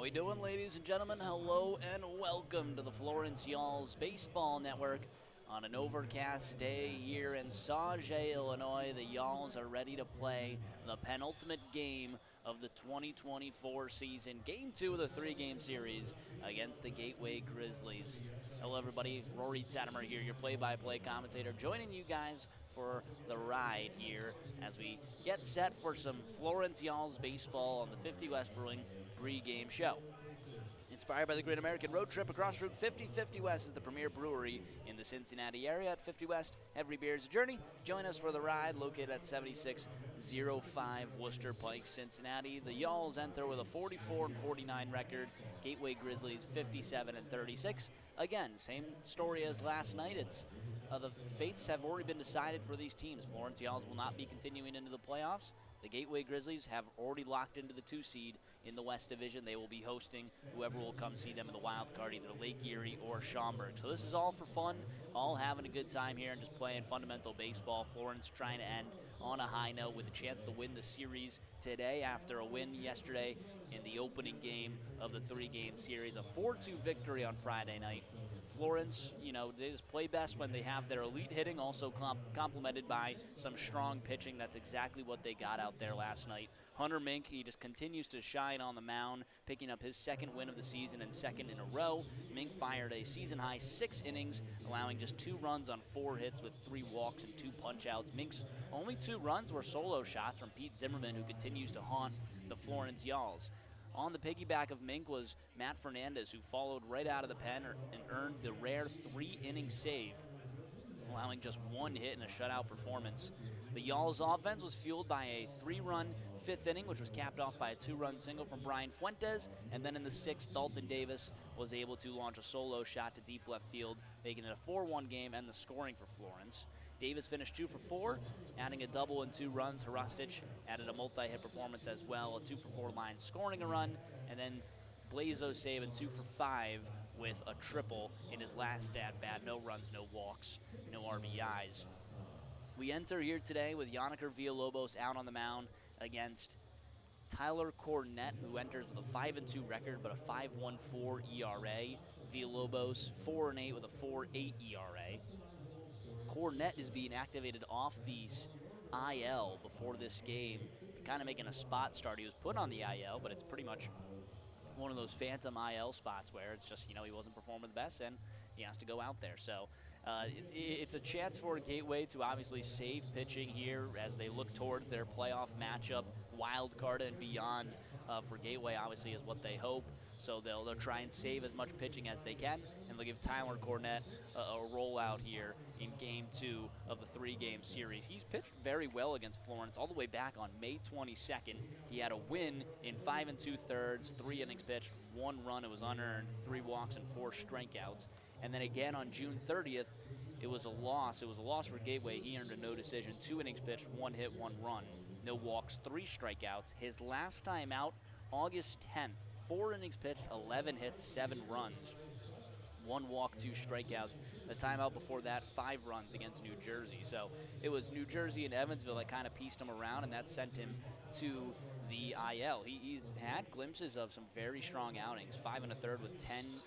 we doing, ladies and gentlemen? Hello and welcome to the Florence Y'alls Baseball Network. On an overcast day here in Sauget, Illinois, the Y'alls are ready to play the penultimate game of the 2024 season, Game 2 of the three-game series against the Gateway Grizzlies. Hello, everybody. Rory Tettemer here, your play-by-play commentator, joining you guys for the ride here as we get set for some Florence Y'alls baseball on the 50 West Brewing pre-game show. Inspired by the Great American Road Trip across Route 50, 50 West is the premier brewery in the Cincinnati area. At 50 West, every beer is a journey. Join us for the ride, located at 7605 Worcester Pike, Cincinnati. The Y'alls enter with a 44-49 record. Gateway Grizzlies 57-36. Again, same story as last night. It's the fates have already been decided for these teams. Florence Y'alls will not be continuing into the playoffs. The Gateway Grizzlies have already locked into the 2 seed in the West Division. They will be hosting whoever will come see them in the wild card, either Lake Erie or Schaumburg. So this is all for fun, all having a good time here and just playing fundamental baseball. Florence trying to end on a high note with a chance to win the series today after a win yesterday in the opening game of the 3-game series. A 4-2 victory on Friday night. Florence, they just play best when they have their elite hitting, also complemented by some strong pitching. That's exactly what they got out there last night. Hunter Mink, he just continues to shine on the mound, picking up his second win of the season and second in a row. Mink fired a season-high 6 innings, allowing just 2 runs on 4 hits with 3 walks and 2 punch-outs. Mink's only 2 runs were solo shots from Pete Zimmerman, who continues to haunt the Florence Y'alls. On the piggyback of Mink was Matt Fernandez, who followed right out of the pen and earned the rare 3-inning save, allowing just 1 hit in a shutout performance. The Y'alls offense was fueled by a 3-run 5th inning, which was capped off by a 2-run single from Brian Fuentes, and then in the 6th, Dalton Davis was able to launch a solo shot to deep left field, making it a 4-1 game and the scoring for Florence. Davis finished 2 for 4, adding a double and 2 runs. Hrustic added a multi-hit performance as well, a 2 for 4 line scoring a run, and then Blazo saving 2 for 5 with a triple in his last at-bat. No runs, no walks, no RBIs. We enter here today with Yoniker Villalobos out on the mound against Tyler Cornett, who enters with a 5-2 record but a 5.14 ERA. Villalobos 4-8 with a 4.8 ERA. Cornett is being activated off the IL before this game, kind of making a spot start. He was put on the IL, but it's pretty much one of those phantom IL spots where it's just, he wasn't performing the best and he has to go out there. So it's a chance for Gateway to obviously save pitching here as they look towards their playoff matchup. Wild card and beyond for Gateway obviously is what they hope. So they'll try and save as much pitching as they can, and they'll give Tyler Cornett a rollout here in Game 2 of the 3-game series. He's pitched very well against Florence all the way back on May 22nd. He had a win in 5 2/3, 3 innings pitched, 1 run, it was unearned, 3 walks and 4 strikeouts. And then again on June 30th, it was a loss. It was a loss for Gateway. He earned a no decision, 2 innings pitched, 1 hit, 1 run, no walks, 3 strikeouts. His last time out, August 10th, 4 innings pitched, 11 hits, 7 runs, 1 walk, 2 strikeouts. The timeout before that, 5 runs against New Jersey. So it was New Jersey and Evansville that kind of pieced him around, and that sent him to the IL. He's had glimpses of some very strong outings, 5 1/3 with 10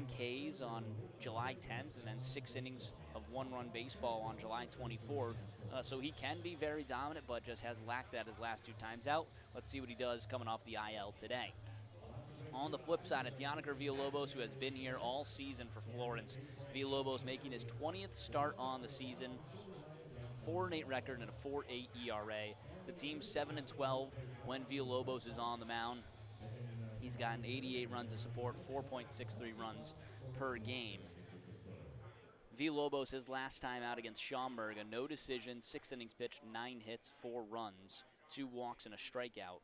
Ks on July 10th, and then 6 innings of 1-run baseball on July 24th. So he can be very dominant, but just has lacked that his last 2 times out. Let's see what he does coming off the IL today. On the flip side, it's Yoniker Villalobos, who has been here all season for Florence. Villalobos making his 20th start on the season. 4-8 record and a 4.8 ERA. The team's 7-12 when Villalobos is on the mound. He's gotten 88 runs of support, 4.63 runs per game. Villalobos, his last time out against Schaumburg, a no decision, 6 innings pitched, 9 hits, 4 runs, 2 walks and a strikeout.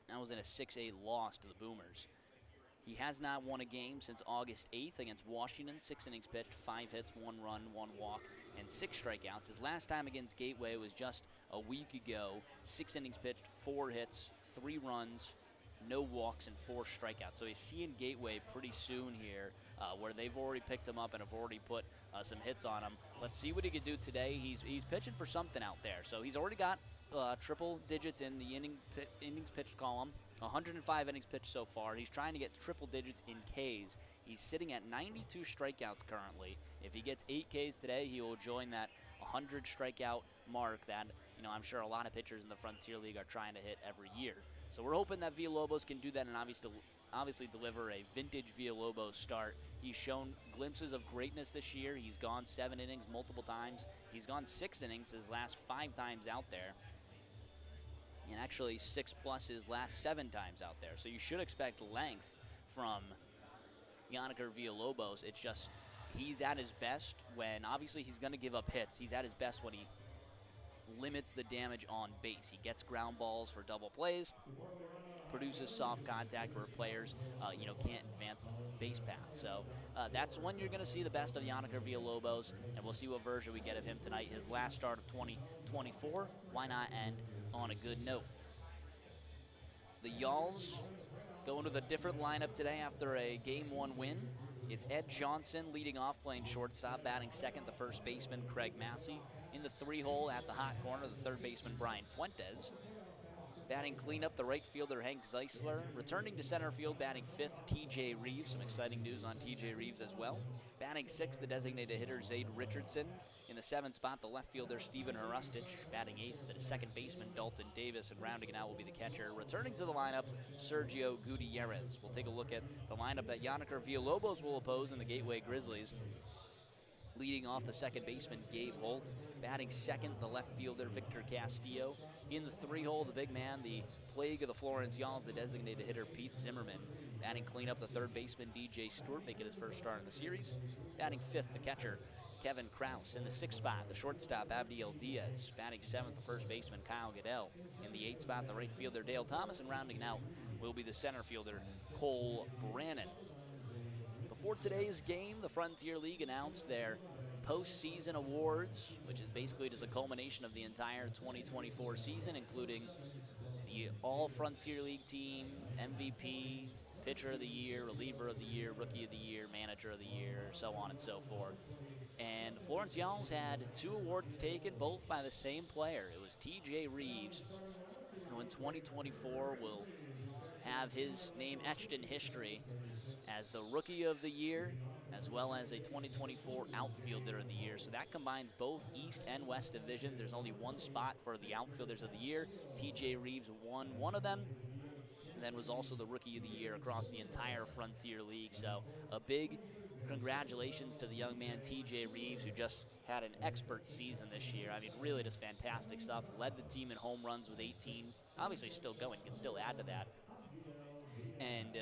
That was in a 6-8 loss to the Boomers. He has not won a game since August 8th against Washington, 6 innings pitched, 5 hits, 1 run, 1 walk, and 6 strikeouts. His last time against Gateway was just a week ago, 6 innings pitched, 4 hits, 3 runs, no walks, and 4 strikeouts. So he's seeing Gateway pretty soon here, where they've already picked him up and have already put some hits on him. Let's see what he can do today. He's pitching for something out there. So he's already got triple digits in the innings pitched column. 105 innings pitched so far. He's trying to get triple digits in Ks. He's sitting at 92 strikeouts currently. If he gets 8 Ks today, he will join that 100 strikeout mark that, I'm sure a lot of pitchers in the Frontier League are trying to hit every year. So we're hoping that Villalobos can do that and obviously deliver a vintage Villalobos start. He's shown glimpses of greatness this year. He's gone 7 innings multiple times. He's gone 6 innings his last 5 times out there. And actually 6+ his last 7 times out there. So you should expect length from Yanniker Villalobos. It's just he's at his best when, obviously he's going to give up hits. He's at his best when he limits the damage on base. He gets ground balls for double plays, produces soft contact where players, can't advance the base path. So that's when you're going to see the best of Yanniker Villalobos, and we'll see what version we get of him tonight. His last start of 2024. Why not end on a good note? The Yalls going with a different lineup today after a Game 1 win. It's Ed Johnson leading off, playing shortstop, batting second, the first baseman, Craig Massey. In the 3-hole at the hot corner, the third baseman, Brian Fuentes. Batting cleanup, the right fielder, Hank Zeisler. Returning to center field, batting fifth, TJ Reeves. Some exciting news on TJ Reeves as well. Batting sixth, the designated hitter, Zaid Richardson. In the 7th spot, the left fielder, Steven Harustich. Batting eighth, the second baseman, Dalton Davis. And rounding it out will be the catcher. Returning to the lineup, Sergio Gutierrez. We'll take a look at the lineup that Yanniker Villalobos will oppose in the Gateway Grizzlies. Leading off, the second baseman, Gabe Holt. Batting second, the left fielder, Victor Castillo. In the 3-hole, the big man, the plague of the Florence Yalls, the designated hitter, Pete Zimmerman. Batting cleanup, the third baseman, DJ Stewart, making his first start in the series. Batting fifth, the catcher, Kevin Krause. In the 6th spot, the shortstop, Abdiel Diaz. Batting 7th, the first baseman, Kyle Goodell. In the 8th spot, the right fielder, Dale Thomas. And rounding out will be the center fielder, Cole Brannon. Before today's game, the Frontier League announced their postseason awards, which is basically just a culmination of the entire 2024 season, including the All-Frontier League team, MVP, Pitcher of the Year, Reliever of the Year, Rookie of the Year, Manager of the Year, so on and so forth. And Florence Yalls had 2 awards taken, both by the same player. It was TJ Reeves, who in 2024 will have his name etched in history as the Rookie of the Year, as well as a 2024 Outfielder of the Year. So that combines both East and West divisions. There's only one spot for the Outfielders of the Year. TJ Reeves won one of them, and then was also the Rookie of the Year across the entire Frontier League. So a big congratulations to the young man, TJ Reeves, who just had an expert season this year. I mean, really just fantastic stuff. Led the team in home runs with 18. Obviously still going, can still add to that. And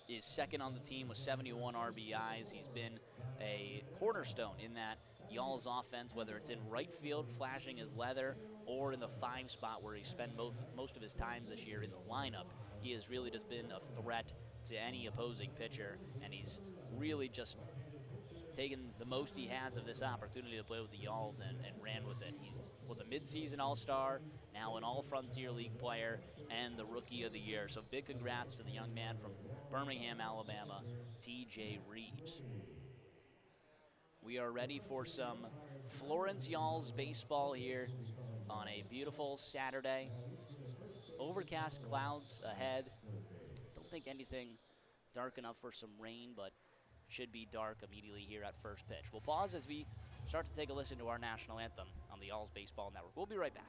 is second on the team with 71 RBIs. He's been a cornerstone in that Yalls offense, whether it's in right field flashing his leather or in the 5 spot where he spent most of his time this year in the lineup. He has really just been a threat to any opposing pitcher, and he's really just taken the most he has of this opportunity to play with the Yalls and ran with it. He was a midseason All-Star, now an All-Frontier League player, and the Rookie of the Year. So big congrats to the young man from Birmingham, Alabama, TJ Reeves. We are ready for some Florence Yalls baseball here on a beautiful Saturday. Overcast clouds ahead. Don't think anything dark enough for some rain, but should be dark immediately here at first pitch. We'll pause as we start to take a listen to our national anthem on the Yalls Baseball Network. We'll be right back.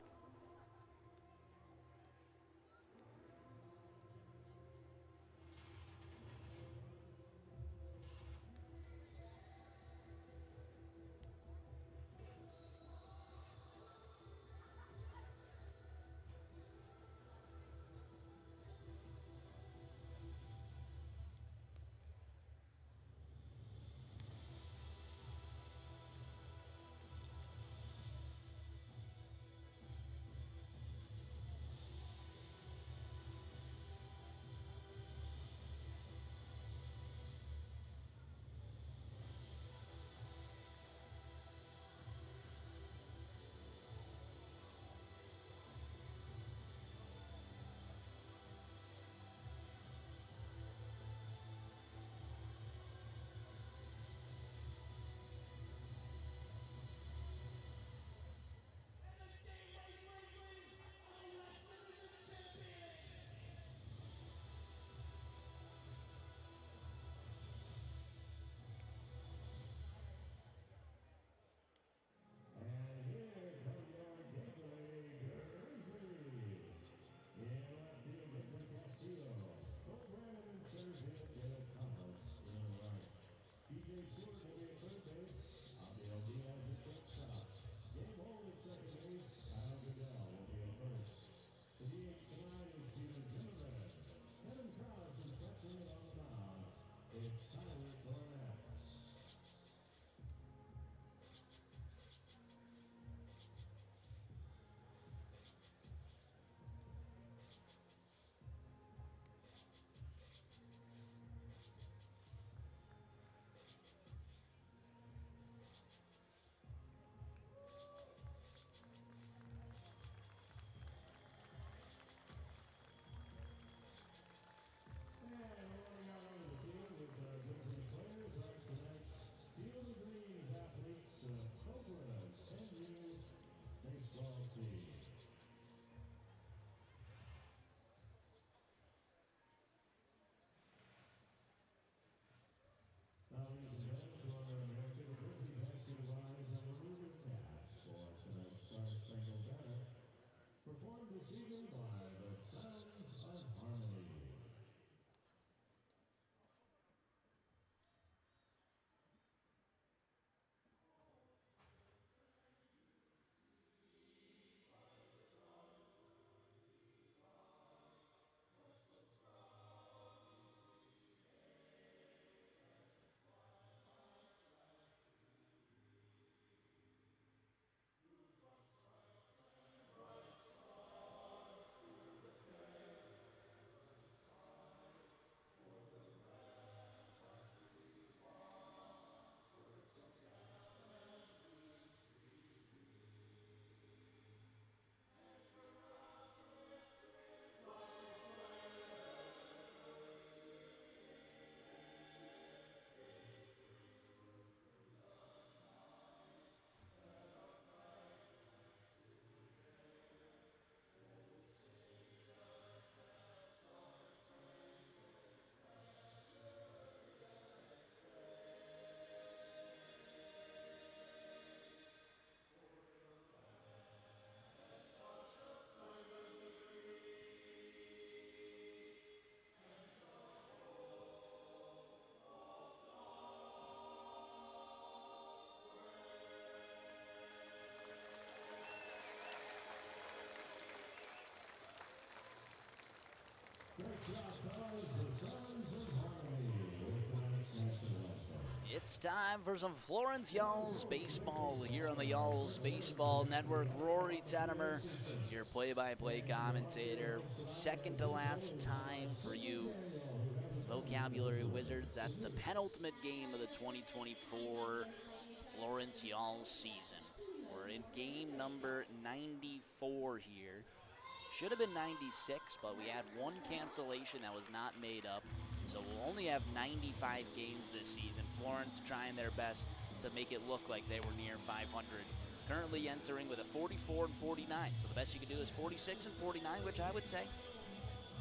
It's time for some Florence Y'alls baseball here on the Y'alls Baseball Network. Rory Tettemer, your play-by-play commentator. Second to last time for you vocabulary wizards. That's the penultimate game of the 2024 Florence Y'alls season. We're in game number 94 here. Should have been 96, but we had one cancellation that was not made up. So we'll only have 95 games this season. Florence trying their best to make it look like they were near 500. Currently entering with a 44 and 49. So the best you can do is 46 and 49, which I would say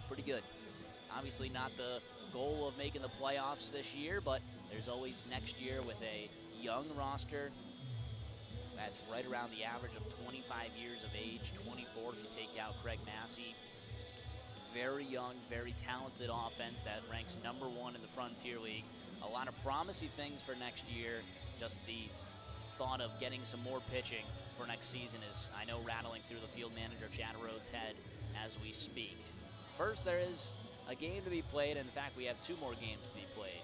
pretty good. Obviously not the goal of making the playoffs this year, but there's always next year with a young roster that's right around the average of 25 years of age, 24 if you take out Craig Massey. Very young, very talented offense that ranks #1 in the Frontier League. A lot of promising things for next year. Just the thought of getting some more pitching for next season is, I know, rattling through the field manager Chad Rhodes' head as we speak. First, there is a game to be played. In fact, we have 2 more games to be played.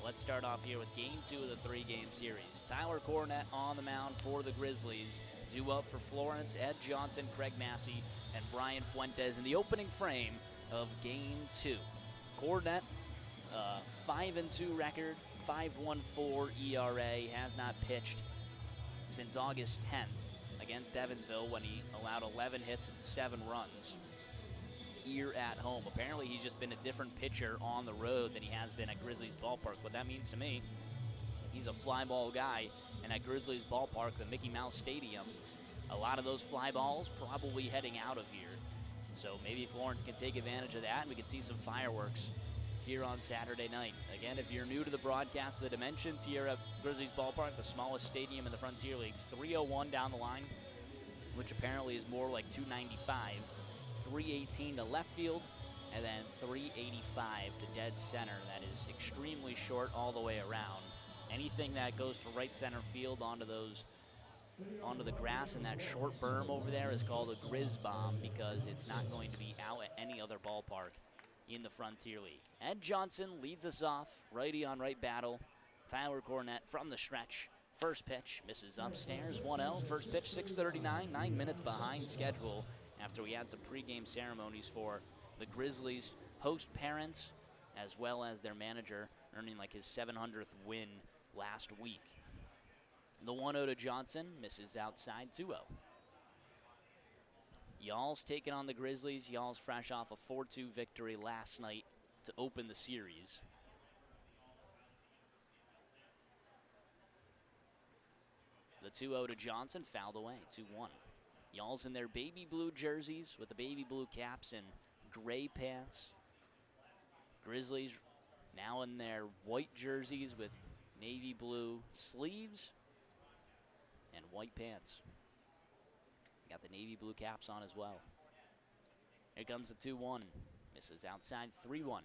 Let's start off here with game 2 of the 3-game series. Tyler Cornett on the mound for the Grizzlies. Due up for Florence, Ed Johnson, Craig Massey, and Brian Fuentes in the opening frame of game 2. Cornett, 5-2 record, 5.14 ERA, has not pitched since August 10th against Evansville when he allowed 11 hits and 7 runs here at home. Apparently he's just been a different pitcher on the road than he has been at Grizzlies ballpark. What that means to me, he's a fly ball guy, and at Grizzlies ballpark, the Mickey Mouse Stadium, a lot of those fly balls probably heading out of here. So maybe Florence can take advantage of that, and we can see some fireworks here on Saturday night. Again, if you're new to the broadcast, the dimensions here at Grizzlies ballpark, the smallest stadium in the Frontier League, 301 down the line, which apparently is more like 295. 318 to left field, and then 385 to dead center. That is extremely short all the way around. Anything that goes to right center field onto the grass in that short berm over there is called a Grizz bomb, because it's not going to be out at any other ballpark in the Frontier League. Ed Johnson leads us off, righty on right battle. Tyler Cornett from the stretch. First pitch misses upstairs, 1-0. First pitch 6:39, 9 minutes behind schedule, after we had some pregame ceremonies for the Grizzlies' host parents, as well as their manager earning like his 700th win last week. The 1-0 to Johnson, misses outside, 2-0. Y'alls taking on the Grizzlies. Y'alls fresh off a 4-2 victory last night to open the series. The 2-0 to Johnson, fouled away, 2-1. Y'alls in their baby blue jerseys with the baby blue caps and gray pants. Grizzlies now in their white jerseys with navy blue sleeves and white pants. Got the navy blue caps on as well. Here comes the 2-1. Misses outside, 3-1.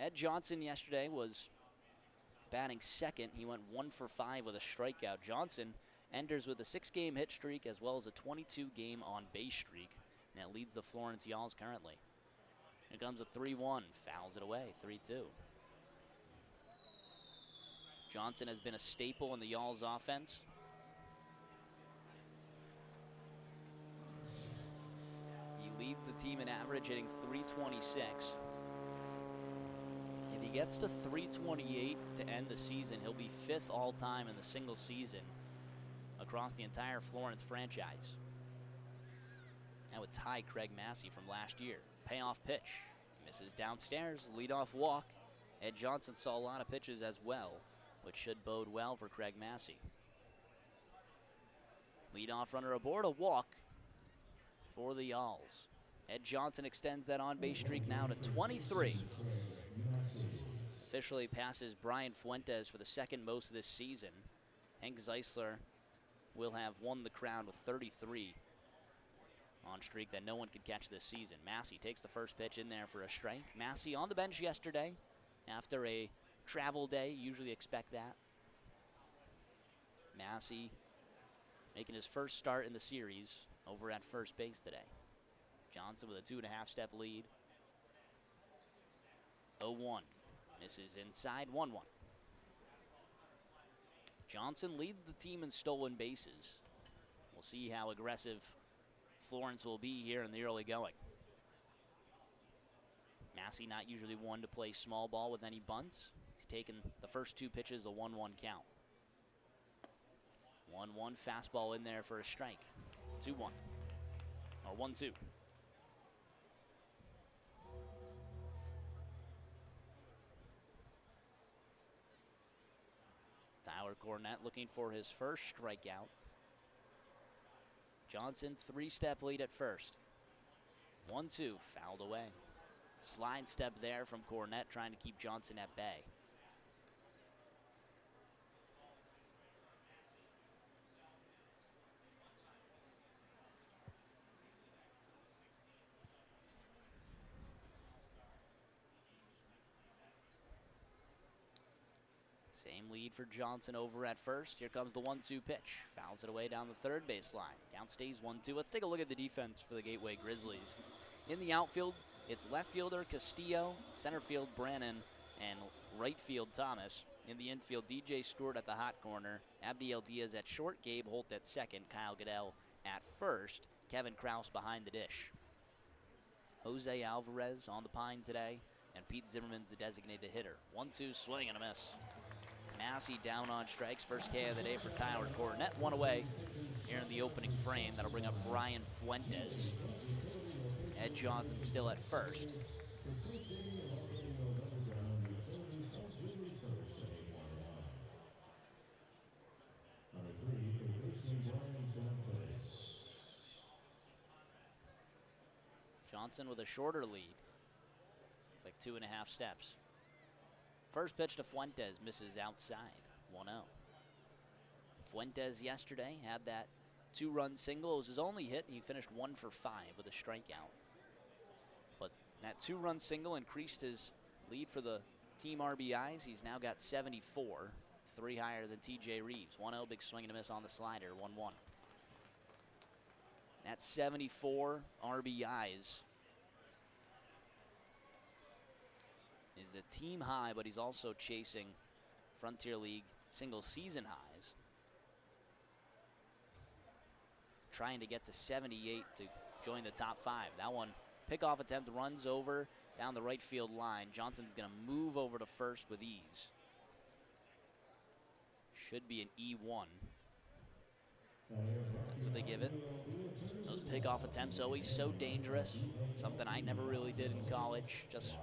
Ed Johnson yesterday was batting second. He went 1 for 5 with a strikeout. Johnson enters with a 6-game hit streak as well as a 22-game on-base streak. And that leads the Florence Y'alls currently. Here comes a 3-1. Fouls it away, 3-2. Johnson has been a staple in the Y'alls offense. He leads the team in average, hitting .326. If he gets to .328 to end the season, he'll be 5th all-time in the single season across the entire Florence franchise. That would tie Craig Massey from last year. Payoff pitch. Misses downstairs. Leadoff walk. Ed Johnson saw a lot of pitches as well, which should bode well for Craig Massey. Leadoff runner aboard. A walk for the Y'alls. Ed Johnson extends that on-base streak now to 23. Officially passes Brian Fuentes for the second most of this season. Hank Zeisler will have won the crown with 33 on streak that no one could catch this season. Massey takes the first pitch in there for a strike. Massey on the bench yesterday after a travel day. Usually expect that. Massey making his first start in the series over at first base today. Johnson with a 2.5-step lead. 0-1. Misses inside, 1-1. Johnson leads the team in stolen bases. We'll see how aggressive Florence will be here in the early going. Massey not usually one to play small ball with any bunts. He's taken the first 2 pitches, a 1-1 count. 1-1 fastball in there for a strike. 2-1, or 1-2. Tyler Cornett looking for his first strikeout. Johnson 3-step lead at first. 1-2, fouled away. Slide step there from Cornett, trying to keep Johnson at bay. Same lead for Johnson over at first. Here comes the 1-2 pitch. Fouls it away down the third baseline. Count stays 1-2. Let's take a look at the defense for the Gateway Grizzlies. In the outfield, it's left fielder Castillo, center field Brannon, and right field Thomas. In the infield, DJ Stewart at the hot corner, Abdiel Diaz at short, Gabe Holt at second, Kyle Goodell at first, Kevin Kraus behind the dish. Jose Alvarez on the pine today, and Pete Zimmerman's the designated hitter. 1-2 swing and a miss. Massey down on strikes. First K of the day for Tyler Cornett. 1 away here in the opening frame. That'll bring up Brian Fuentes. Ed Johnson still at first. Johnson with a shorter lead. It's like 2.5 steps. First pitch to Fuentes, misses outside, 1-0. Fuentes yesterday had that 2-run single. It was his only hit, and he finished 1 for 5 with a strikeout. But that 2-run single increased his lead for the team RBIs. He's now got 74, 3 higher than TJ Reeves. 1-0, big swing and a miss on the slider, 1-1. That's 74 RBIs. Is the team high, but he's also chasing Frontier League single season highs. Trying to get to 78 to join the top 5. That one, pickoff attempt, runs over down the right field line. Johnson's going to move over to first with ease. Should be an E1. That's what they give it. Those pickoff attempts always so dangerous. Something I never really did in college. Just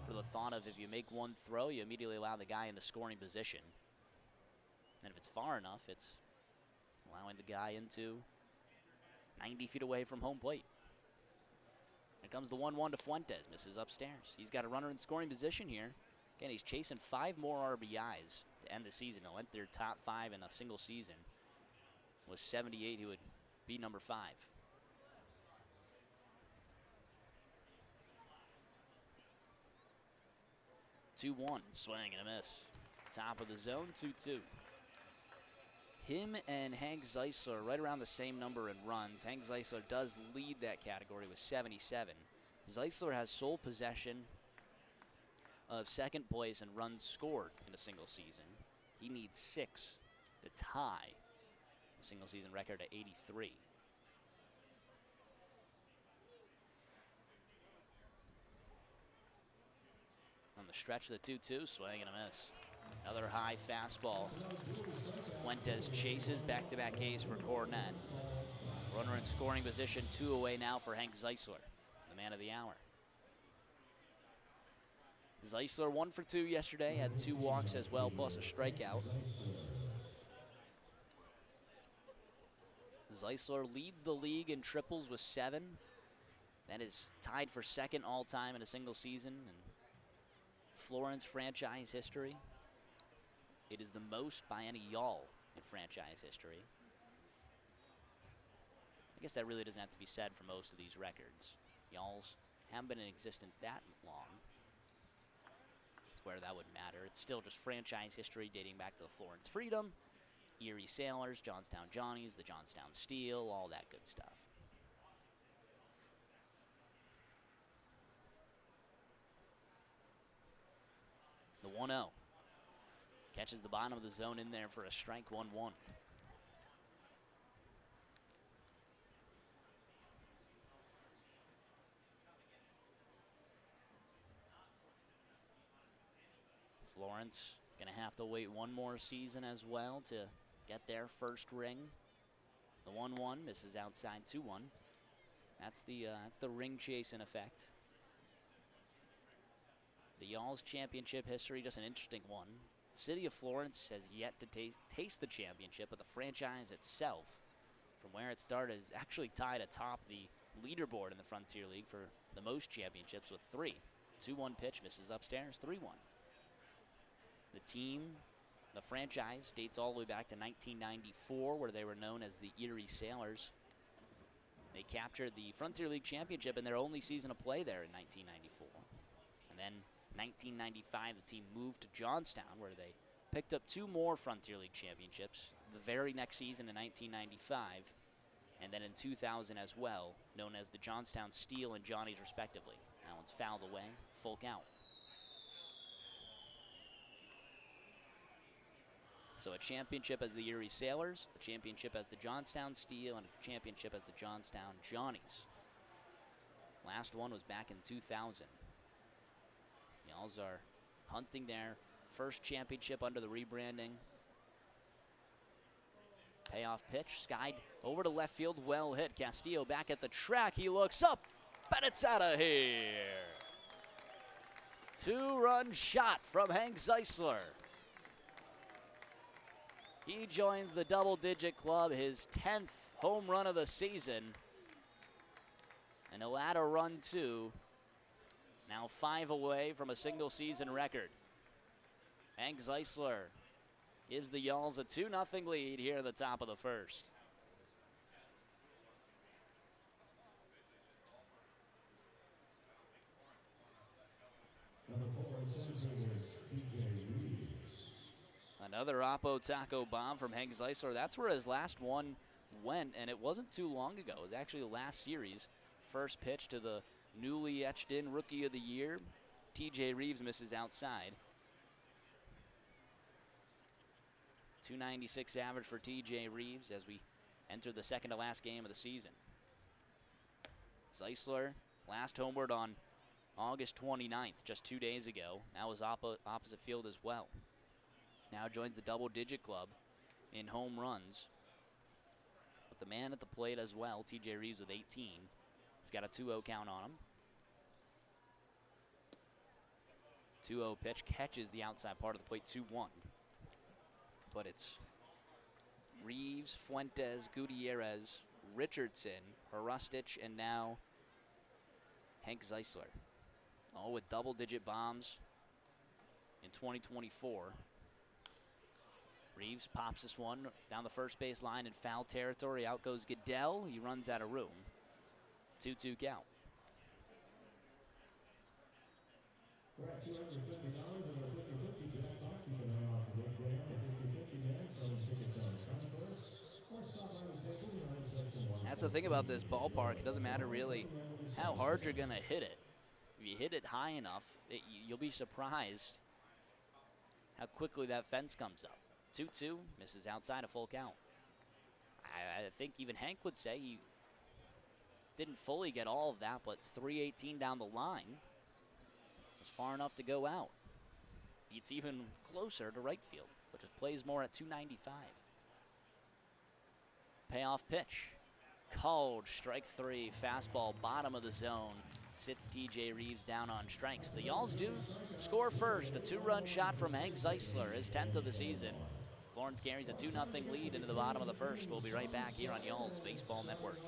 for the thought of if you make one throw, you immediately allow the guy into scoring position. And if it's far enough, it's allowing the guy into 90 feet away from home plate. Here comes the 1-1 to Fuentes, misses upstairs. He's got a runner in scoring position here. Again, he's chasing 5 more RBIs to end the season. He'll enter top 5 in a single season. With 78, he would be number 5. 2-1, swing and a miss. Top of the zone, 2-2. Him and Hank Zeisler right around the same number in runs. Hank Zeisler does lead that category with 77. Zeisler has sole possession of second place in runs scored in a single season. He needs 6 to tie the single season record at 83. On the stretch of the 2-2, swing and a miss. Another high fastball. Fuentes chases, back-to-back Ks for Cornett. Runner in scoring position, 2 away now for Hank Zeisler, the man of the hour. Zeisler 1 for 2 yesterday, had 2 walks as well, plus a strikeout. Zeisler leads the league in triples with 7. That is tied for second all-time in a single season in Florence franchise history. It is the most by any Y'all in franchise history. I guess that really doesn't have to be said for most of these records. Y'alls haven't been in existence that long. It's where that would matter. It's still just franchise history dating back to the Florence Freedom, Erie Sailors, Johnstown Johnnies, the Johnstown Steel, all that good stuff. The 1-0. Catches the bottom of the zone in there for a strike, 1-1. Florence going to have to wait one more season as well to get their first ring. The 1-1 misses outside, 2-1. That's the ring chase in effect. The Y'all's championship history, just an interesting one. The city of Florence has yet to taste the championship, but the franchise itself, from where it started, is actually tied atop the leaderboard in the Frontier League for the most championships with 3. 2-1 pitch misses upstairs, 3-1. The team, the franchise, dates all the way back to 1994, where they were known as the Erie Sailors. They captured the Frontier League championship in their only season of play there in 1994. And then 1995, the team moved to Johnstown, where they picked up 2 more Frontier League championships the very next season in 1995, and then in 2000 as well, known as the Johnstown Steel and Johnnies respectively. That one's fouled away, full count. So a championship as the Erie Sailors, a championship as the Johnstown Steel, and a championship as the Johnstown Johnnies. Last one was back in 2000. Y'alls are hunting their first championship under the rebranding. Payoff pitch, skied over to left field, well hit. Castillo back at the track, he looks up, but it's out of here. 2-run shot from Hank Zeisler. He joins the double-digit club, his 10th home run of the season. And he'll add a run too. Now 5 away from a single-season record. Hank Zeisler gives the Y'alls a 2-0 lead here at the top of the first. Another Oppo Taco bomb from Hank Zeisler. That's where his last one went, and it wasn't too long ago. It was actually the last series. First pitch to the newly etched in Rookie of the Year. TJ Reeves misses outside. .296 average for TJ Reeves as we enter the second to last game of the season. Zeisler, last homered on August 29th, just 2 days ago. That was opposite field as well. Now joins the double-digit club in home runs. But the man at the plate as well, TJ Reeves with 18. He's got a 2-0 count on him. 2-0 pitch, catches the outside part of the plate, 2-1. But it's Reeves, Fuentes, Gutierrez, Richardson, Hrustich, and now Hank Zeisler. All with double-digit bombs in 2024. Reeves pops this one down the first base line in foul territory. Out goes Goodell. He runs out of room. 2-2 count. That's the thing about this ballpark. It doesn't matter really how hard you're going to hit it. If you hit it high enough, you'll be surprised how quickly that fence comes up. 2-2, misses outside, a full count. I think even Hank would say he didn't fully get all of that, but 318 down the line was far enough to go out. It's even closer to right field, but just plays more at 295. Payoff pitch. Called, strike 3, fastball, bottom of the zone. Sits TJ Reeves down on strikes. The Y'alls do score first. A 2-run shot from Hank Zeisler, his 10th of the season. Florence carries a 2-0 lead into the bottom of the first. We'll be right back here on Y'alls Baseball Network.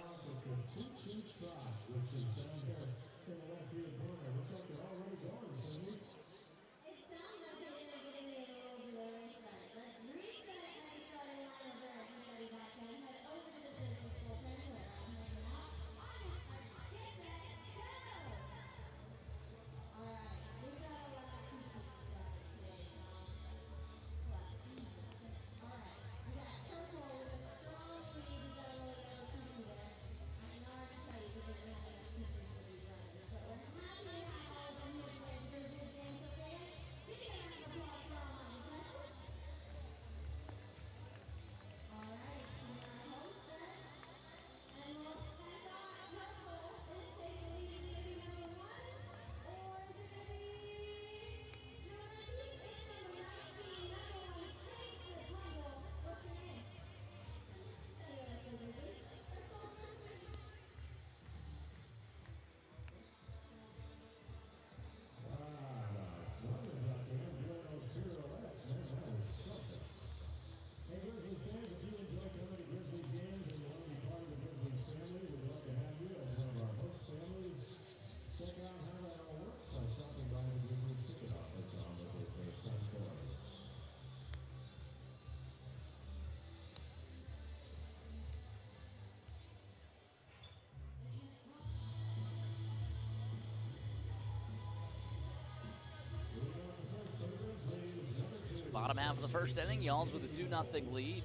Bottom half of the first inning, Y'alls with a 2-0 lead.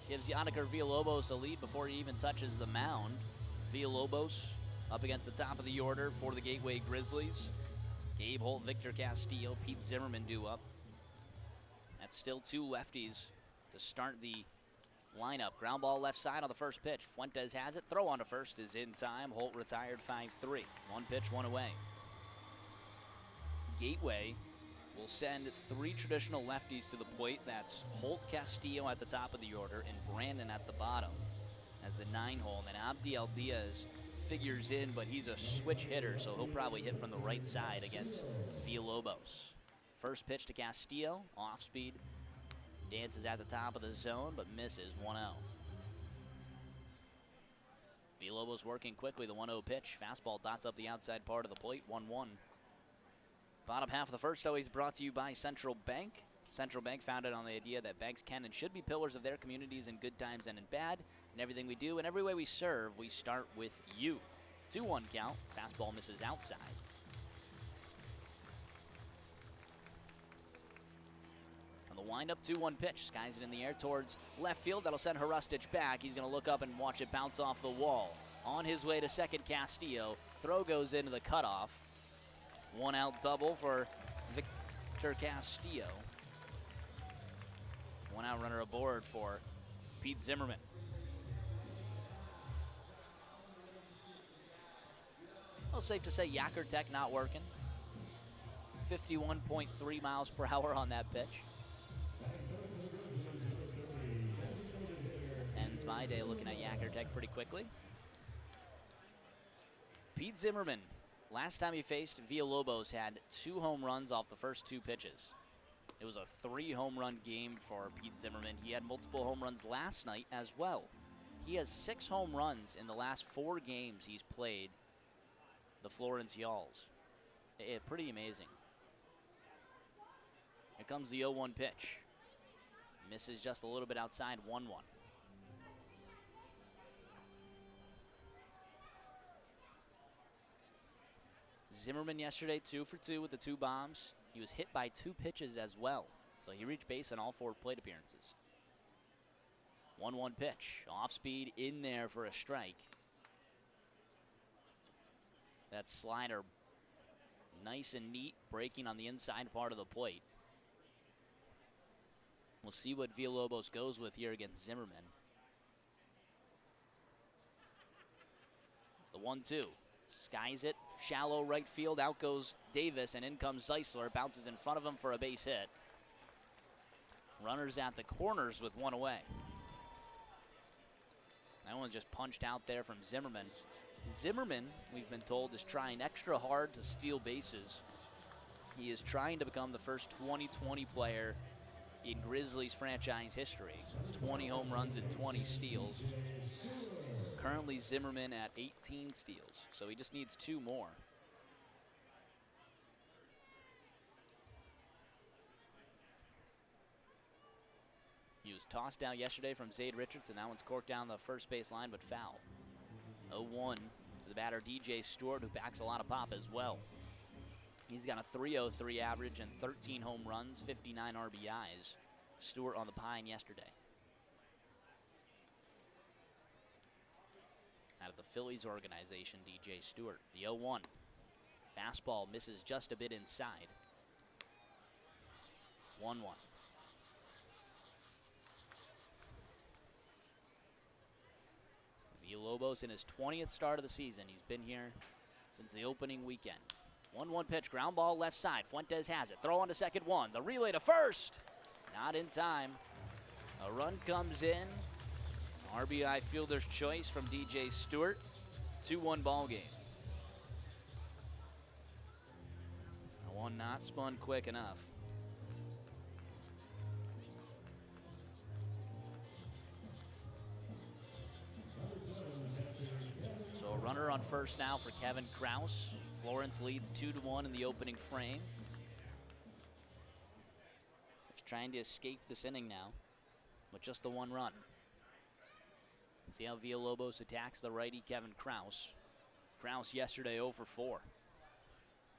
Gives Yanniker Villalobos a lead before he even touches the mound. Villalobos up against the top of the order for the Gateway Grizzlies. Gabe Holt, Victor Castillo, Pete Zimmerman due up. That's still 2 lefties to start the lineup. Ground ball left side on the first pitch. Fuentes has it. Throw on to first is in time. Holt retired 5-3. 1 pitch, 1 away. Gateway will send 3 traditional lefties to the plate. That's Holt, Castillo at the top of the order, and Brandon at the bottom as the 9-hole. And then Abdiel Diaz figures in, but he's a switch hitter, so he'll probably hit from the right side against Villalobos. First pitch to Castillo, off speed. Dances at the top of the zone, but misses 1-0. Villalobos working quickly, the 1-0 pitch. Fastball dots up the outside part of the plate, 1-1. Bottom half of the first always brought to you by Central Bank. Central Bank founded on the idea that banks can and should be pillars of their communities in good times and in bad. In everything we do and every way we serve, we start with you. 2-1 count. Fastball misses outside. On the windup, 2-1 pitch. Skies it in the air towards left field. That'll send Hrustic back. He's going to look up and watch it bounce off the wall. On his way to second, Castillo. Throw goes into the cutoff. 1-out double for Victor Castillo. 1-out runner aboard for Pete Zimmerman. Well, safe to say Yakertek not working. 51.3 miles per hour on that pitch. Ends my day looking at Yakertek pretty quickly. Pete Zimmerman, last time he faced Villalobos, had 2 home runs off the first 2 pitches. It was a 3-home run game for Pete Zimmerman. He had multiple home runs last night as well. He has 6 home runs in the last 4 games he's played the Florence Y'alls. Pretty amazing. Here comes the 0-1 pitch. Misses just a little bit outside, 1-1. Zimmerman yesterday 2 for 2 with the 2 bombs. He was hit by 2 pitches as well, so he reached base on all 4 plate appearances. 1-1 pitch, off speed in there for a strike. That slider nice and neat, breaking on the inside part of the plate. We'll see what Villalobos goes with here against Zimmerman. The 1-2. Skies it, shallow right field, out goes Davis, and in comes Zeisler, bounces in front of him for a base hit. Runners at the corners with 1 away. That one's just punched out there from Zimmerman. Zimmerman, we've been told, is trying extra hard to steal bases. He is trying to become the first 2020 player in Grizzlies franchise history. 20 home runs and 20 steals. Currently Zimmerman at 18 steals, so he just needs 2 more. He was tossed out yesterday from Zade Richardson. That one's corked down the first base line, but foul. 0-1 to the batter, DJ Stewart, who backs a lot of pop as well. He's got a .303 average and 13 home runs, 59 RBIs. Stewart on the pine yesterday. Out of the Phillies organization, DJ Stewart. The 0-1. Fastball misses just a bit inside. 1-1. Villalobos in his 20th start of the season. He's been here since the opening weekend. 1-1 pitch, ground ball left side. Fuentes has it. Throw on to second, 1. The relay to first. Not in time. A run comes in. RBI fielder's choice from DJ Stewart. 2-1 ball game. One not spun quick enough. So a runner on first now for Kevin Krause. Florence leads 2-1 in the opening frame. He's trying to escape this inning now with just the 1 run. Let's see how Villalobos attacks the righty Kevin Krause. Krause yesterday 0 for 4.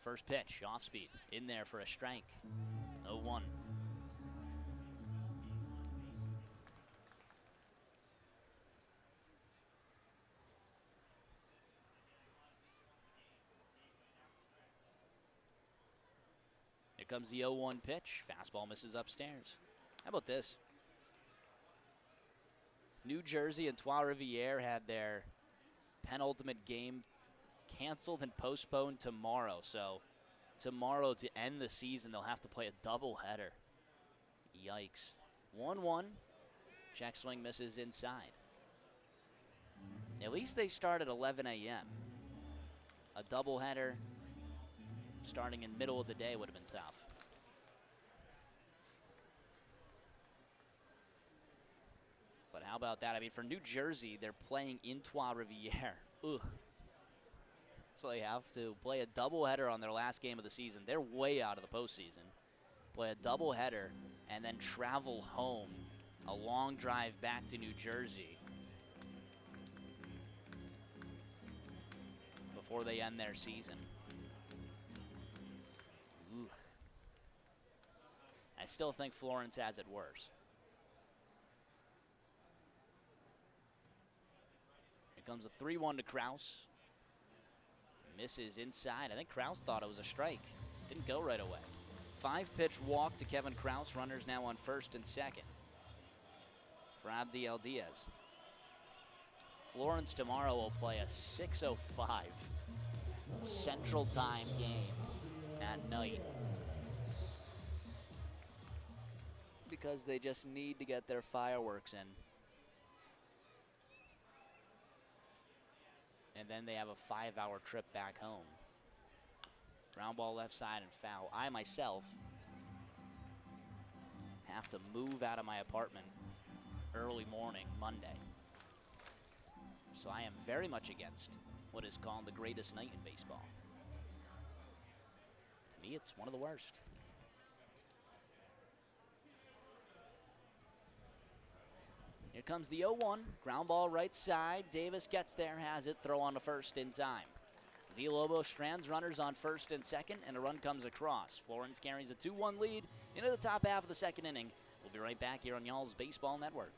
First pitch, off speed, in there for a strike. 0-1. Here comes the 0-1 pitch. Fastball misses upstairs. How about this? New Jersey and Trois-Rivières had their penultimate game canceled and postponed tomorrow. So tomorrow, to end the season, they'll have to play a doubleheader. Yikes. 1-1. Check swing misses inside. At least they start at 11 a.m. A doubleheader starting in middle of the day would have been tough. But how about that? I mean, for New Jersey, they're playing in Trois-Rivières. Ugh. So they have to play a doubleheader on their last game of the season. They're way out of the postseason. Play a doubleheader and then travel home. A long drive back to New Jersey before they end their season. Ooh. I still think Florence has it worse. Here comes a 3-1 to Kraus. Misses inside. I think Kraus thought it was a strike. Didn't go right away. 5-pitch walk to Kevin Kraus. Runners now on first and second for Abdiel Diaz. Florence tomorrow will play a 6:05 Central Time game at night because they just need to get their fireworks in. And then they have a 5-hour trip back home. Ground ball left side and foul. I myself have to move out of my apartment early morning Monday. So I am very much against what is called the greatest night in baseball. To me, it's one of the worst. Here comes the 0-1. Ground ball right side. Davis gets there, has it. Throw on to first in time. Villalobos strands runners on first and second, and a run comes across. Florence carries a 2-1 lead into the top half of the second inning. We'll be right back here on y'all's Baseball Network.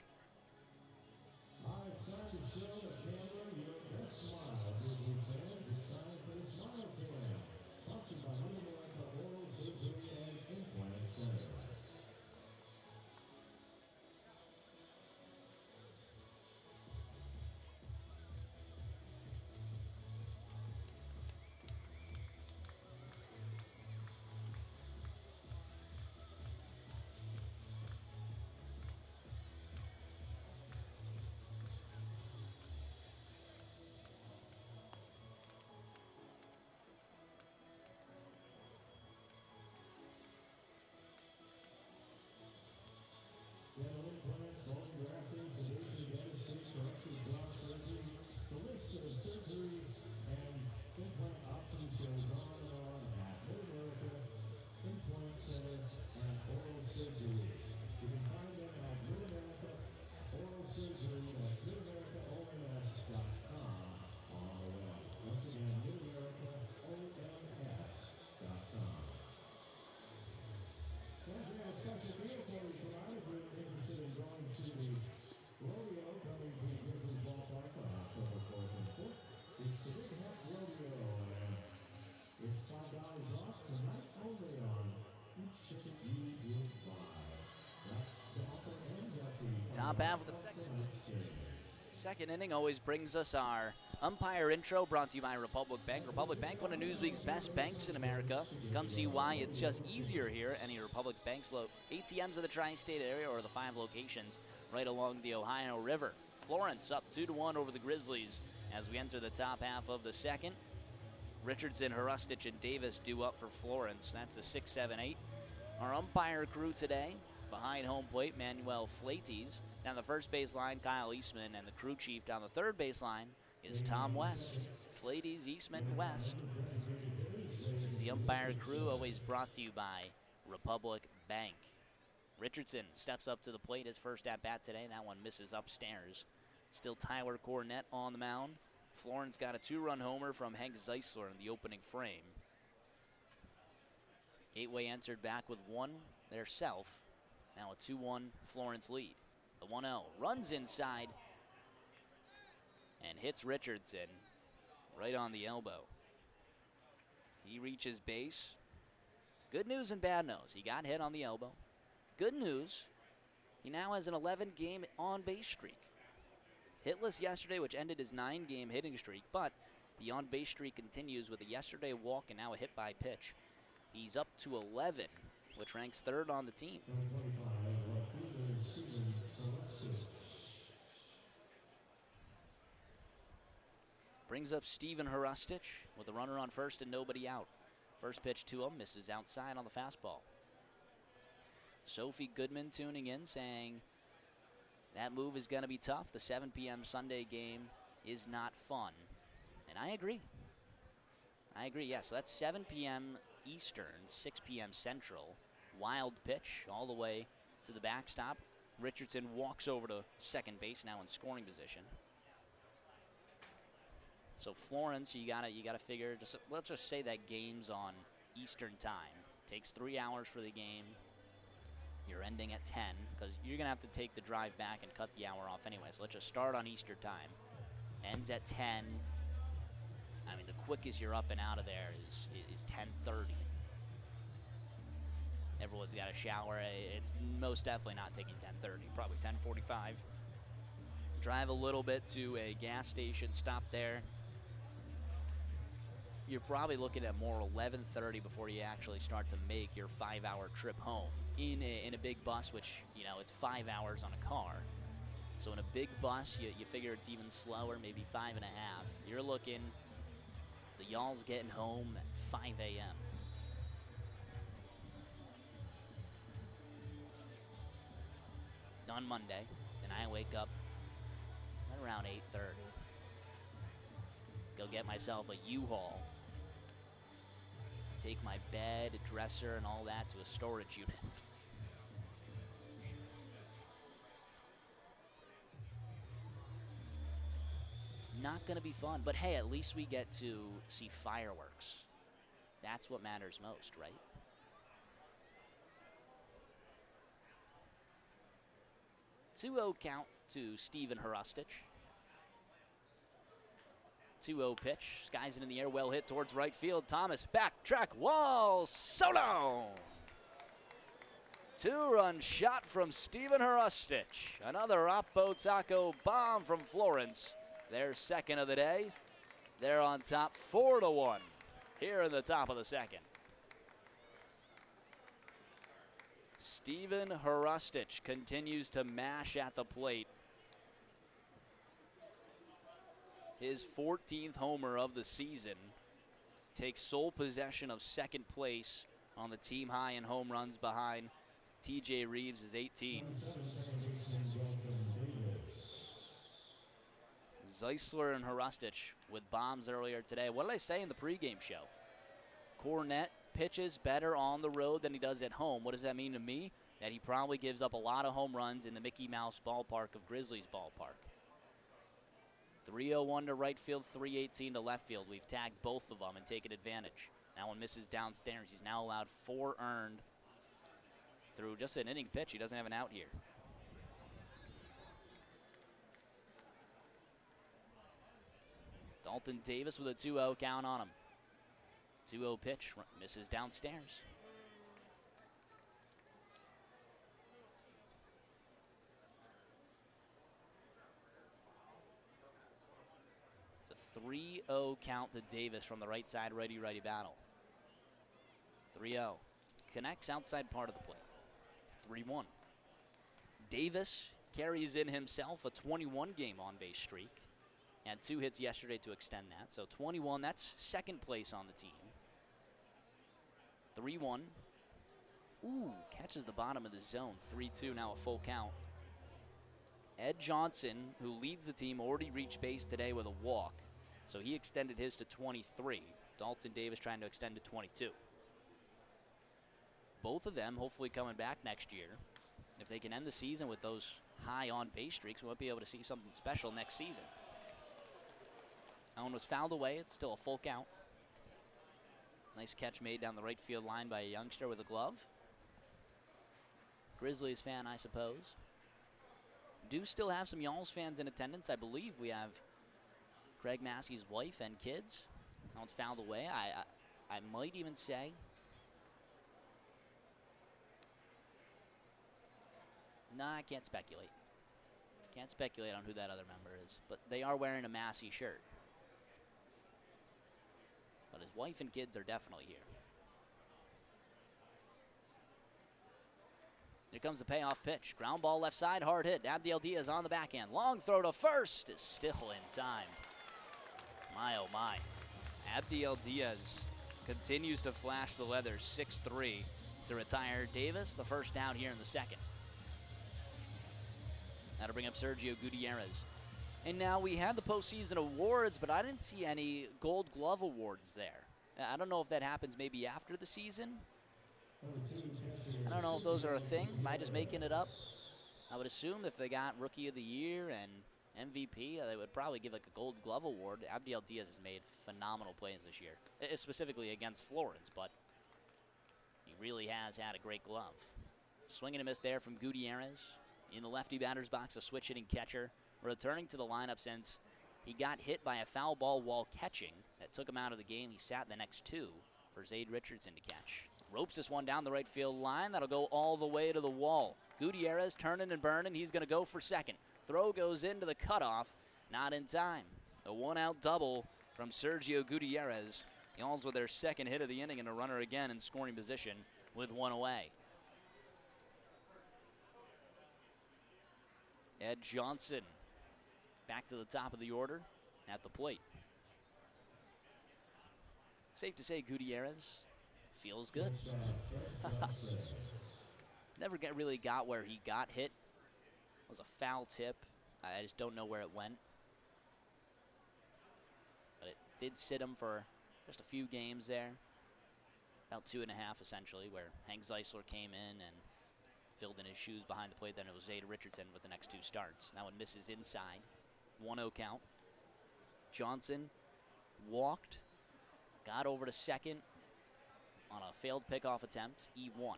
Top half of the second inning always brings us our umpire intro, brought to you by Republic Bank. Republic Bank, one of Newsweek's best banks in America. Come see why it's just easier here at any Republic Bank's ATMs of the tri-state area or the 5 locations right along the Ohio River. Florence up 2-1 over the Grizzlies as we enter the top half of the second. Richardson, Hrustich, and Davis due up for Florence. That's the 6, 7, 8. Our umpire crew today, behind home plate, Manuel Flates. Down the first baseline, Kyle Eastman. And the crew chief down the third baseline is Tom West. Flates, Eastman, West. It's the umpire crew, always brought to you by Republic Bank. Richardson steps up to the plate, his first at-bat today. That one misses upstairs. Still Tyler Cornett on the mound. Florence got a 2-run homer from Hank Zeisler in the opening frame. Gateway entered back with 1 theirself. Now a 2-1 Florence lead. The 1-0 runs inside and hits Richardson right on the elbow. He reaches base. Good news and bad news. He got hit on the elbow. Good news, he now has an 11-game on-base streak. Hitless yesterday, which ended his 9-game hitting streak, but the on-base streak continues with a yesterday walk and now a hit by pitch. He's up to 11, which ranks third on the team. Brings up Steven Hrustich with a runner on first and nobody out. First pitch to him, misses outside on the fastball. Sophie Goodman tuning in, saying that move is going to be tough. The 7 p.m. Sunday game is not fun. And I agree. Yeah, so that's 7 p.m. Eastern, 6 p.m. Central. Wild pitch all the way to the backstop. Richardson walks over to second base, now in scoring position. So Florence, you gotta figure. Let's just say that game's on Eastern time. Takes 3 hours for the game. You're ending at 10 because you're gonna have to take the drive back and cut the hour off anyway. So let's just start on Eastern time. Ends at 10. I mean, the quickest you're up and out of there is 10:30. Everyone's got a shower. It's most definitely not taking 10:30. Probably 10:45. Drive a little bit to a gas station. Stop there. You're probably looking at more 11:30 before you actually start to make your 5-hour trip home in a big bus, which, it's 5 hours on a car. So in a big bus, you figure it's even slower, maybe 5.5. You're looking, the y'all's getting home at 5 a.m. On Monday, and I wake up right around 8:30. Go get myself a U-Haul. Take my bed, a dresser, and all that to a storage unit. Not going to be fun, but hey, at least we get to see fireworks. That's what matters most, right? Two-0 count to Steven Hrustich. 2-0 pitch, skies it in the air, well hit towards right field. Thomas, backtrack, wall, solo! 2-run shot from Steven Hrustich. Another Oppo Taco bomb from Florence. Their second of the day. They're on top 4-1 here in the top of the second. Steven Hrustich continues to mash at the plate. His 14th homer of the season. Takes sole possession of second place on the team high in home runs behind TJ Reeves' 18. Zeisler and Hrustich with bombs earlier today. What did I say in the pregame show? Cornette pitches better on the road than he does at home. What does that mean to me? That he probably gives up a lot of home runs in the Mickey Mouse ballpark of Grizzlies ballpark. 301 to right field, 318 to left field. We've tagged both of them and taken advantage. That one misses downstairs. He's now allowed 4 earned through just an inning pitch. He doesn't have an out here. Dalton Davis with a 2-0 count on him. 2-0 pitch, misses downstairs. It's a 3-0 count to Davis from the right side, righty-righty battle. 3-0. Connects outside part of the plate. 3-1. Davis carries in himself a 21-game on-base streak. Had 2 hits yesterday to extend that. So 21, that's second place on the team. 3-1. Ooh, catches the bottom of the zone. 3-2, now a full count. Ed Johnson, who leads the team, already reached base today with a walk. So he extended his to 23. Dalton Davis trying to extend to 22. Both of them hopefully coming back next year. If they can end the season with those high on-base streaks, we might be able to see something special next season. That one was fouled away. It's still a full count. Nice catch made down the right field line by a youngster with a glove. Grizzlies fan, I suppose. Do still have some Y'alls fans in attendance. I believe we have Craig Massey's wife and kids. Now it's fouled away. I might even say I can't speculate. Can't speculate on who that other member is. But they are wearing a Massey shirt. But his wife and kids are definitely here. Here comes the payoff pitch. Ground ball left side, hard hit. Abdiel Diaz on the backhand. Long throw to first is still in time. My, oh my. Abdiel Diaz continues to flash the leathers, 6-3 to retire Davis. The first down here in the second. That'll bring up Sergio Gutierrez. And now we had the postseason awards, but I didn't see any Gold Glove awards there. I don't know if that happens maybe after the season. I don't know if those are a thing. Am I just making it up? I would assume if they got Rookie of the Year and MVP, they would probably give like a Gold Glove award. Abdiel Diaz has made phenomenal plays this year, specifically against Florence, but he really has had a great glove. Swing and a miss there from Gutierrez. In the lefty batter's box, a switch hitting catcher. Returning to the lineup since he got hit by a foul ball while catching. That took him out of the game. He sat the next two for Zade Richardson to catch. Ropes this one down the right field line. That'll go all the way to the wall. Gutierrez turning and burning. He's going to go for second. Throw goes into the cutoff. Not in time. A one-out double from Sergio Gutierrez. Y'alls with their second hit of the inning and a runner again in scoring position with one away. Ed Johnson back to the top of the order at the plate. Safe to say Gutierrez feels good. Never really got where he got hit. It was a foul tip. I just don't know where it went. But it did sit him for just a few games there. About 2.5 essentially, where Hank Zeisler came in and filled in his shoes behind the plate. Then it was Zade Richardson with the next two starts. That one misses inside. 1-0 count. Johnson walked, got over to second on a failed pickoff attempt, E1,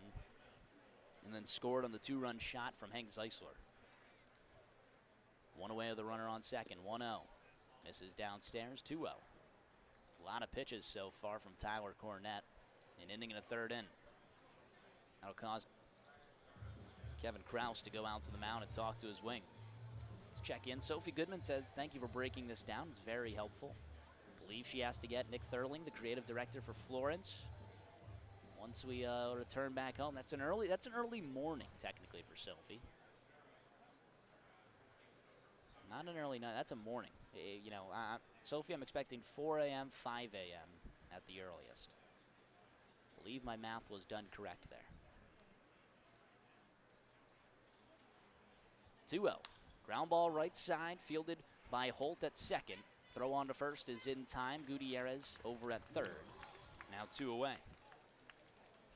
and then scored on the two-run shot from Hank Zeisler. One away of the runner on second, 1-0. Misses downstairs, 2-0. A lot of pitches so far from Tyler Cornett. An inning and a third in. That'll cause Kevin Kraus to go out to the mound and talk to his wing. Let's check in. Sophie Goodman says, thank you for breaking this down. It's very helpful. I believe she has to get Nick Thurling, the creative director for Florence. Once we return back home, that's an early morning technically for Sophie. Not an early night, that's a morning. Sophie, I'm expecting 4 a.m., 5 a.m. at the earliest. I believe my math was done correct there. 2-0. Ground ball right side, fielded by Holt at second. Throw on to first is in time. Gutierrez over at third. Now 2 away.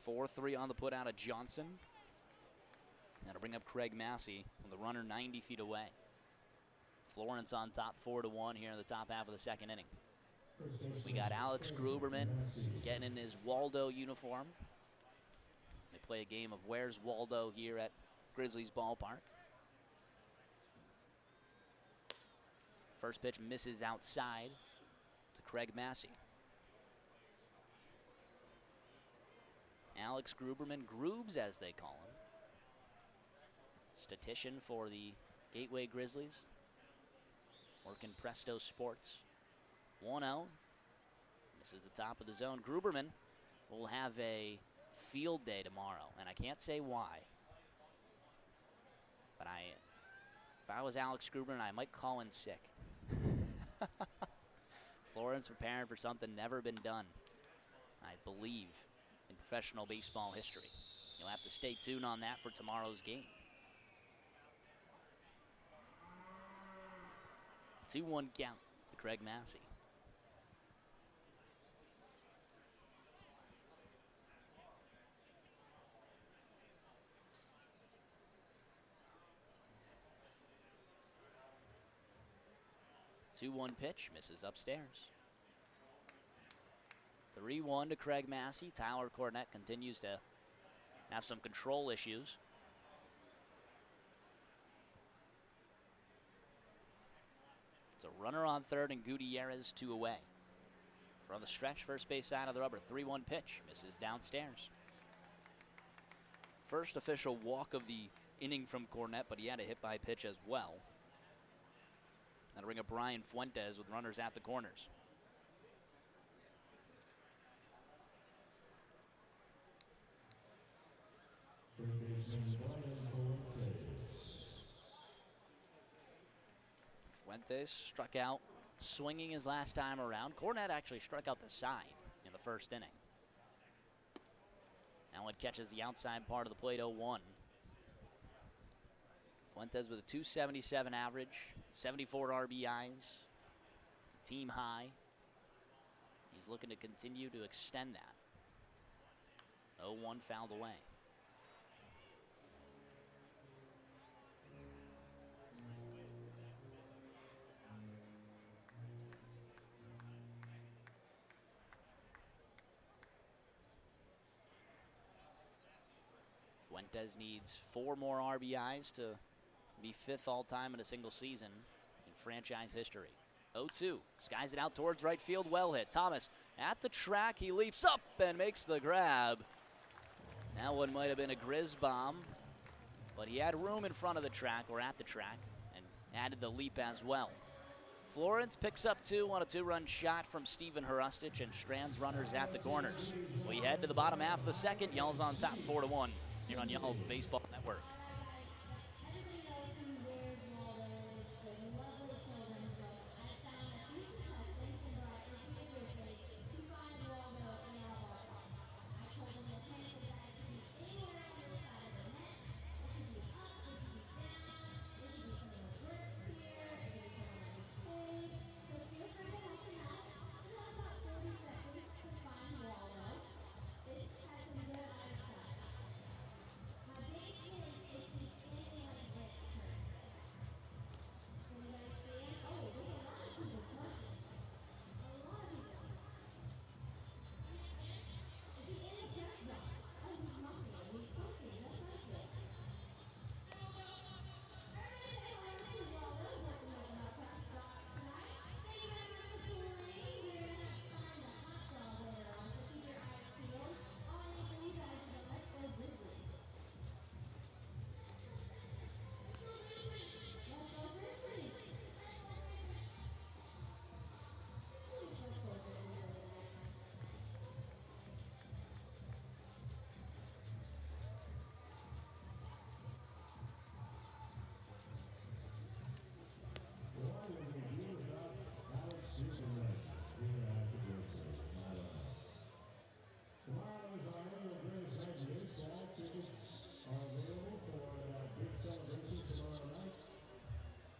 4-3 on the put out of Johnson. That'll bring up Craig Massey with the runner 90 feet away. Florence on top 4-1 here in the top half of the second inning. We got Alex Gruberman getting in his Waldo uniform. They play a game of Where's Waldo here at Grizzlies ballpark. First pitch misses outside to Craig Massey. Alex Gruberman, Grubes as they call him. Statistician for the Gateway Grizzlies. Working Presto Sports. 1-0. This is the top of the zone. Gruberman will have a field day tomorrow, and I can't say why. But if I was Alex Gruberman, I might call in sick. Florence preparing for something never been done, I believe, in professional baseball history. You'll have to stay tuned on that for tomorrow's game. 2-1 count to Craig Massey. The 2-1 pitch misses upstairs. 3-1 to Craig Massey. Tyler Cornett continues to have some control issues. It's a runner on third and Gutierrez 2 away. From the stretch, first base side of the rubber, 3-1 pitch, misses downstairs. First official walk of the inning from Cornette, but he had a hit by pitch as well. That'll bring up Brian Fuentes with runners at the corners. Fuentes struck out swinging his last time around. Cornette actually struck out the side in the first inning. Allen catches the outside part of the plate, 0-1. Fuentes with a 277 average, 74 RBIs. It's a team high. He's looking to continue to extend that. 0-1 fouled away. Fuentes needs 4 more RBIs to be 5th all-time in a single season in franchise history. 0-2, skies it out towards right field, well hit. Thomas at the track, he leaps up and makes the grab. That one might have been a Grizz bomb, but he had room in front of the track, or at the track, and added the leap as well. Florence picks up 2 on a 2-run shot from Steven Hrustic and strands runners at the corners. We head to the bottom half of the second. Y'all's on top 4-1 here on Y'all's Baseball Network.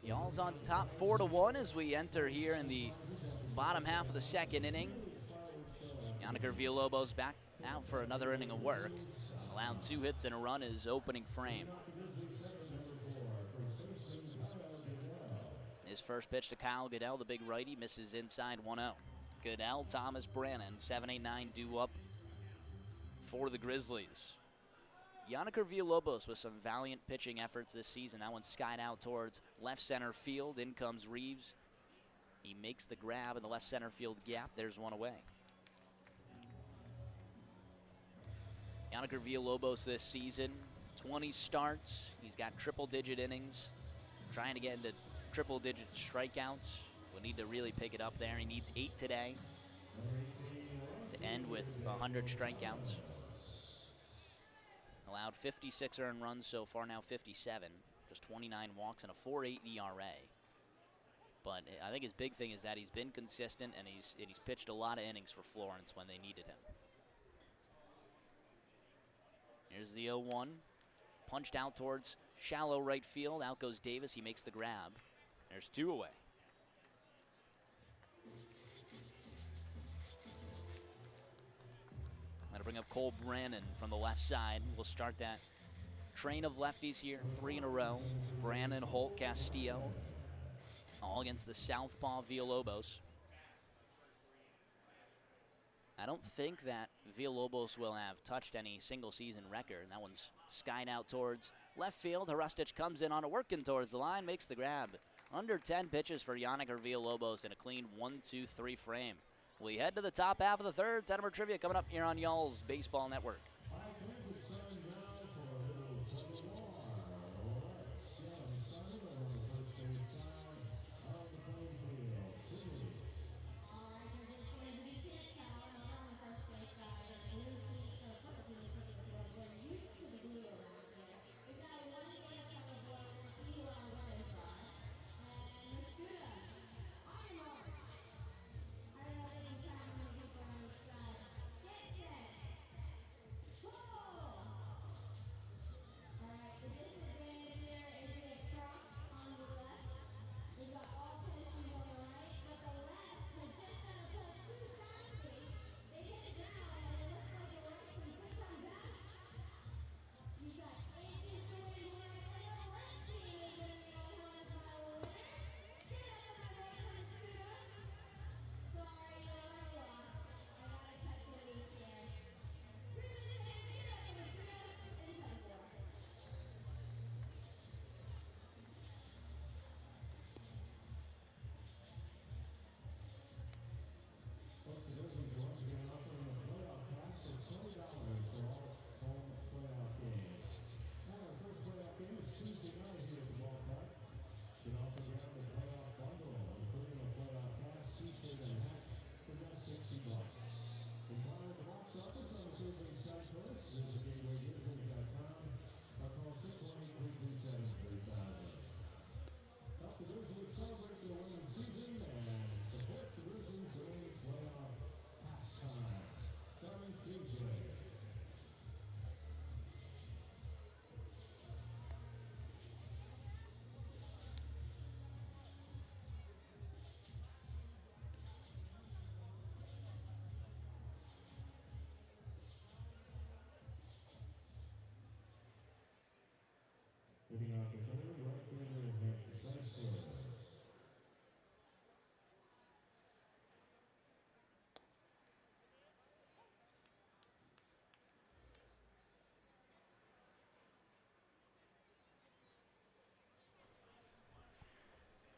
Y'all's on top 4-1 as we enter here in the bottom half of the second inning. Yanniker Villalobos back out for another inning of work. Allowed 2 hits and a run his opening frame. His first pitch to Kyle Goodell, the big righty, misses inside 1-0. Goodell, Thomas, Brannon, 7-8-9 due up for the Grizzlies. Yanniker Villalobos with some valiant pitching efforts this season. That one skied out towards left center field. In comes Reeves. He makes the grab in the left center field gap. There's one away. Yanniker Villalobos this season, 20 starts. He's got triple-digit innings. Trying to get into triple-digit strikeouts. Will need to really pick it up there. He needs 8 today to end with 100 strikeouts. Allowed 56 earned runs so far, now 57. Just 29 walks and a 4.8 ERA. But I think his big thing is that he's been consistent and he's pitched a lot of innings for Florence when they needed him. Here's the 0-1. Punched out towards shallow right field. Out goes Davis. He makes the grab. There's 2 away. That'll bring up Cole Brannon from the left side. We'll start that train of lefties here, 3 in a row. Brannon, Holt, Castillo, all against the southpaw Villalobos. I don't think that Villalobos will have touched any single-season record. That one's skied out towards left field. Hrustic comes in on it, working towards the line, makes the grab Under 10 pitches for Yannick Villalobos in a clean 1-2-3 frame. We head to the top half of the third. Tettemer Trivia coming up here on y'all's Baseball Network.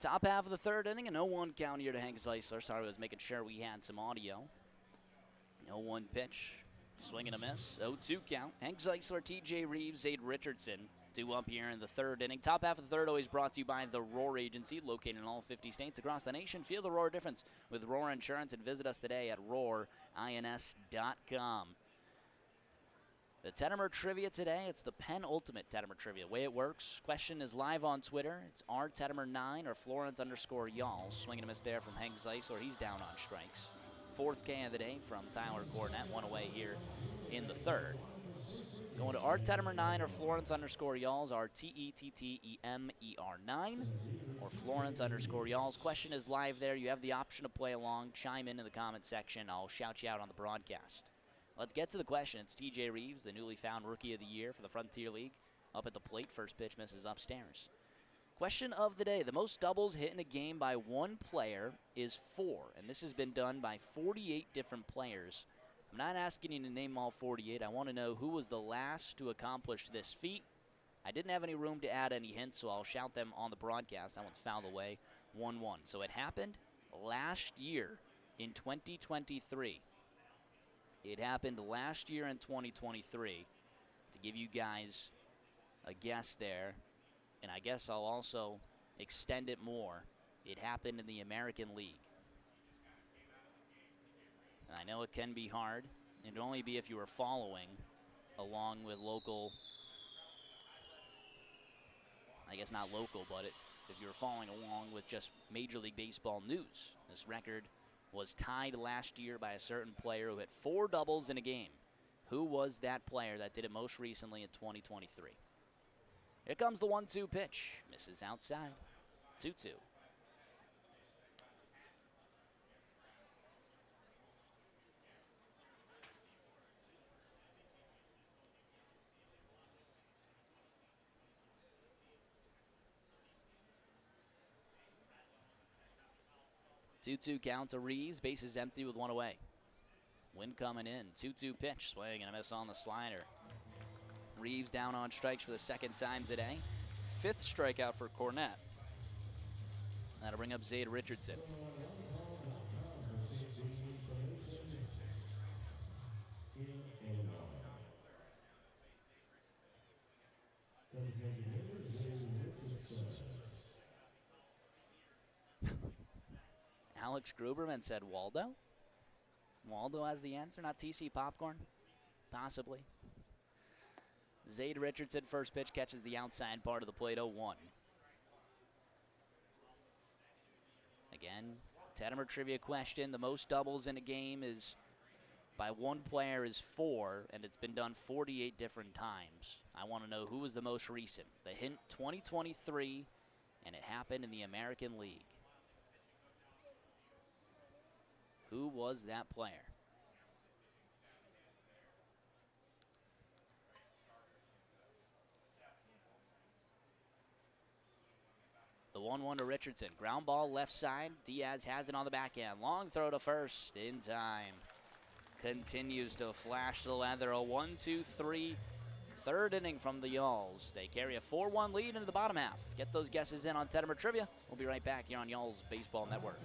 Top half of the third inning, an 0-1 count here to Hank Zeisler. Sorry, I was making sure we had some audio. 0-1 pitch, swing and a miss. 0-2 count. Hank Zeisler, T.J. Reeves, Zade Richardson, due up here in the third inning. Top half of the third always brought to you by the Rory Agency, located in all 50 states across the nation. Feel the Roar difference with Roar Insurance and visit us today at roarins.com. The Tettemer Trivia today, it's the penultimate Tettemer Trivia. The way it works, question is live on Twitter. It's rtettemer9 or Florence_y'all. Swing and a miss there from Hank Zeisler. He's down on strikes. Fourth K of the day from Tyler Cornett. One away here in the third. Going to rtettemer9 or Florence_y'all's, RTETTEMER9 or Florence_y'all's. Question is live there. You have the option to play along. Chime in the comment section. I'll shout you out on the broadcast. Let's get to the question. It's T.J. Reeves, the newly found Rookie of the Year for the Frontier League. Up at the plate, first pitch misses upstairs. Question of the day. The most doubles hit in a game by one player is 4, and this has been done by 48 different players. I'm not asking you to name all 48. I want to know who was the last to accomplish this feat. I didn't have any room to add any hints, so I'll shout them on the broadcast. That one's fouled away, 1-1. So it happened last year in 2023. It happened last year in 2023. To give you guys a guess there, and I guess I'll also extend it more, it happened in the American League. And I know it can be hard. It'd only be if you were following along with local, I guess not local, but if you were following along with just Major League Baseball news. This record was tied last year by a certain player who hit 4 doubles in a game. Who was that player that did it most recently in 2023? Here comes the 1-2 pitch. Misses outside. 2-2. Two-two count to Reeves. Bases empty with one away. Wind coming in. 2-2 pitch. Swing and a miss on the slider. Reeves down on strikes for the second time today. 5th strikeout for Cornett. That'll bring up Zade Richardson. Alex Gruberman said Waldo. Waldo has the answer, not TC Popcorn? Possibly. Zade Richardson, first pitch, catches the outside part of the plate, 0-1. Again, Tettemer trivia question. The most doubles in a game is by one player is 4, and it's been done 48 different times. I want to know who was the most recent. The hint, 2023, and it happened in the American League. Who was that player? The 1-1 to Richardson. Ground ball left side. Diaz has it on the backhand. Long throw to first in time. Continues to flash the leather. A 1-2-3 third inning from the Y'alls. They carry a 4-1 lead into the bottom half. Get those guesses in on Tettemer Trivia. We'll be right back here on Y'alls Baseball Network.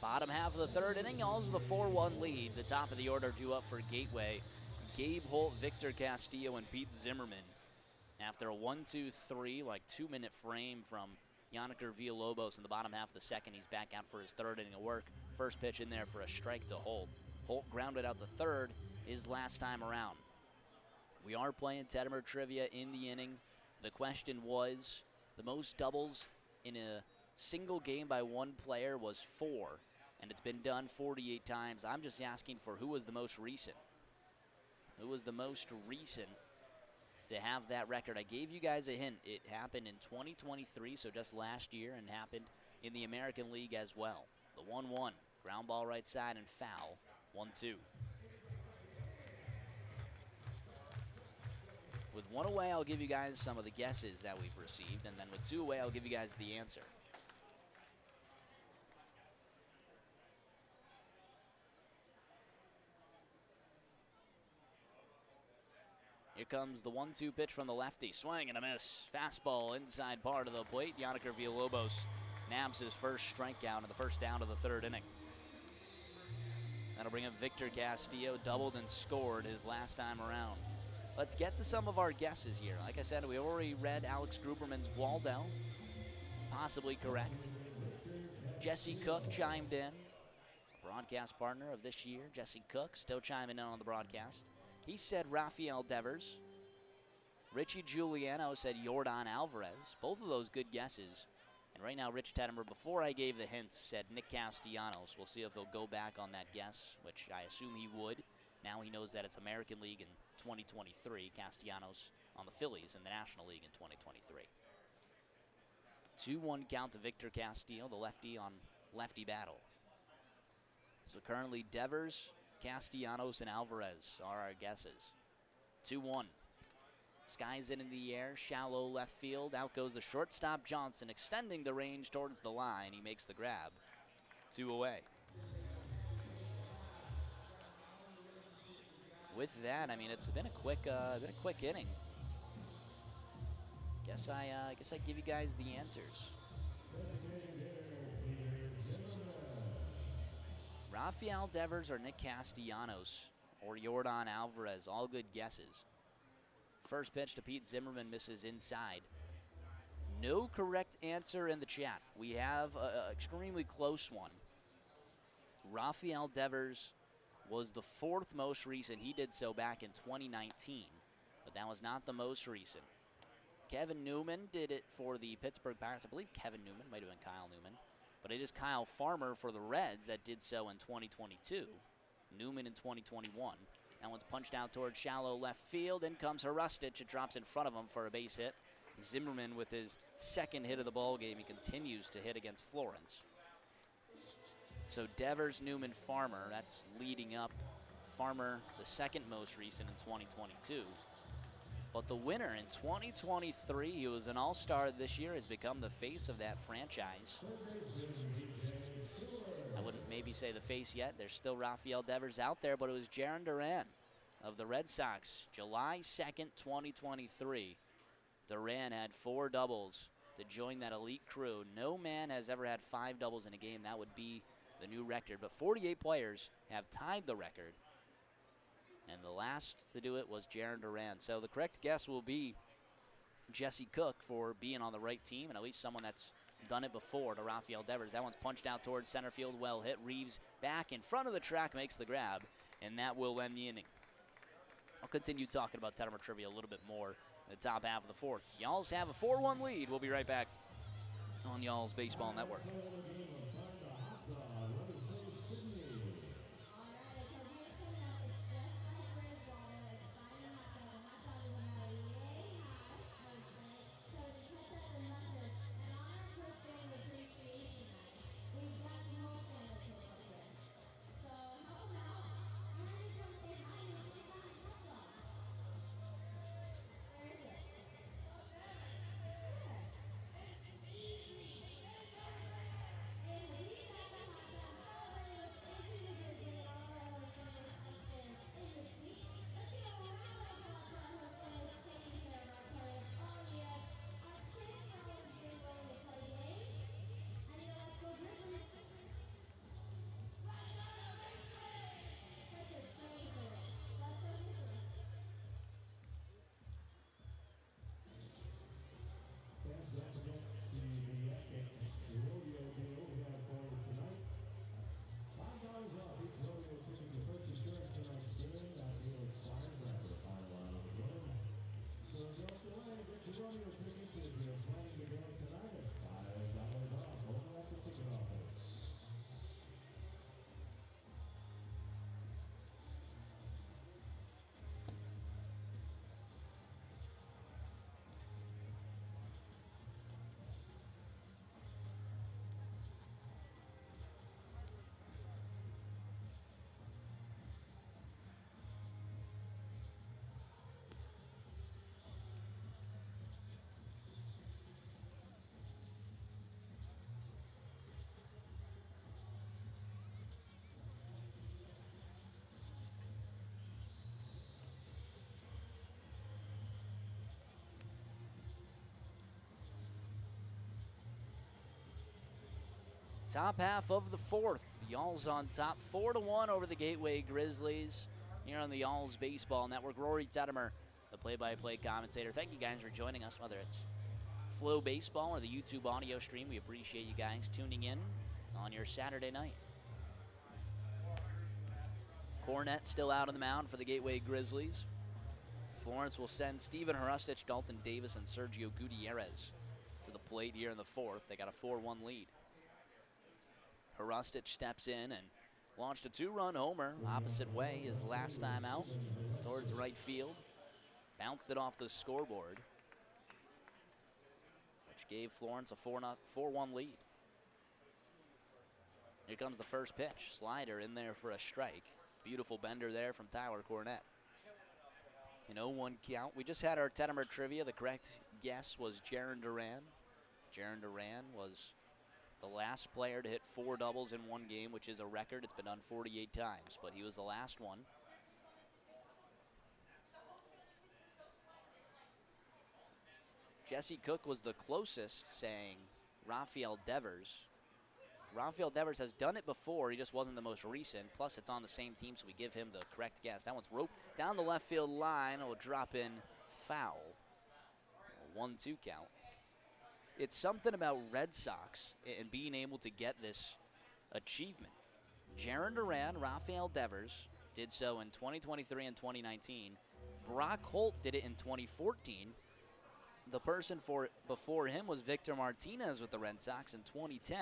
Bottom half of the third inning, Y'alls with a 4-1 lead. The top of the order due up for Gateway. Gabe Holt, Victor Castillo, and Pete Zimmerman. After a 1-2-3, like 2-minute frame from Yannicker Villalobos in the bottom half of the second, he's back out for his third inning of work. First pitch in there for a strike to Holt. Holt grounded out to third his last time around. We are playing Tettemer Trivia in the inning. The question was, the most doubles in a single game by one player was 4, and it's been done 48 times. I'm just asking for who was the most recent. Who was the most recent to have that record? I gave you guys a hint. It happened in 2023, so just last year, and happened in the American League as well. The 1-1, ground ball right side and foul, 1-2. With 1 away, I'll give you guys some of the guesses that we've received, and then with 2 away, I'll give you guys the answer. Here comes the 1-2 pitch from the lefty. Swing and a miss. Fastball inside part of the plate. Yannicker Villalobos nabs his first strikeout in the first down of the third inning. That'll bring up Victor Castillo. Doubled and scored his last time around. Let's get to some of our guesses here. Like I said, we already read Alex Gruberman's Waldo. Possibly correct. Jesse Cook chimed in. Broadcast partner of this year, Jesse Cook, still chiming in on the broadcast. He said Rafael Devers. Richie Giuliano said Yordan Alvarez. Both of those good guesses. And right now, Rich Tettemer, before I gave the hints, said Nick Castellanos. We'll see if he'll go back on that guess, which I assume he would. Now he knows that it's American League in 2023. Castellanos on the Phillies in the National League in 2023. 2-1 count to Victor Castillo, the lefty on lefty battle. So currently Devers Castellanos, and Alvarez are our guesses. 2-1. Skies it in the air, shallow left field. Out goes the shortstop Johnson, extending the range towards the line. He makes the grab. 2 away. With that, I mean, it's been a quick inning. Guess I give you guys the answers. Rafael Devers or Nick Castellanos or Yordan Alvarez, all good guesses. First pitch to Pete Zimmerman, misses inside. No correct answer in the chat. We have an extremely close one. Rafael Devers was the 4th most recent. He did so back in 2019, but that was not the most recent. Kevin Newman did it for the Pittsburgh Pirates. I believe Kevin Newman, might have been Kyle Newman, but it is Kyle Farmer for the Reds that did so in 2022. Newman in 2021. That one's punched out towards shallow left field. In comes Hrustic. It drops in front of him for a base hit. Zimmerman with his 2nd hit of the ball game. He continues to hit against Florence. So Devers, Newman, Farmer, that's leading up. Farmer, the 2nd most recent in 2022. But the winner in 2023, he was an all-star this year, has become the face of that franchise. I wouldn't maybe say the face yet. There's still Rafael Devers out there, but it was Jarren Duran of the Red Sox. July 2nd, 2023. Duran had 4 doubles to join that elite crew. No man has ever had 5 doubles in a game. That would be the new record, but 48 players have tied the record, and the last to do it was Jarren Duran. So the correct guess will be Jesse Cook for being on the right team, and at least someone that's done it before to Rafael Devers. That one's punched out towards center field, well hit. Reeves back in front of the track, makes the grab, and that will end the inning. I'll continue talking about Tettemer trivia a little bit more in the top half of the 4th. Y'alls have a 4-1 lead. We'll be right back on Y'alls Baseball Network. Top half of the 4th. Y'alls on top 4-1 over the Gateway Grizzlies here on the Y'alls Baseball Network. Rory Tettemer, the play-by-play commentator. Thank you guys for joining us, whether it's Flow Baseball or the YouTube audio stream. We appreciate you guys tuning in on your Saturday night. Cornett still out on the mound for the Gateway Grizzlies. Florence will send Steven Hrustic, Dalton Davis, and Sergio Gutierrez to the plate here in the 4th. They got a 4-1 lead. Hrustic steps in and launched a 2-run homer opposite way his last time out towards right field. Bounced it off the scoreboard, which gave Florence a 4-1 lead. Here comes the first pitch. Slider in there for a strike. Beautiful bender there from Tyler Cornett. An 0-1 count. We just had our Tettemer trivia. The correct guess was Jaron Duran. Jaron Duran was the last player to hit 4 doubles in one game, which is a record. It's been done 48 times, but he was the last one. Jesse Cook was the closest, saying Rafael Devers. Rafael Devers has done it before. He just wasn't the most recent. Plus, it's on the same team, so we give him the correct guess. That one's roped down the left field line. It will drop in foul. A 1-2 count. It's something about Red Sox and being able to get this achievement. Jaron Duran, Rafael Devers did so in 2023 and 2019. Brock Holt did it in 2014. The person before him was Victor Martinez with the Red Sox in 2010.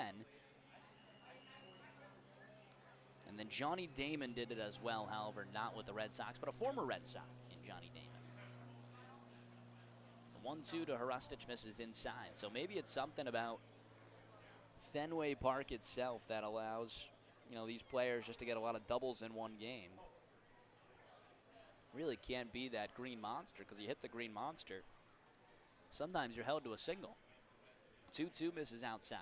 And then Johnny Damon did it as well, however, not with the Red Sox, but a former Red Sox in Johnny Damon. The 1-2 to Hrustic misses inside. So maybe it's something about Fenway Park itself that allows, these players just to get a lot of doubles in one game. Really can't be that green monster, because you hit the green monster, sometimes you're held to a single. 2-2 misses outside.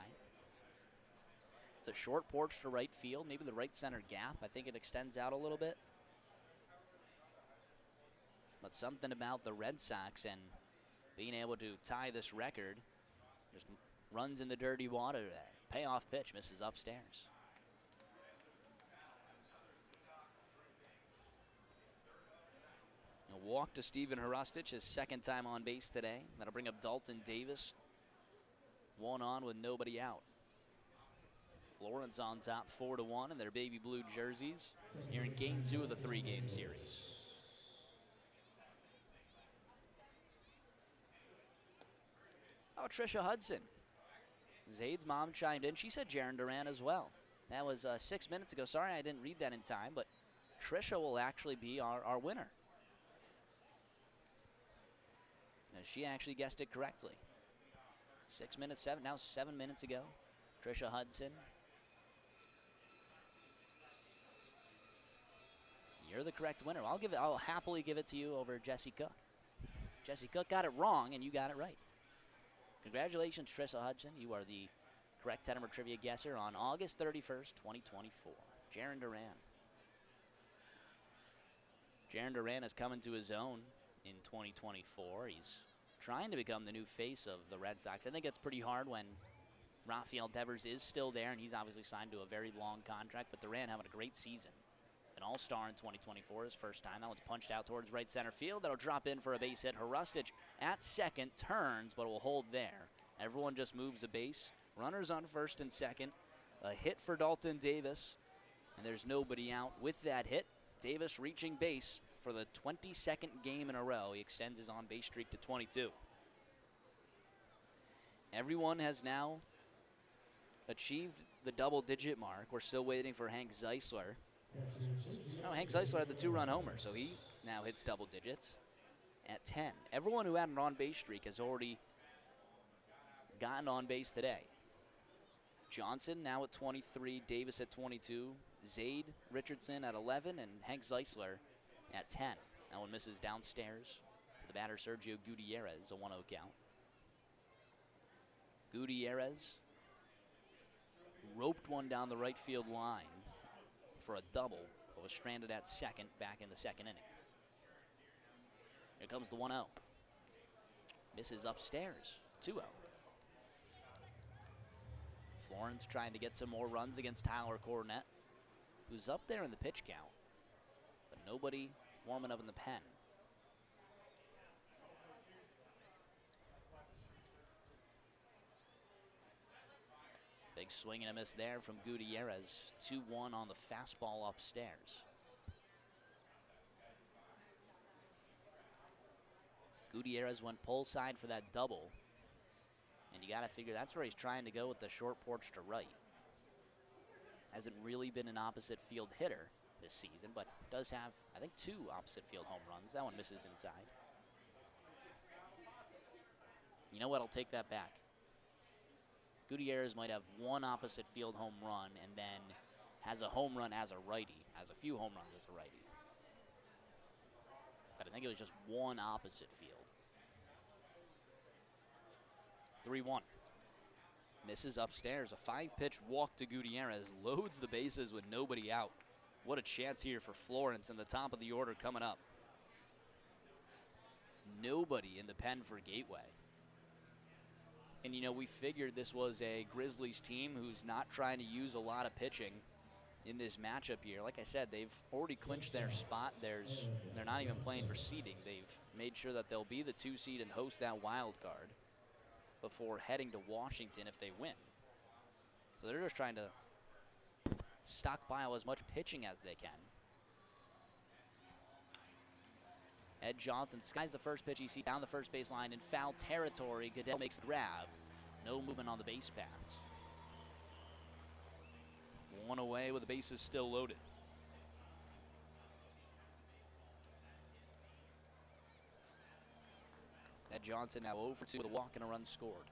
It's a short porch to right field, maybe the right center gap. I think it extends out a little bit. But something about the Red Sox and being able to tie this record just runs in the dirty water there. Payoff pitch misses upstairs. A walk to Steven Hrustic, his second time on base today. That'll bring up Dalton Davis. 1 on with nobody out. Florence on top 4-1 in their baby blue jerseys here in game 2 of the 3-game series. Oh, Trisha Hudson. Zaid's mom chimed in. She said Jaron Duran as well. That was 6 minutes ago. Sorry I didn't read that in time, but Trisha will actually be our winner. She actually guessed it correctly. 7 minutes ago. Trisha Hudson. You're the correct winner. I'll happily give it to you over Jesse Cook. Jesse Cook got it wrong, and you got it right. Congratulations, Trisha Hudson. You are the correct Tettemer trivia guesser on August 31st, 2024. Jaron Duran. Jaron Duran has come into his own in 2024. He's trying to become the new face of the Red Sox. I think it's pretty hard when Rafael Devers is still there, and he's obviously signed to a very long contract, but Duran having a great season. An all-star in 2024, his first time. That one's punched out towards right center field. That'll drop in for a base hit. Hrustic at second, turns, but will hold there. Everyone just moves a base. Runners on first and second. A hit for Dalton Davis, and there's nobody out. With that hit, Davis reaching base for the 22nd game in a row. He extends his on-base streak to 22. Everyone has now achieved the double-digit mark. We're still waiting for Hank Zeisler. No, Hank Zeisler had the 2-run homer, so he now hits double digits at 10. Everyone who had an on-base streak has already gotten on base today. Johnson now at 23, Davis at 22, Zaid Richardson at 11, and Hank Zeisler at 10. That one misses downstairs to the batter, Sergio Gutierrez, a 1-0 count. Gutierrez roped one down the right field line for a double, but was stranded at second back in the second inning. Here comes the 1-0. Misses upstairs, 2-0. Florence trying to get some more runs against Tyler Cornett, who's up there in the pitch count, but nobody warming up in the pen. Big swing and a miss there from Gutierrez. 2-1 on the fastball upstairs. Gutierrez went pull side for that double. And you got to figure that's where he's trying to go with the short porch to right. Hasn't really been an opposite field hitter this season, but does have, I think, 2 opposite field home runs. That one misses inside. You know what? I'll take that back. Gutierrez might have 1 opposite field home run and then has a home run as a righty, has a few home runs as a righty. But I think it was just one opposite field. 3-1. Misses upstairs. A 5-pitch walk to Gutierrez. Loads the bases with nobody out. What a chance here for Florence in the top of the order coming up. Nobody in the pen for Gateway. And, you know, we figured this was a Grizzlies team who's not trying to use a lot of pitching in this matchup here. Like I said, they've already clinched their spot. They're not even playing for seeding. They've made sure that they'll be the 2 seed and host that wild card before heading to Washington if they win. So they're just trying to stockpile as much pitching as they can. Ed Johnson skies the first pitch he sees down the first baseline in foul territory. Goodell makes the grab. No movement on the base paths. One away with the bases still loaded. Ed Johnson now 0 for 2 with a walk and a run scored.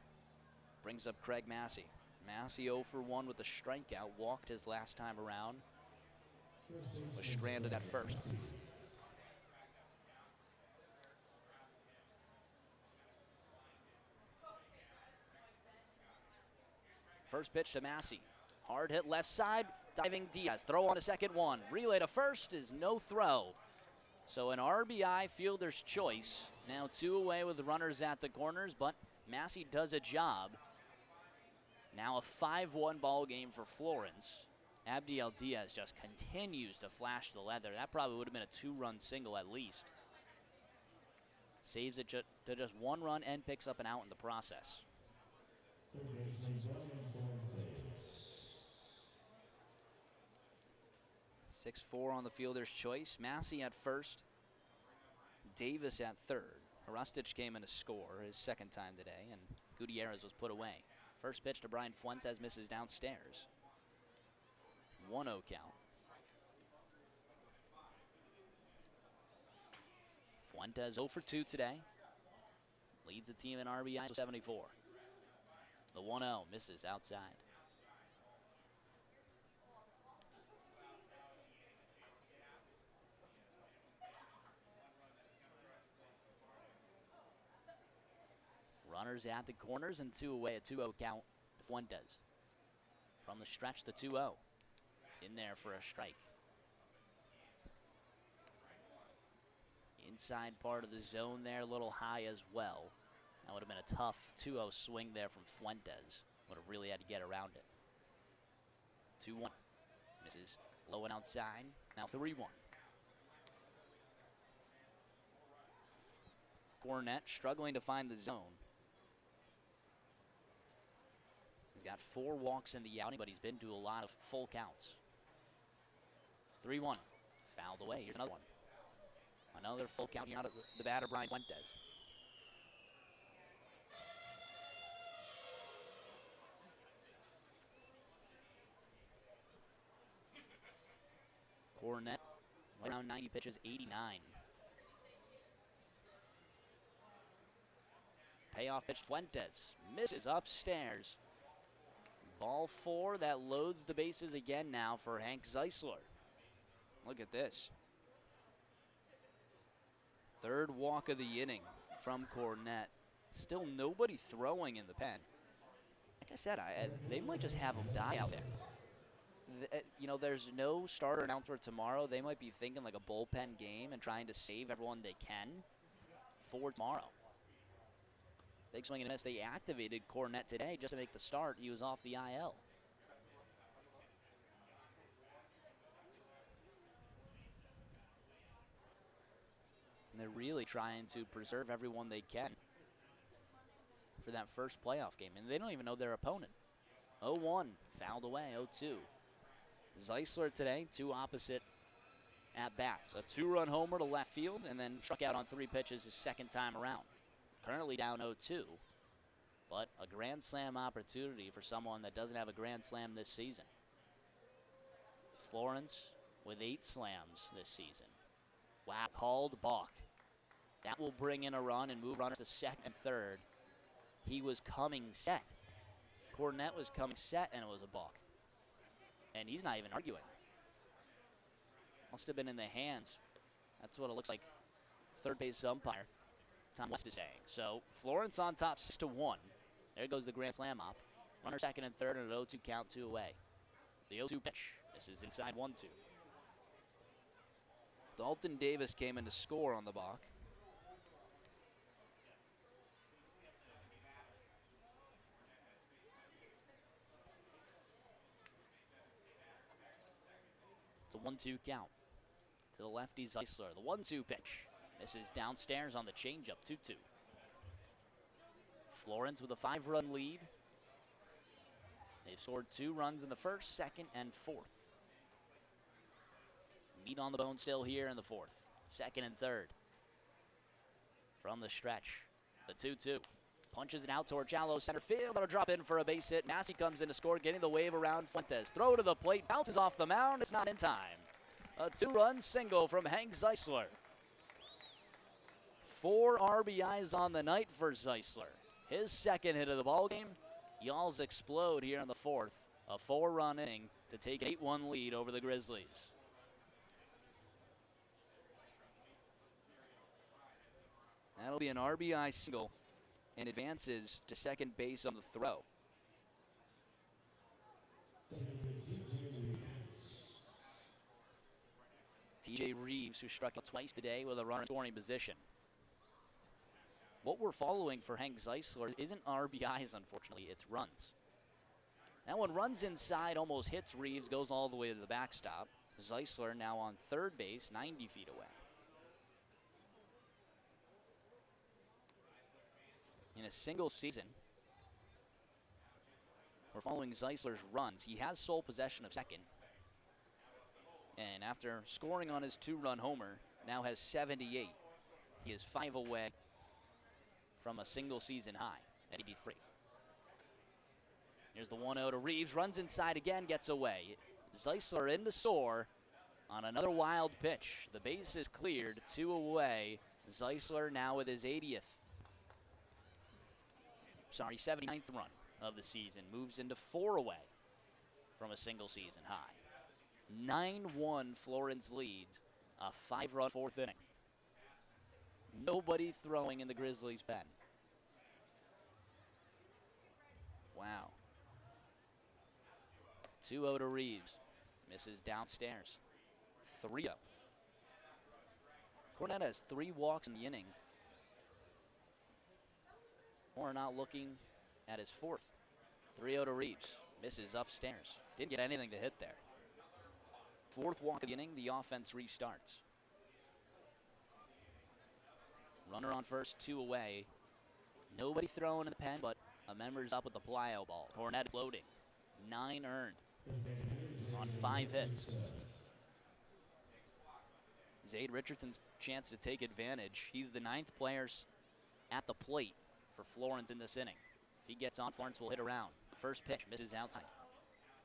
Brings up Craig Massey. Massey 0 for 1 with a strikeout. Walked his last time around. Was stranded at first. First pitch to Massey. Hard hit left side. Diving Diaz. Throw on a second one. Relay to first is no throw. So an RBI fielder's choice. Now 2 away with the runners at the corners, but Massey does a job. Now a 5-1 ball game for Florence. Abdiel Diaz just continues to flash the leather. That probably would have been a 2-run single at least. Saves it to just 1 run and picks up an out in the process. 6-4 on the fielder's choice. Massey at first. Davis at third. Hrustic came in to score his second time today, and Gutierrez was put away. First pitch to Brian Fuentes misses downstairs. 1-0 count. Fuentes 0 for 2 today. Leads the team in RBI 74. The 1-0 misses outside. Runners at the corners and 2 away, a 2-0 count to Fuentes. From the stretch, the 2-0. In there for a strike. Inside part of the zone there, a little high as well. That would have been a tough 2-0 swing there from Fuentes. Would have really had to get around it. 2-1. Misses low and outside. Now 3-1. Cornette struggling to find the zone. He's got 4 walks in the outing, but he's been to a lot of full counts. 3-1. Fouled away. Here's another one. Another full count here out of the batter, Brian Fuentes. Cornette, around 90 pitches, 89. Payoff pitch, Fuentes. Misses upstairs. Ball 4, that loads the bases again now for Hank Zeisler. Look at this. Third walk of the inning from Cornette. Still nobody throwing in the pen. Like I said, they might just have him die out there. You know, there's no starter announcer tomorrow. They might be thinking like a bullpen game and trying to save everyone they can for tomorrow. Big swing and a miss. They activated Cornette today just to make the start. He was off the IL. And they're really trying to preserve everyone they can for that first playoff game. And they don't even know their opponent. 0-1, fouled away, 0-2. Zeisler today, 2 opposite at-bats. A 2-run homer to left field and then struck out on 3 pitches his second time around. Currently down 0-2, but a grand slam opportunity for someone that doesn't have a grand slam this season. Florence with 8 slams this season. Wow, called balk. That will bring in a run and move runners to second and third. He was coming set. Cornette was coming set, and it was a balk. And he's not even arguing. Must have been in the hands. That's what it looks like. Third base umpire Tom West is saying. So Florence on top 6-1. There goes the grand slam op. Runner second and third and an 0-2 count, 2 away. The 0-2 pitch. This is inside 1-2. Dalton Davis came in to score on the balk. It's a 1-2 count. To the lefty, Zeisler. The 1-2 pitch. This is downstairs on the changeup, 2-2. Florence with a 5-run lead. They've scored 2 runs in the first, second, and fourth. Meat on the bone still here in the fourth. Second and third. From the stretch, the 2-2. Punches it out toward shallow center field. That'll drop in for a base hit. Massey comes in to score, getting the wave around Fuentes. Throw to the plate, bounces off the mound. It's not in time. A 2-run single from Hank Zeisler. 4 RBIs on the night for Zeisler. His second hit of the ballgame. Y'alls explode here in the fourth. A 4-run inning to take an 8-1 lead over the Grizzlies. That'll be an RBI single and advances to second base on the throw. TJ Reeves, who struck out twice today with a runner in scoring position. What we're following for Hank Zeisler isn't RBIs, unfortunately, it's runs. That one runs inside, almost hits Reeves, goes all the way to the backstop. Zeisler now on third base, 90 feet away. In a single season, we're following Zeisler's runs. He has sole possession of second. And after scoring on his 2-run homer, now has 78. He is 5 away from a single season high at 83. Here's the 1-0 to Reeves, runs inside again, gets away. Zeisler in to soar on another wild pitch. The base is cleared, 2 away. Zeisler now with his 79th run of the season. Moves into 4 away from a single season high. 9-1 Florence leads a 5-run fourth inning. Nobody throwing in the Grizzlies' pen. Wow. 2-0 to Reeves. Misses downstairs. 3-0. Cornette has 3 walks in the inning. Moore not looking at his 4th. 3-0 to Reeves. Misses upstairs. Didn't get anything to hit there. 4th walk of the inning, the offense restarts. Runner on first, 2 away. Nobody throwing in the pen, but a member's up with the plyo ball. Cornette floating. 9 earned on 5 hits. Zade Richardson's chance to take advantage. He's the 9th player at the plate for Florence in this inning. If he gets on, Florence will hit around. First pitch misses outside.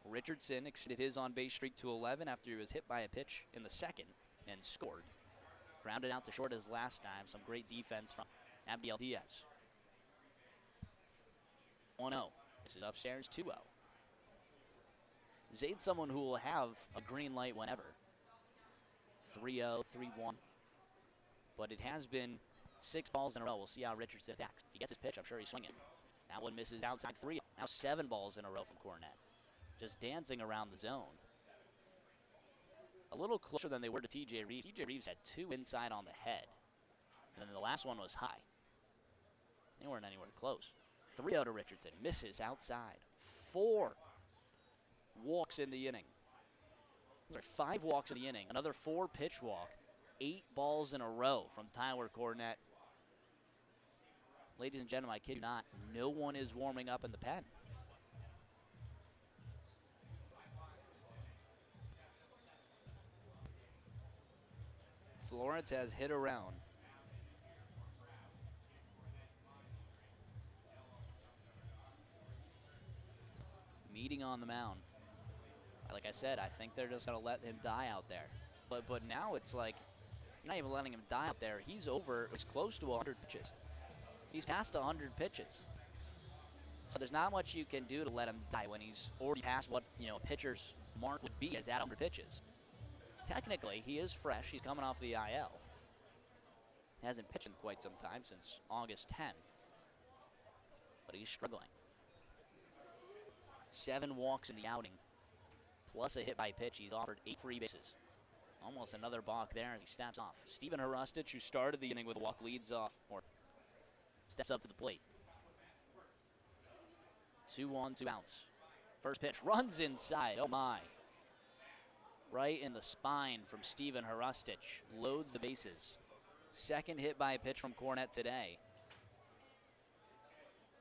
Richardson extended his on-base streak to 11 after he was hit by a pitch in the second and scored. Grounded out to short his last time. Some great defense from Abdiel Diaz. 1-0. This is upstairs, 2-0. Zade's someone who will have a green light whenever. 3-0, 3-1. But it has been 6 balls in a row. We'll see how Richardson attacks. If he gets his pitch, I'm sure he's swinging. That one misses outside 3. Now 7 balls in a row from Cornette. Just dancing around the zone. A little closer than they were to TJ Reeves. TJ Reeves had 2 inside on the head. And then the last one was high. They weren't anywhere close. 3-0 to Richardson. Misses outside. 4 walks in the inning. Those are 5 walks in the inning. Another 4 pitch walk. 8 balls in a row from Tyler Cornette. Ladies and gentlemen, I kid you not, no one is warming up in the pen. Florence has hit around. Meeting on the mound. Like I said, I think they're just going to let him die out there. But now it's like, you're not even letting him die out there. He's close to 100 pitches. He's past 100 pitches. So there's not much you can do to let him die when he's already past what, a pitcher's mark would be as at 100 pitches. Technically, he is fresh. He's coming off the IL. Hasn't pitched in quite some time, since August 10th. But he's struggling. 7 walks in the outing, plus a hit by pitch. He's offered 8 free bases. Almost another balk there as he steps off. Steven Hrustic, who started the inning with a walk, leads off, or steps up to the plate. 2-1, 2 outs. First pitch runs inside. Oh my. Right in the spine from Steven Hrustic. Loads the bases. Second hit by pitch from Cornette today.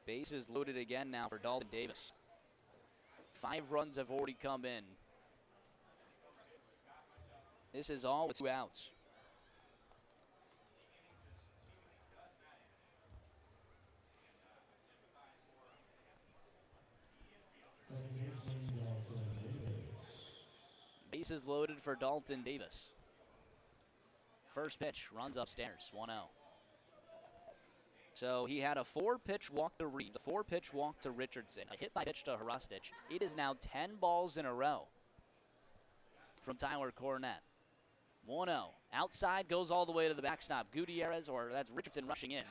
Bases loaded again now for Dalton Davis. 5 runs have already come in. This is all with 2 outs. Bases loaded for Dalton Davis. First pitch runs upstairs, 1-0. So he had a 4-pitch walk to Reed, a 4-pitch walk to Richardson, a hit by pitch to Hrustic. It is now 10 balls in a row from Tyler Cornette. 1-0. Outside, goes all the way to the backstop. Gutierrez, or that's Richardson rushing in.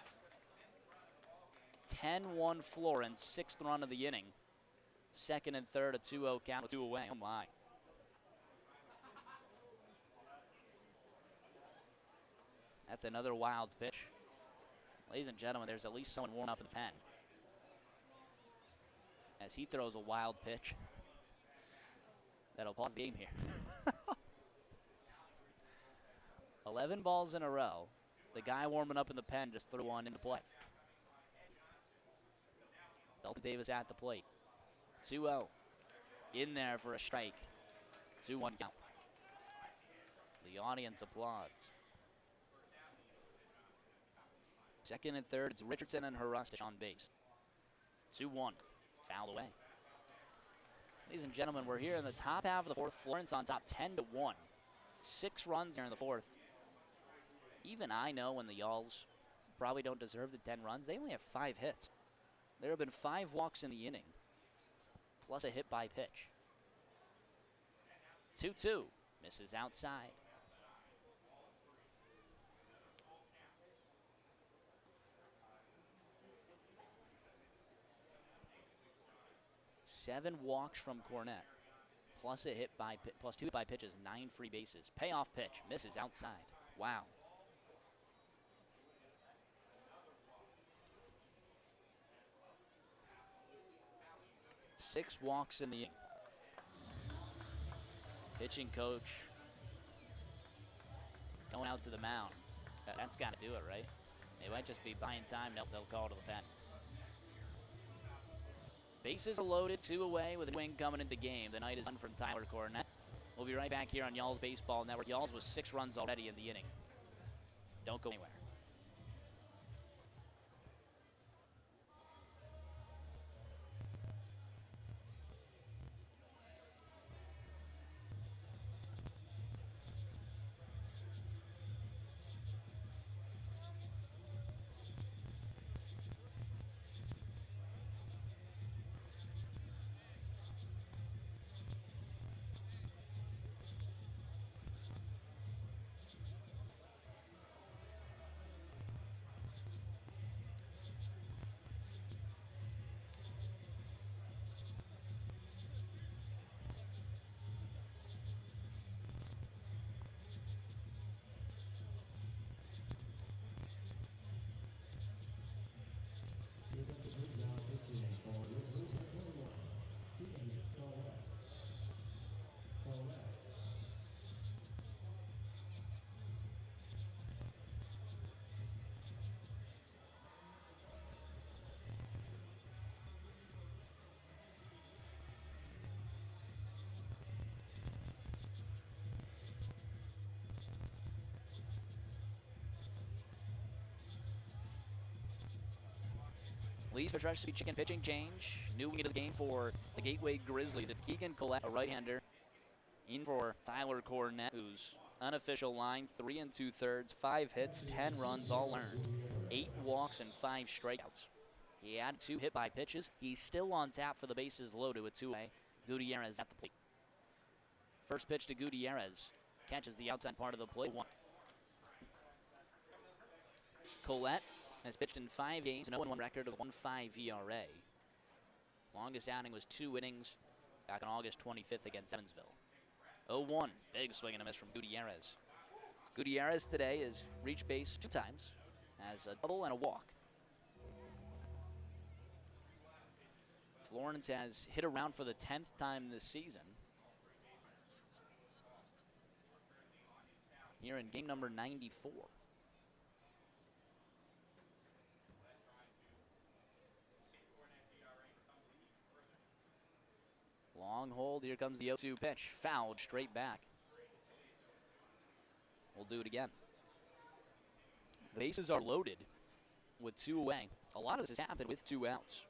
10-1 Florence, 6th run of the inning. Second and third, a 2-0 count with 2 away. Oh my. That's another wild pitch. Ladies and gentlemen, there's at least someone warm up in the pen. As he throws a wild pitch. That'll pause the game here. 11 balls in a row. The guy warming up in the pen just threw one into play. Dalton Davis at the plate. 2-0. In there for a strike. 2-1 count. The audience applauds. Second and third, it's Richardson and Hrustic on base. 2-1. Fouled away. Ladies and gentlemen, we're here in the top half of the fourth. Florence on top 10-1. 6 runs here in the fourth. Even I know when the Y'alls probably don't deserve the 10 runs. They only have 5 hits. There have been 5 walks in the inning, plus a hit by pitch. 2-2. Misses outside. Seven walks from Cornette, plus a hit by plus 2 hit by pitches, 9 free bases. Payoff pitch, misses outside. Wow. Six walks in the inning. Pitching coach going out to the mound. That's got to do it, right? They might just be buying time. Nope, they'll call to the pen. Bases are loaded, 2 away with a win coming into game. The night is done from Tyler Cornette. We'll be right back here on Y'all's Baseball Network. Y'all's was 6 runs already in the inning. Don't go anywhere. Leads for Trash Chicken pitching change. New wing into the game for the Gateway Grizzlies. It's Keegan Collette, a right-hander, in for Tyler Cornette, whose unofficial line, 3 2/3, 5 hits, 10 runs, all earned, 8 walks and 5 strikeouts. He had 2 hit by pitches. He's still on tap for the bases loaded with 2 away. Gutierrez at the plate. First pitch to Gutierrez. Catches the outside part of the plate. 1. Collette has pitched in 5 games, 0-1 record of 1.5 ERA. Longest outing was 2 innings back on August 25th against Evansville. 0-1, big swing and a miss from Gutierrez. Gutierrez today has reached base 2 times, has a double and a walk. Florence has hit around for the 10th time this season. Here in game number 94. Long hold, here comes the 0-2 pitch, fouled straight back. We'll do it again. The bases are loaded with 2 away. A lot of this has happened with 2 outs.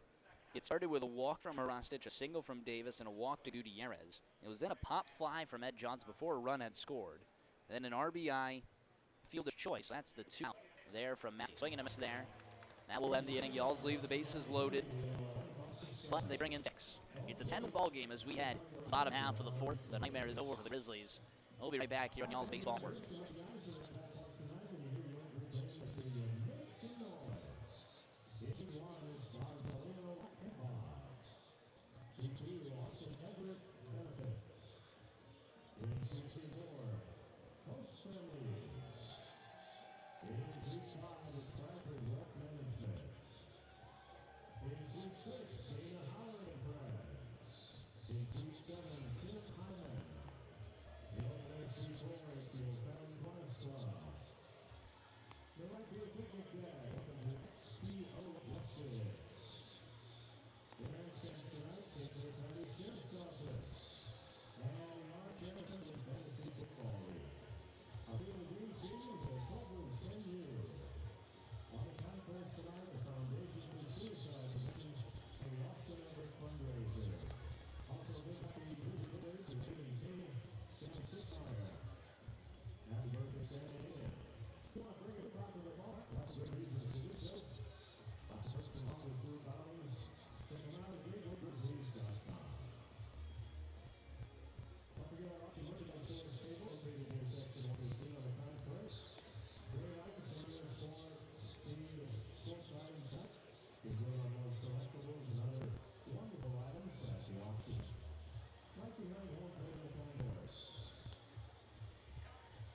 It started with a walk from Harastich, a single from Davis, and a walk to Gutierrez. It was then a pop fly from Ed Johnson before a run had scored. Then an RBI fielder's choice. That's the 2 out there from Massey. Swing and a miss there. That will end the inning. Y'alls leave the bases loaded, but they bring in 6. It's a 10-1 ball game as we head to the bottom half of the 4th. The nightmare is over for the Grizzlies. We'll be right back here on Y'all's Baseball Network.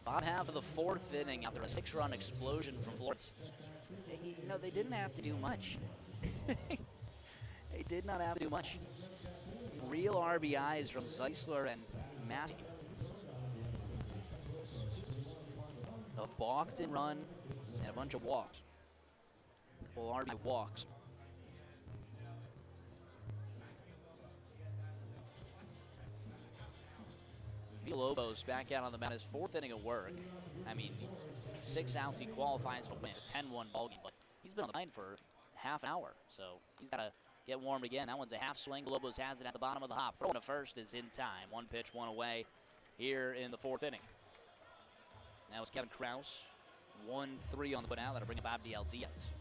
Bottom half of the 4th inning after a 6-run explosion from Florence. You know, they didn't have to do much. They did not have to do much. Real RBIs from Zeisler and Massey. A balked and run and a bunch of walks. A couple RBI walks. Villalobos back out on the mound. His 4th inning of work. I mean, 6 outs, he qualifies for a win. A 10-1 ballgame, but he's been on the line for half an hour, so he's got to get warm again. That one's a half swing. Villalobos has it at the bottom of the hop. Throwing to first is in time. 1 pitch, 1 away here in the 4th inning. That was Kevin Krause. 1-3 on the put out. That'll bring up Abdiel Diaz.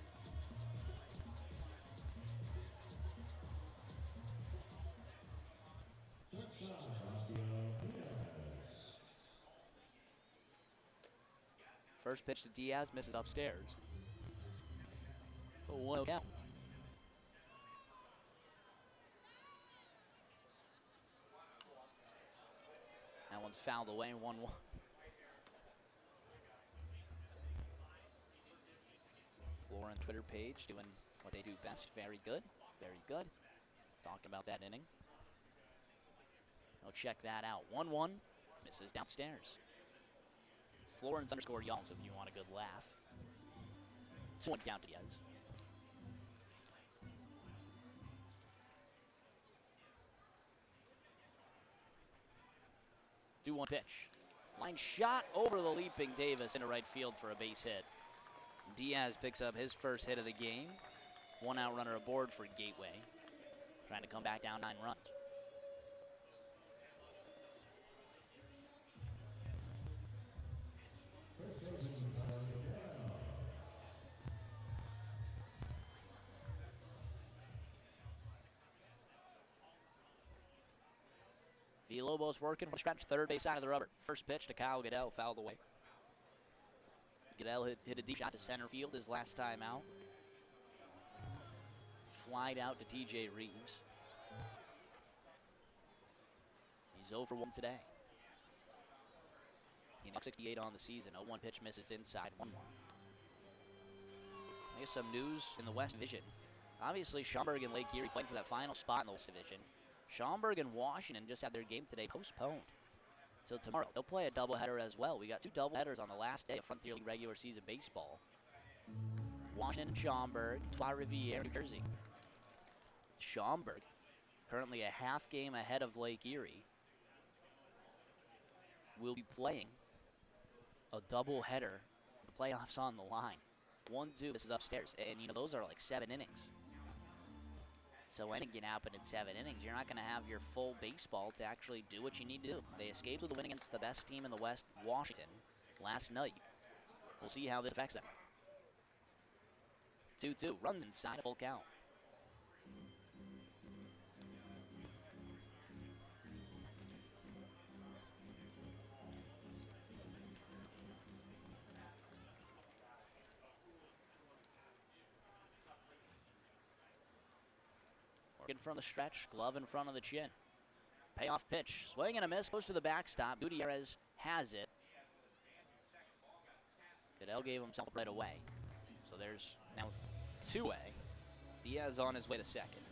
First pitch to Diaz, misses upstairs. 1-0 count. That one's fouled away, 1-1. Florence Twitter page doing what they do best. Very good, very good. Talking about that inning. I'll check that out. 1-1, misses downstairs. It's Florence_Y'alls if you want a good laugh. 2-1 count to Diaz. Do 1 pitch. Line shot over the leaping Davis into right field for a base hit. Diaz picks up his first hit of the game. 1 out runner aboard for Gateway. Trying to come back down 9 runs. Villalobos working from stretch, third base side of the rubber. First pitch to Kyle Goodell, fouled away. Goodell hit a deep shot to center field his last time out. Flied out to TJ Reeves. He's 0 for 1 today. He knocked 68 on the season. 0-1 pitch misses inside, 1-1. I guess some news in the West Division. Obviously, Schaumburg and Lake Erie playing for that final spot in the West Division. Schaumburg and Washington just had their game today postponed. So tomorrow, they'll play a doubleheader as well. We got 2 doubleheaders on the last day of Frontier League regular season baseball. Washington and Schaumburg, Trois Rivières, New Jersey. Schaumburg, currently a half game ahead of Lake Erie, will be playing a doubleheader. The playoffs on the line. 1-2, this is upstairs. And, you know, those are like 7 innings. So anything can happen in 7 innings. You're not going to have your full baseball to actually do what you need to do. They escaped with a win against the best team in the West, Washington, last night. We'll see how this affects them. 2-2, runs inside, a full count. From the stretch, glove in front of the chin. Payoff pitch, swing and a miss, goes to the backstop. Gutierrez has it. Goodell gave himself right away. So there's now 2-way. Diaz on his way to second.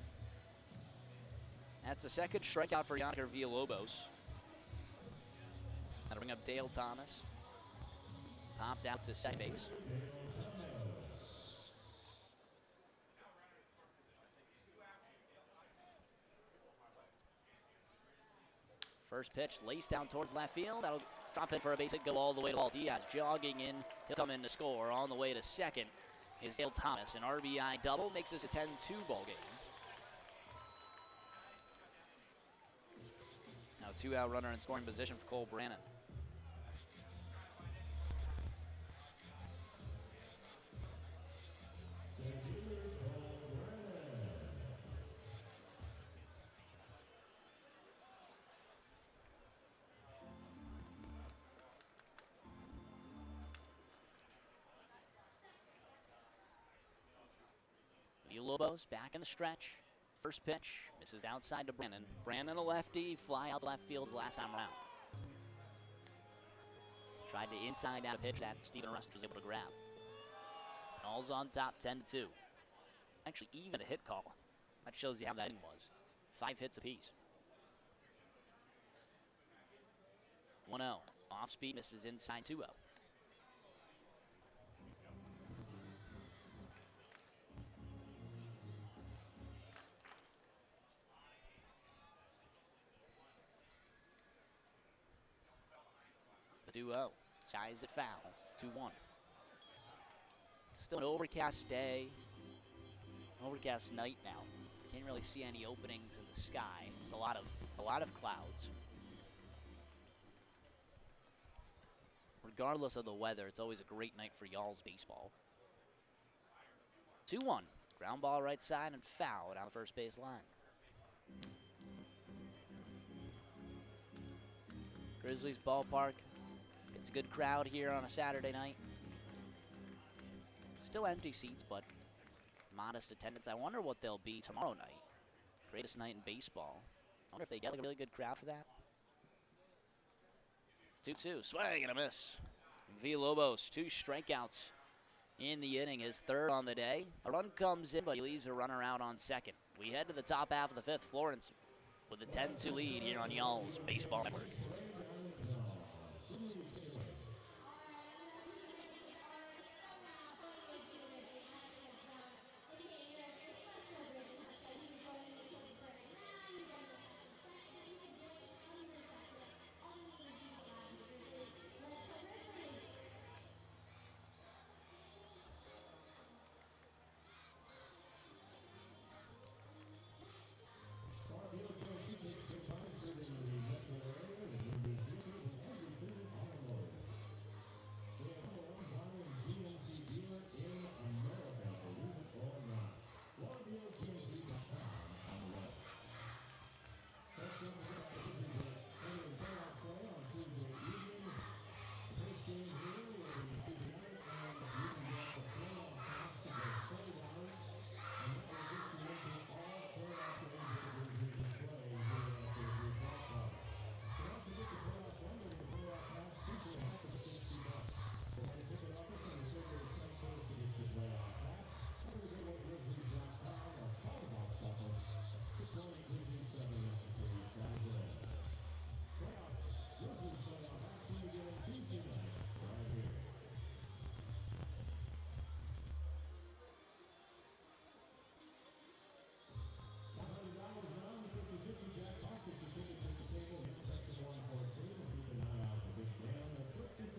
That's the second strikeout for Yonker Villalobos. That'll bring up Dale Thomas. Popped out to second base. First pitch laced down towards left field. That'll drop in for a base hit, go all the way to ball. Diaz jogging in. He'll come in to score. On the way to second is Dale Thomas. An RBI double makes this a 10-2 ball game. Now 2-out runner in scoring position for Cole Brannon. Villalobos back in the stretch. First pitch misses outside to Brannon. Brannon a lefty, fly out to left field last time around. Tried to inside out pitch that Stephen Rust was able to grab. All's on top, 10-2. Actually, even a hit call. That shows you how that inning was. 5 hits apiece. 1-0. Off speed misses inside 2-0. The 2-0. Size it foul. 2-1. Still an overcast day. Overcast night now. Can't really see any openings in the sky. Just a lot of clouds. Regardless of the weather, it's always a great night for y'all's baseball. 2-1. Ground ball right side and foul down the first base line. Grizzlies ballpark. Gets a good crowd here on a Saturday night. Still empty seats, but modest attendance. I wonder what they'll be tomorrow night. Greatest night in baseball. I wonder if they get a really good crowd for that. 2-2, swing and a miss. Villalobos, 2 strikeouts in the inning, his third on the day. A run comes in, but he leaves a runner out on second. We head to the top half of the 5th. Florence with a 10-2 lead here on y'all's Baseball Network.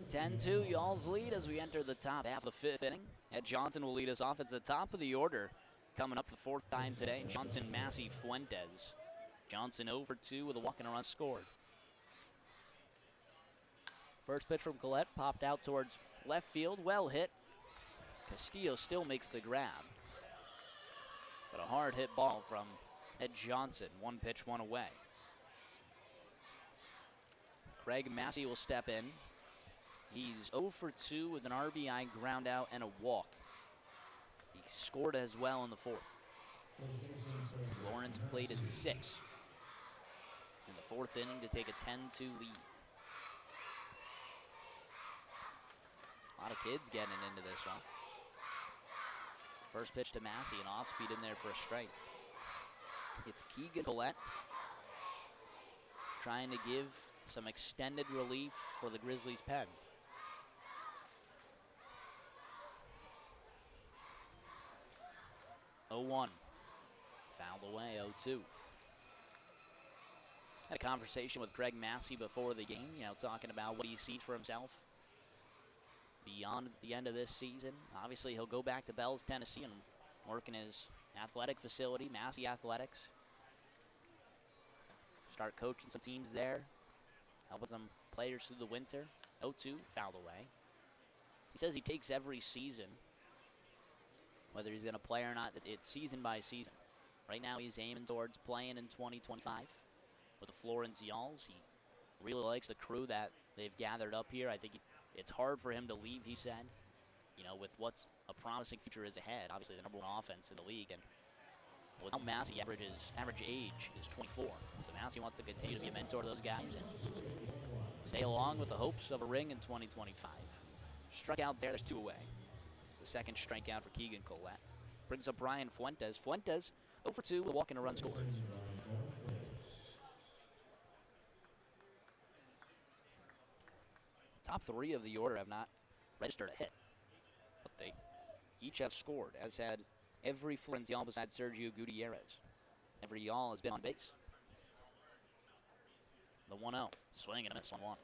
10-2, y'all's lead as we enter the top half of the fifth inning. Ed Johnson will lead us off. It's the top of the order coming up for the fourth time today. Johnson, Massey, Fuentes. Johnson 0 for 2 with a walk and a run scored. First pitch from Collette popped out towards left field. Well hit. Castillo still makes the grab. But a hard hit ball from Ed Johnson. One pitch, one away. Craig Massey will step in. He's 0 for 2 with an RBI ground out and a walk. He scored as well in the fourth. Florence played at 6 in the fourth inning to take a 10-2 lead. A lot of kids getting into this one. First pitch to Massey, an off-speed in there for a strike. It's Keegan Collette trying to give some extended relief for the Grizzlies' pen. Oh, 1. Fouled away, 0-2. Had a conversation with Craig Massey before the game, talking about what he sees for himself beyond the end of this season. Obviously, he'll go back to Bells, Tennessee, and work in his athletic facility, Massey Athletics. Start coaching some teams there, helping some players through the winter. 0-2, fouled away. He says he takes every season, whether he's going to play or not, it's season by season. Right now, he's aiming towards playing in 2025 with the Florence Yalls. He really likes the crew that they've gathered up here. I think it's hard for him to leave, he said, with what's a promising future is ahead. Obviously, the number 1 offense in the league. And without Massey, average age is 24. So Massey wants to continue to be a mentor to those guys and stay along with the hopes of a ring in 2025. Struck out there, there's 2 away. It's a second strikeout for Keegan Collette. Brings up Brian Fuentes. Fuentes 0 for 2 with a walk and a run scored. Top 3 of the order have not registered a hit, but they each have scored, as had every Florence Yall besides Sergio Gutierrez. Every Yall has been on base. The 1-0, swing and a miss, 1-1.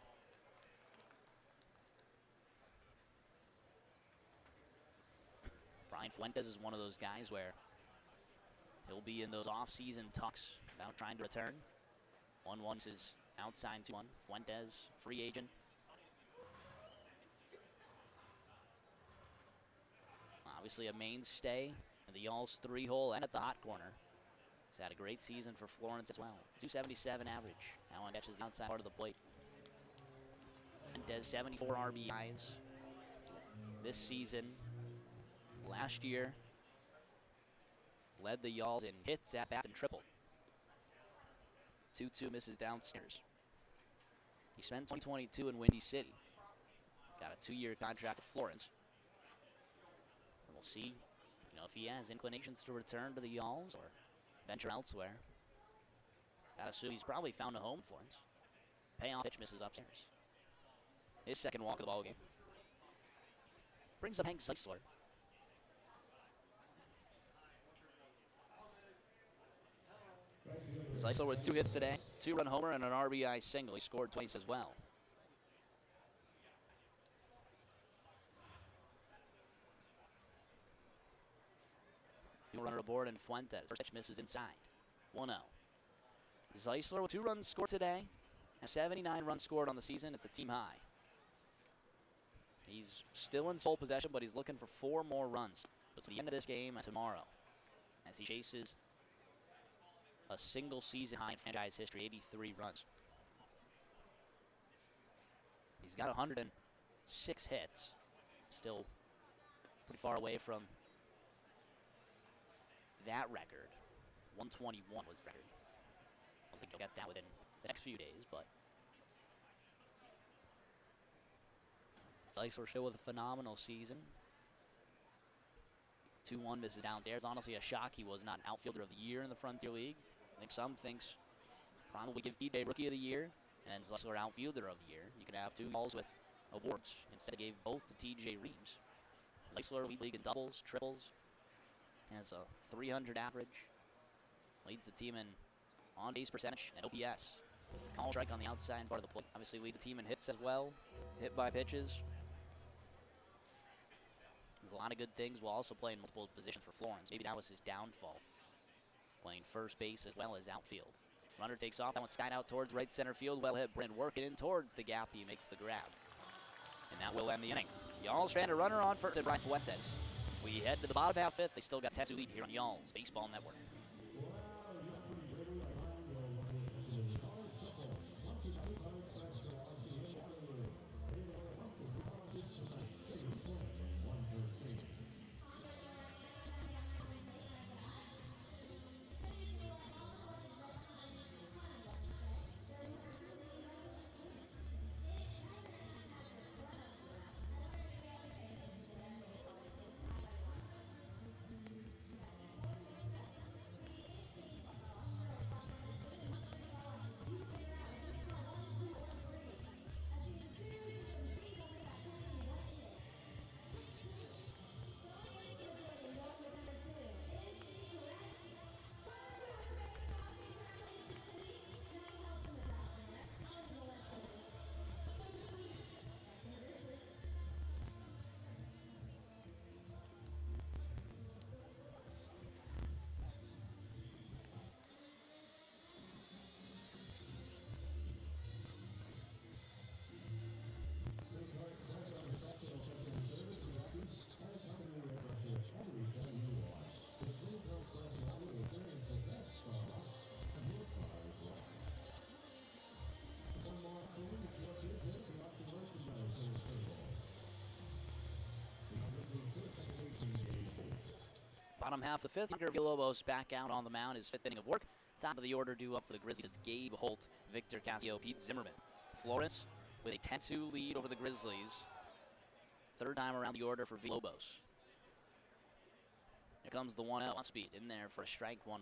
Brian Fuentes is one of those guys where he'll be in those off-season talks about trying to return. 1-1 is outside 2-1. Fuentes, free agent. Obviously a mainstay in the Yalls 3-hole and at the hot corner. He's had a great season for Florence as well. 277 average. Now on catches the outside part of the plate. Fuentes 74 RBIs this season. Last year, led the Yalls in hits, at-bats, and triple. 2-2 misses downstairs. He spent 2022 in Windy City. Got a 2-year contract with Florence. And we'll see, if he has inclinations to return to the Yalls or venture elsewhere. Gotta assume he's probably found a home for Florence. Payoff pitch misses upstairs. His second walk of the ballgame. Brings up Hank Zeisler. Zeisler with 2 hits today, 2-run homer and an RBI single. He scored twice as well. New runner aboard and Fuentes. First pitch misses inside. 1-0. Zeisler with 2 runs scored today. And 79 runs scored on the season. It's a team high. He's still in sole possession, but he's looking for 4 more runs between the end of this game and tomorrow as he chases a single season high in franchise history, 83 runs. He's got 106 hits. Still pretty far away from that record. 121 was the record. I don't think he'll get that within the next few days, but Zeisler still with a phenomenal season. 2-1 misses downstairs. Honestly, a shock he was not an outfielder of the year in the Frontier League. I think some thinks probably give TJ Rookie of the Year and Zeisler outfielder of the year. You could have 2 balls with awards. Instead, gave both to TJ Reeves. Zeisler leads league in doubles, triples. Has a 300 average. Leads the team in on-base percentage and OPS. Call strike on the outside part of the plate. Obviously leads the team in hits as well. Hit by pitches. There's a lot of good things while also playing multiple positions for Florence. Maybe that was his downfall. Playing first base as well as outfield. Runner takes off. That one skied out towards right center field. Well hit. Bryn working in towards the gap. He makes the grab. And that will end the inning. Y'all stranded runner on first to Brian Fuentes. We head to the bottom half fifth. They still got Tetsu lead here on Y'all's Baseball Network. Bottom half of the fifth, Yonker Villalobos back out on the mound, his fifth inning of work. Top of the order due up for the Grizzlies. It's Gabe Holt, Victor Castillo, Pete Zimmerman. Florence with a 10-2 lead over the Grizzlies. Third time around the order for Villalobos. Here comes the 1-0 off speed in there for a strike 1-1.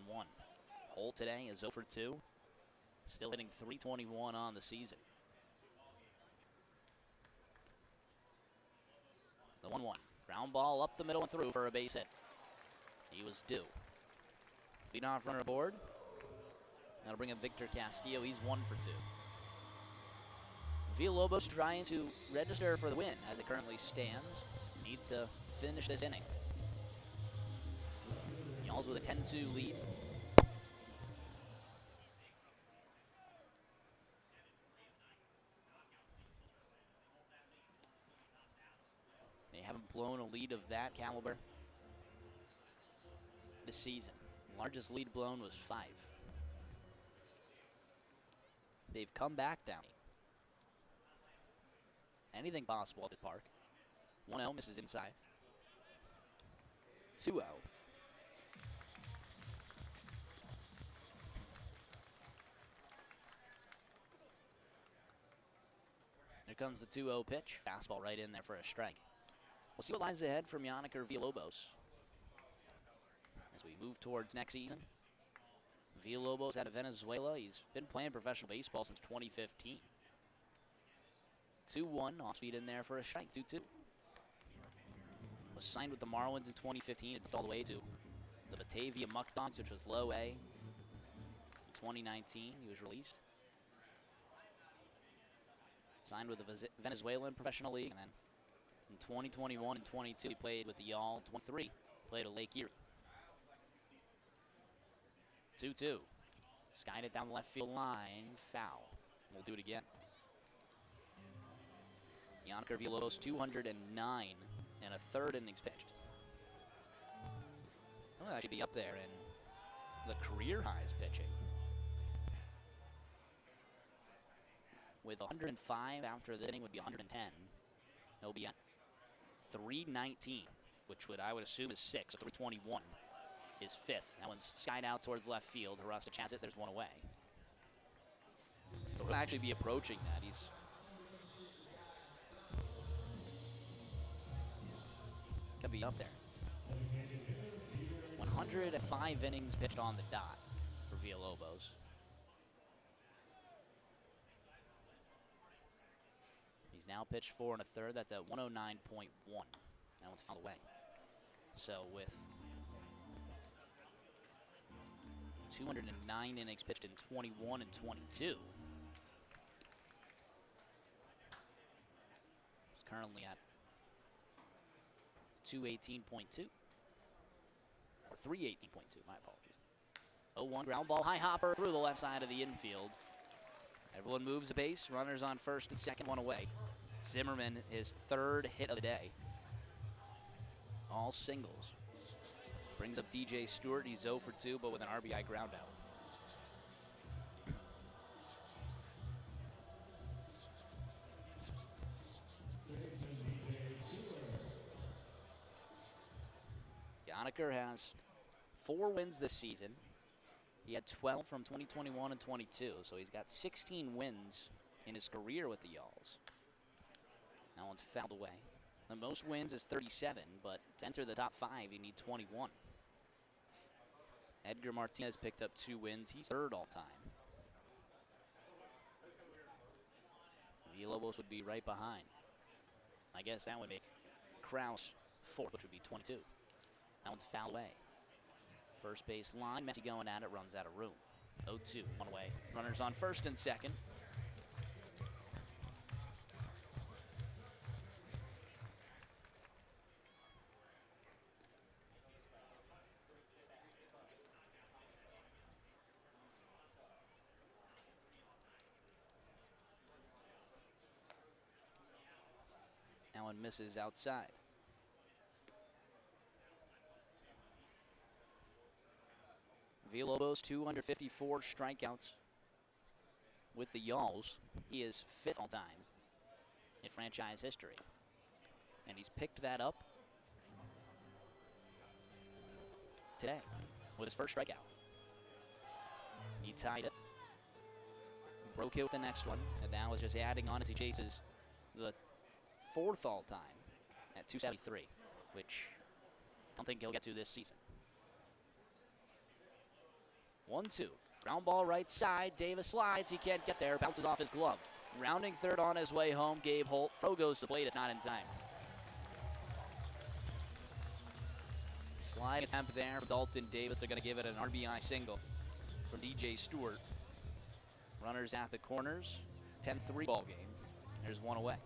Holt today is 0 for 2. Still hitting .321 on the season. The 1-1. Ground ball up the middle and through for a base hit. He was due. Lead off runner aboard. That'll bring up Victor Castillo. He's 1 for 2. Villalobos trying to register for the win as it currently stands. Needs to finish this inning. Y'all's with a 10-2 lead. They haven't blown a lead of that caliber this season. Largest lead blown was 5. They've come back down. Anything possible at the park. 1-0 misses inside. 2-0. Here comes the 2-0 pitch. Fastball right in there for a strike. We'll see what lies ahead from Yonker Villalobos as we move towards next season. Villalobos out of Venezuela. He's been playing professional baseball since 2015. 2-1, off speed in there for a strike, 2-2. Was signed with the Marlins in 2015, advanced all the way to the Batavia Muck Dogs, which was low A. In 2019, he was released. Signed with the Venezuelan Professional League, and then in 2021 and 22, he played with the Y'all. 23, played at Lake Erie. 2-2. Skied it down the left field line, foul. We'll do it again. Yonker Villalobos, 209 and a third innings pitched. He'll actually be up there in the career highs pitching. With 105 after the inning would be 110. He'll be at 319, which I would assume is 6, so 321 is 5th. That one's skied out towards left field. Harastich has it, there's one away. So he'll actually be approaching that. He's gonna be up there. 105 innings pitched on the dot for Villalobos. He's now pitched 4 1/3. That's at 109.1. That one's fouled away. So with 209 innings pitched in 21 and 22, currently at 218.2. Or 318.2, my apologies. 0-1 ground ball, high hopper through the left side of the infield. Everyone moves the base, runners on first and second, one away. Zimmerman, his third hit of the day. All singles. Brings up DJ Stewart, he's 0 for 2, but with an RBI groundout. Yoniker has 4 wins this season. He had 12 from 2021 and 22, so he's got 16 wins in his career with the Yalls. That one's fouled away. The most wins is 37, but to enter the top 5, you need 21. Edgar Martinez picked up 2 wins. He's third all-time. Villalobos would be right behind. I guess that would make Kraus fourth, which would be 22. That one's fouled away. First base line, Messi going at it, runs out of room. 0-2, one away. Runners on first and second. That one misses outside. Villalobos, 254 strikeouts with the Yalls. He is 5th all time in franchise history. And he's picked that up today with his first strikeout. He tied it, broke it with the next one, and now is just adding on as he chases the 4th all time at 273, which I don't think he'll get to this season. 1-2. Ground ball right side. Davis slides. He can't get there. Bounces off his glove. Rounding third on his way home. Gabe Holt. Throw goes to plate. It's not in time. Slide attempt there for Dalton Davis. They're going to give it an RBI single from DJ Stewart. Runners at the corners. 10-3 ball game. There's one away.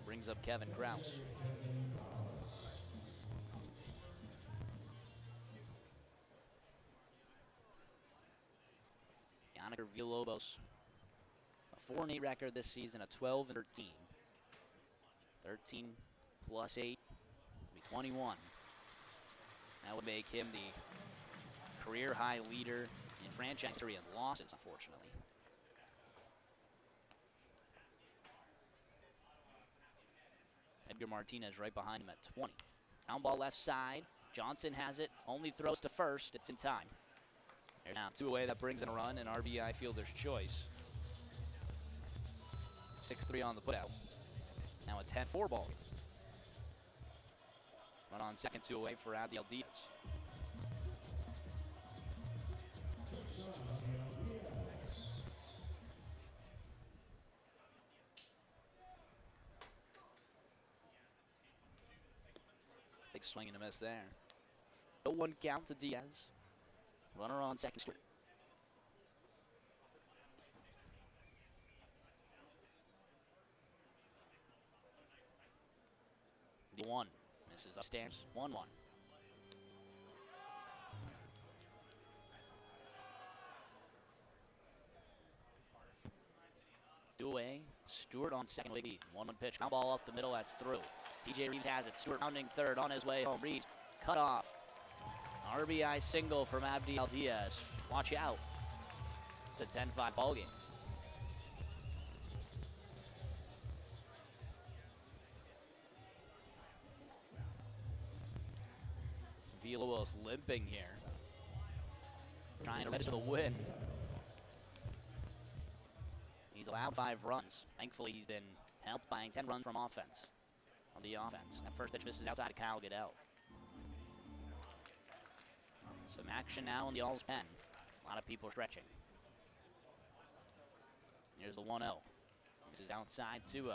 Brings up Kevin Kraus. Yoniker Villalobos, a 4-8 record this season, a 12-13. 13 plus 8 would be 21. That would make him the career high leader in franchise history in losses, unfortunately. Edgar Martinez right behind him at 20. Ground ball left side. Johnson has it, only throws to first. It's in time. There's now 2 away. That brings in a run, and RBI fielder's choice. 6-3 on the putout. Now a 10-4 ball game. Run on second, 2 away for Abdiel Diaz. Big swing and a miss there. 0-1 count to Diaz. Runner on second straight. The 1 misses upstairs. 1-1. Two away. Stewart on second lead. 1-1 pitch. Ground ball up the middle. That's through. DJ Reeves has it. Stewart rounding third on his way home. Reeves cut off. RBI single from Abdiel Diaz. Watch out. It's a 10-5 ball game. Villalobos limping here. Trying to register the win. He's allowed 5 runs. Thankfully, he's been helped by 10 runs from offense. On the offense. That first pitch misses outside of Kyle Goodell. Some action now in the Yalls pen. A lot of people stretching. Here's the 1-0. This is outside 2-0.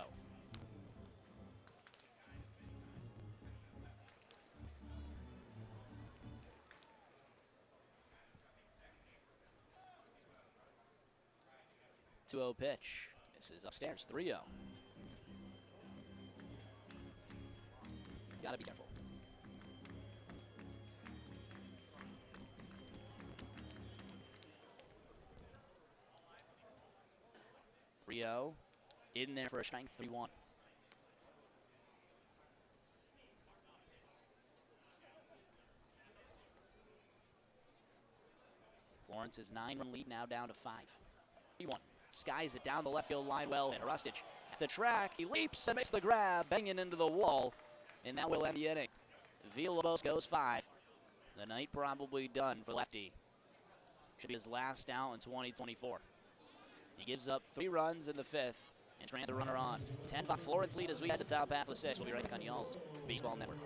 Pitch This is upstairs, 3-0. Gotta be careful. 3-0. In there for a strength 3-1. Florence's 9-run lead now down to 5. 3-1. Skies it down the left field line well. And Rustic at the track. He leaps and makes the grab, banging into the wall. And that will end the inning. Villalobos goes 5. The night probably done for lefty. Should be his last out in 2024. He gives up 3 runs in the 5th and transfers the runner on. 10-5 Florence lead as we head to top half of the 6th. We'll be right back on Y'all's Baseball Network.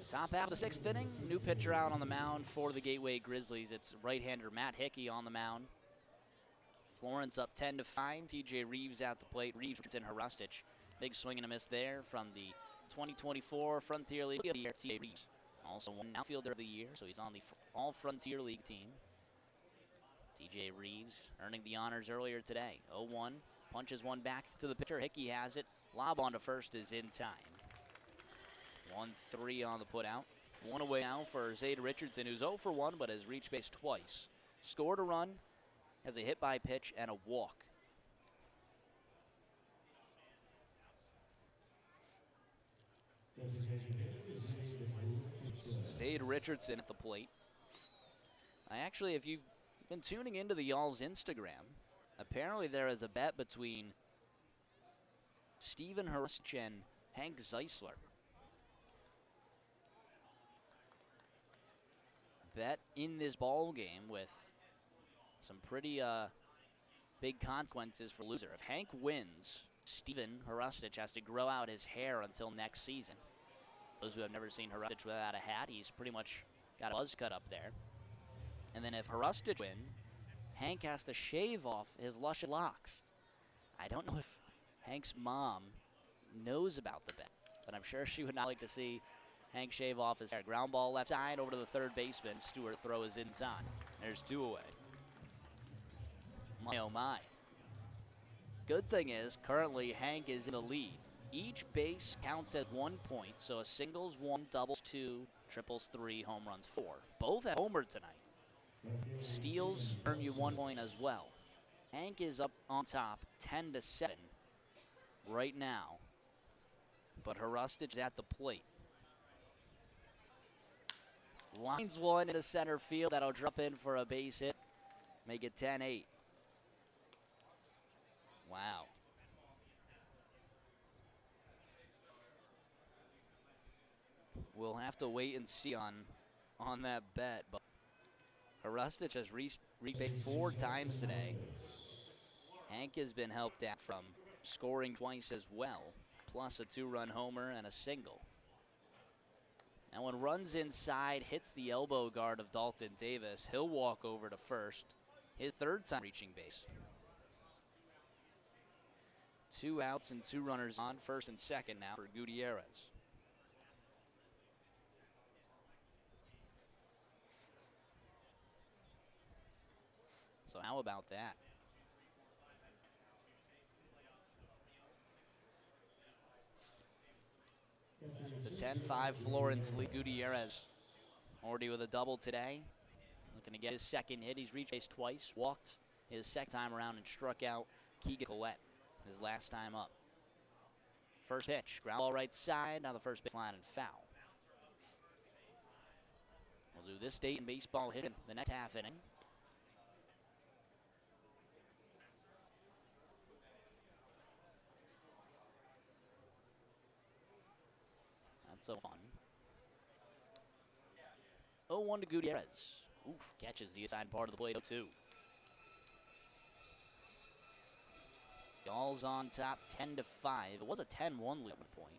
Top half of the 6th inning. New pitcher out on the mound for the Gateway Grizzlies. It's right-hander Matt Hickey on the mound. Florence up 10-5. TJ Reeves at the plate. Reeves and Harustic. Big swing and a miss there from the 2024 Frontier League of the Year, TJ Reeves. Also one outfielder of the year, so he's on the All-Frontier League team. TJ Reeves earning the honors earlier today. 0-1. Punches one back to the pitcher. Hickey has it. Lob on to first is in time. 1-3 on the putout. One away now for Zade Richardson, who's 0 for 1 but has reached base twice. Scored a run, has a hit by pitch and a walk. Zade Richardson at the plate. Actually, if you've been tuning into the Y'all's Instagram, apparently there is a bet between Steven Harustic and Hank Zeisler. Bet in this ball game with some pretty big consequences for loser. If Hank wins, Steven Harustic has to grow out his hair until next season. Those who have never seen Harustic without a hat, he's pretty much got a buzz cut up there. And then if Harustic wins, Hank has to shave off his luscious locks. I don't know if Hank's mom knows about the bet, but I'm sure she would not like to see Hank shave off his hair. Ground ball left side over to the third baseman. Stewart throw is in time. There's 2 away. My oh my. Good thing is, currently Hank is in the lead. Each base counts as 1 point, so a singles 1, doubles 2, triples 3, home runs 4. Both at homer tonight. Steals earn you 1 point as well. Hank is up on top 10-7 right now, but Harustic is at the plate. Lines one into center field. That'll drop in for a base hit. Make it 10-8. Wow. We'll have to wait and see on that bet. But Harustic has reached base 4 times today. Hank has been helped out from scoring twice as well, plus a 2-run homer and a single. And when runs inside, hits the elbow guard of Dalton Davis, he'll walk over to first, his 3rd time reaching base. 2 outs and 2 runners on, first and second now for Gutierrez. So how about that? It's a 10-5 Florence lead. Gutierrez already with a double today. Looking to get his 2nd hit. He's reached base twice, walked his 2nd time around, and struck out Keegan Collette his last time up. First pitch, ground ball right side, now the first baseline and foul. We'll do this date in baseball hit in the next half inning. That's so fun. 0-1 to Gutierrez. Oof, catches the inside part of the plate, 0-2. Y'all's on top, 10-5. It was a 10-1 lead at one point.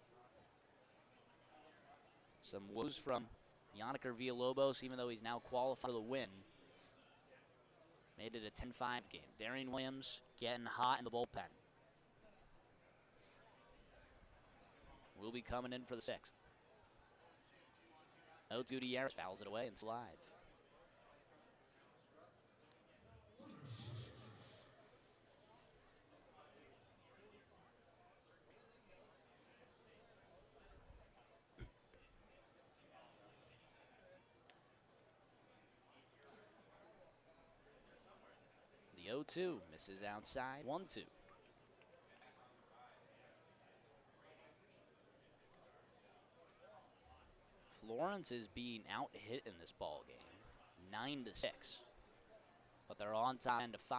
Some woes from Yannicker Villalobos, even though he's now qualified for the win. Made it a 10-5 game. Darian Williams getting hot in the bullpen. Will be coming in for the 6th. Gutierrez fouls it away and it's live. The 0-2 misses outside, 1-2. Florence is being out-hit in this ball game, 9-6. But they're on top 10-5.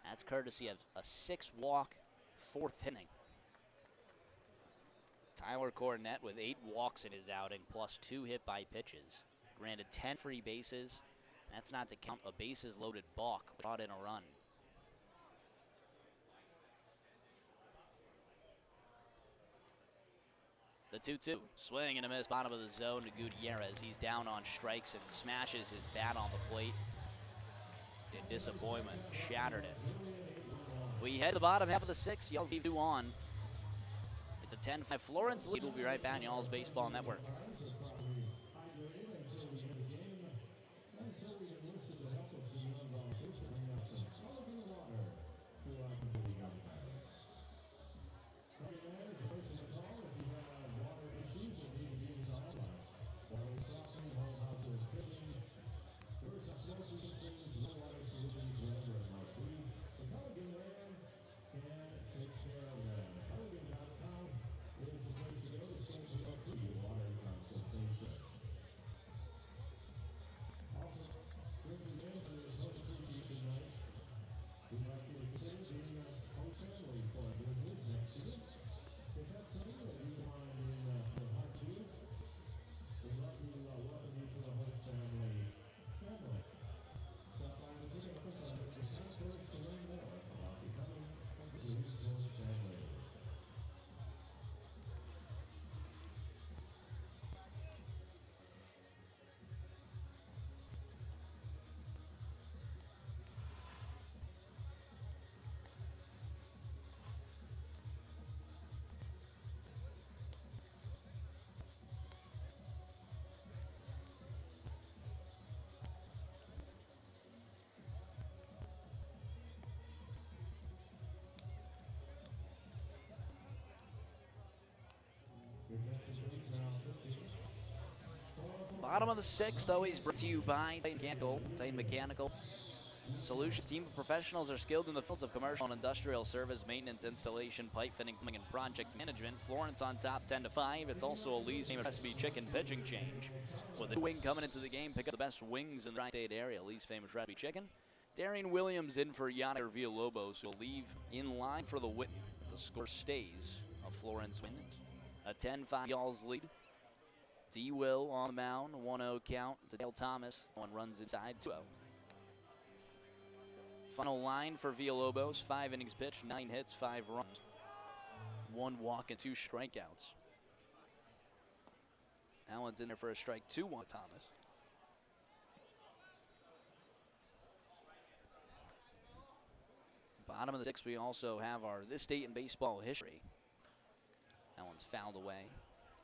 That's courtesy of a 6-walk 4th inning. Tyler Cornett with 8 walks in his outing, plus 2 hit by pitches. Granted 10 free bases. That's not to count a bases-loaded balk, which brought in a run. The 2-2, swing and a miss, bottom of the zone to Gutierrez. He's down on strikes and smashes his bat on the plate. In disappointment, shattered it. We head to the bottom half of the 6th. Y'all's leave 2 on. It's a 10-5 Florence lead. We'll be right back on Y'all's Baseball Network. Bottom of the 6th, always brought to you by Titan Mechanical Solutions. Team of professionals are skilled in the fields of commercial and industrial service, maintenance, installation, pipe fitting, plumbing, and project management. Florence on top 10-5. It's also a Lee's famous recipe chicken pitching change. With a wing coming into the game, pick up the best wings in the Tri-State area. Lee's famous recipe chicken. Darian Williams in for Yannicker Villalobos, who will leave in line for the win. The score stays a Florence win. A 10-5 Y'all's lead. D. Will on the mound, 1-0 count to Dale Thomas. One runs inside, 2-0. Final line for Villalobos, 5 innings pitched, 9 hits, 5 runs. 1 walk and 2 strikeouts. Allen's in there for a strike, 2-1 Thomas. Bottom of the 6th, we also have our This Date in Baseball history. That one's fouled away.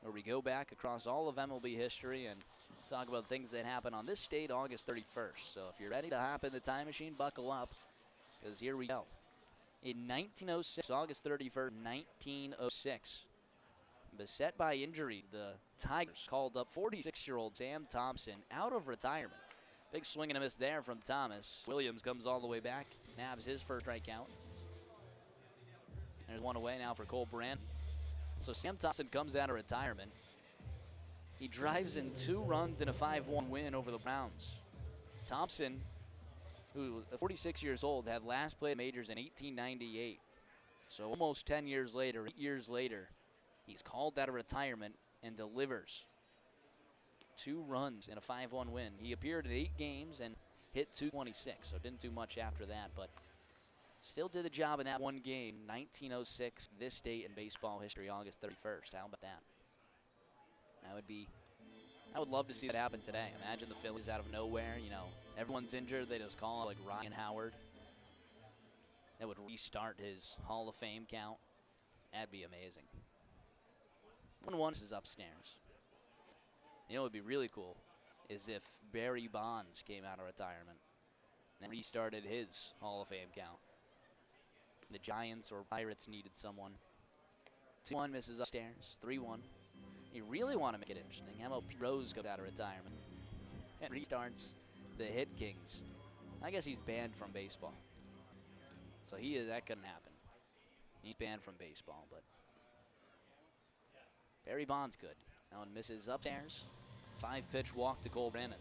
Where we go back across all of MLB history and talk about things that happened on this date, August 31st. So if you're ready to hop in the time machine, buckle up, because here we go. In 1906, August 31st, 1906, beset by injuries, the Tigers called up 46-year-old Sam Thompson out of retirement. Big swing and a miss there from Thomas. Williams comes all the way back, nabs his first strikeout. There's 1 away now for Cole Brand. So Sam Thompson comes out of retirement. He drives in 2 runs in a 5-1 win over the Browns. Thompson, who was 46 years old, had last played majors in 1898. So almost 10 years later, 8 years later, he's called out of retirement and delivers 2 runs in a 5-1 win. He appeared in 8 games and hit .226, so didn't do much after that, but still did the job in that 1 game. 1906, this date in baseball history, August 31st. How about that? I would love to see that happen today. Imagine the Phillies out of nowhere, you know, everyone's injured, they just call like Ryan Howard. That would restart his Hall of Fame count. That'd be amazing. 1-1 is upstairs. You know what would be really cool is if Barry Bonds came out of retirement and restarted his Hall of Fame count. The Giants or Pirates needed someone. 2-1 misses upstairs. 3-1. You really want to make it interesting. How about Pete Rose goes out of retirement and restarts the Hit Kings? I guess he's banned from baseball. So that couldn't happen. He's banned from baseball, but Barry Bonds could. That one misses upstairs. 5-pitch walk to Cole Brandon.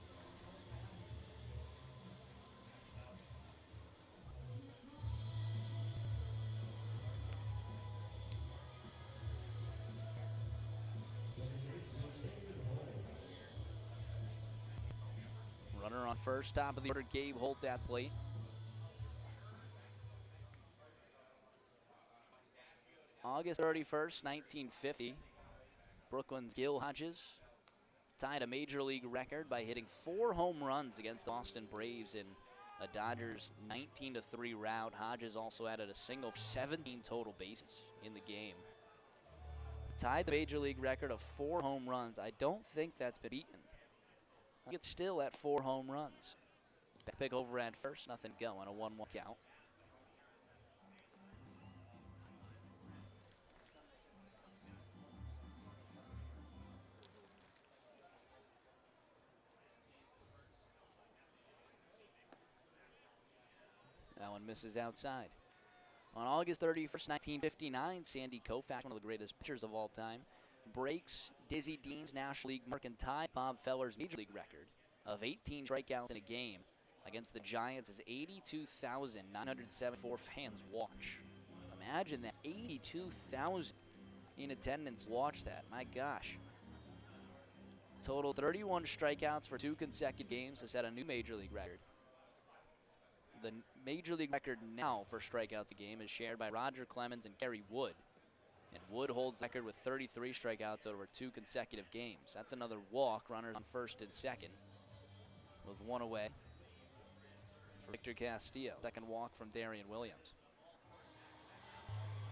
Runner on first, top of the order, Gabe Holt at plate. August 31st, 1950, Brooklyn's Gil Hodges tied a major league record by hitting 4 home runs against the Boston Braves in a Dodgers 19-3 rout. Hodges also added a single for 17 total bases in the game. Tied the major league record of 4 home runs. I don't think that's been beaten. I think it's still at 4 home runs. Back pick over at first, nothing going, a 1-1 count. That one misses outside. On August 31st, 1959, Sandy Koufax, one of the greatest pitchers of all time, breaks Dizzy Dean's National League mark and tied Bob Feller's Major League record of 18 strikeouts in a game against the Giants as 82,974 fans watch. Imagine that, 82,000 in attendance watch that. My gosh. Total 31 strikeouts for 2 consecutive games to set a new Major League record. The Major League record now for strikeouts a game is shared by Roger Clemens and Gary Wood. And Wood holds the record with 33 strikeouts over 2 consecutive games. That's another walk, runners on first and second, with 1 away for Victor Castillo. Second walk from Darian Williams.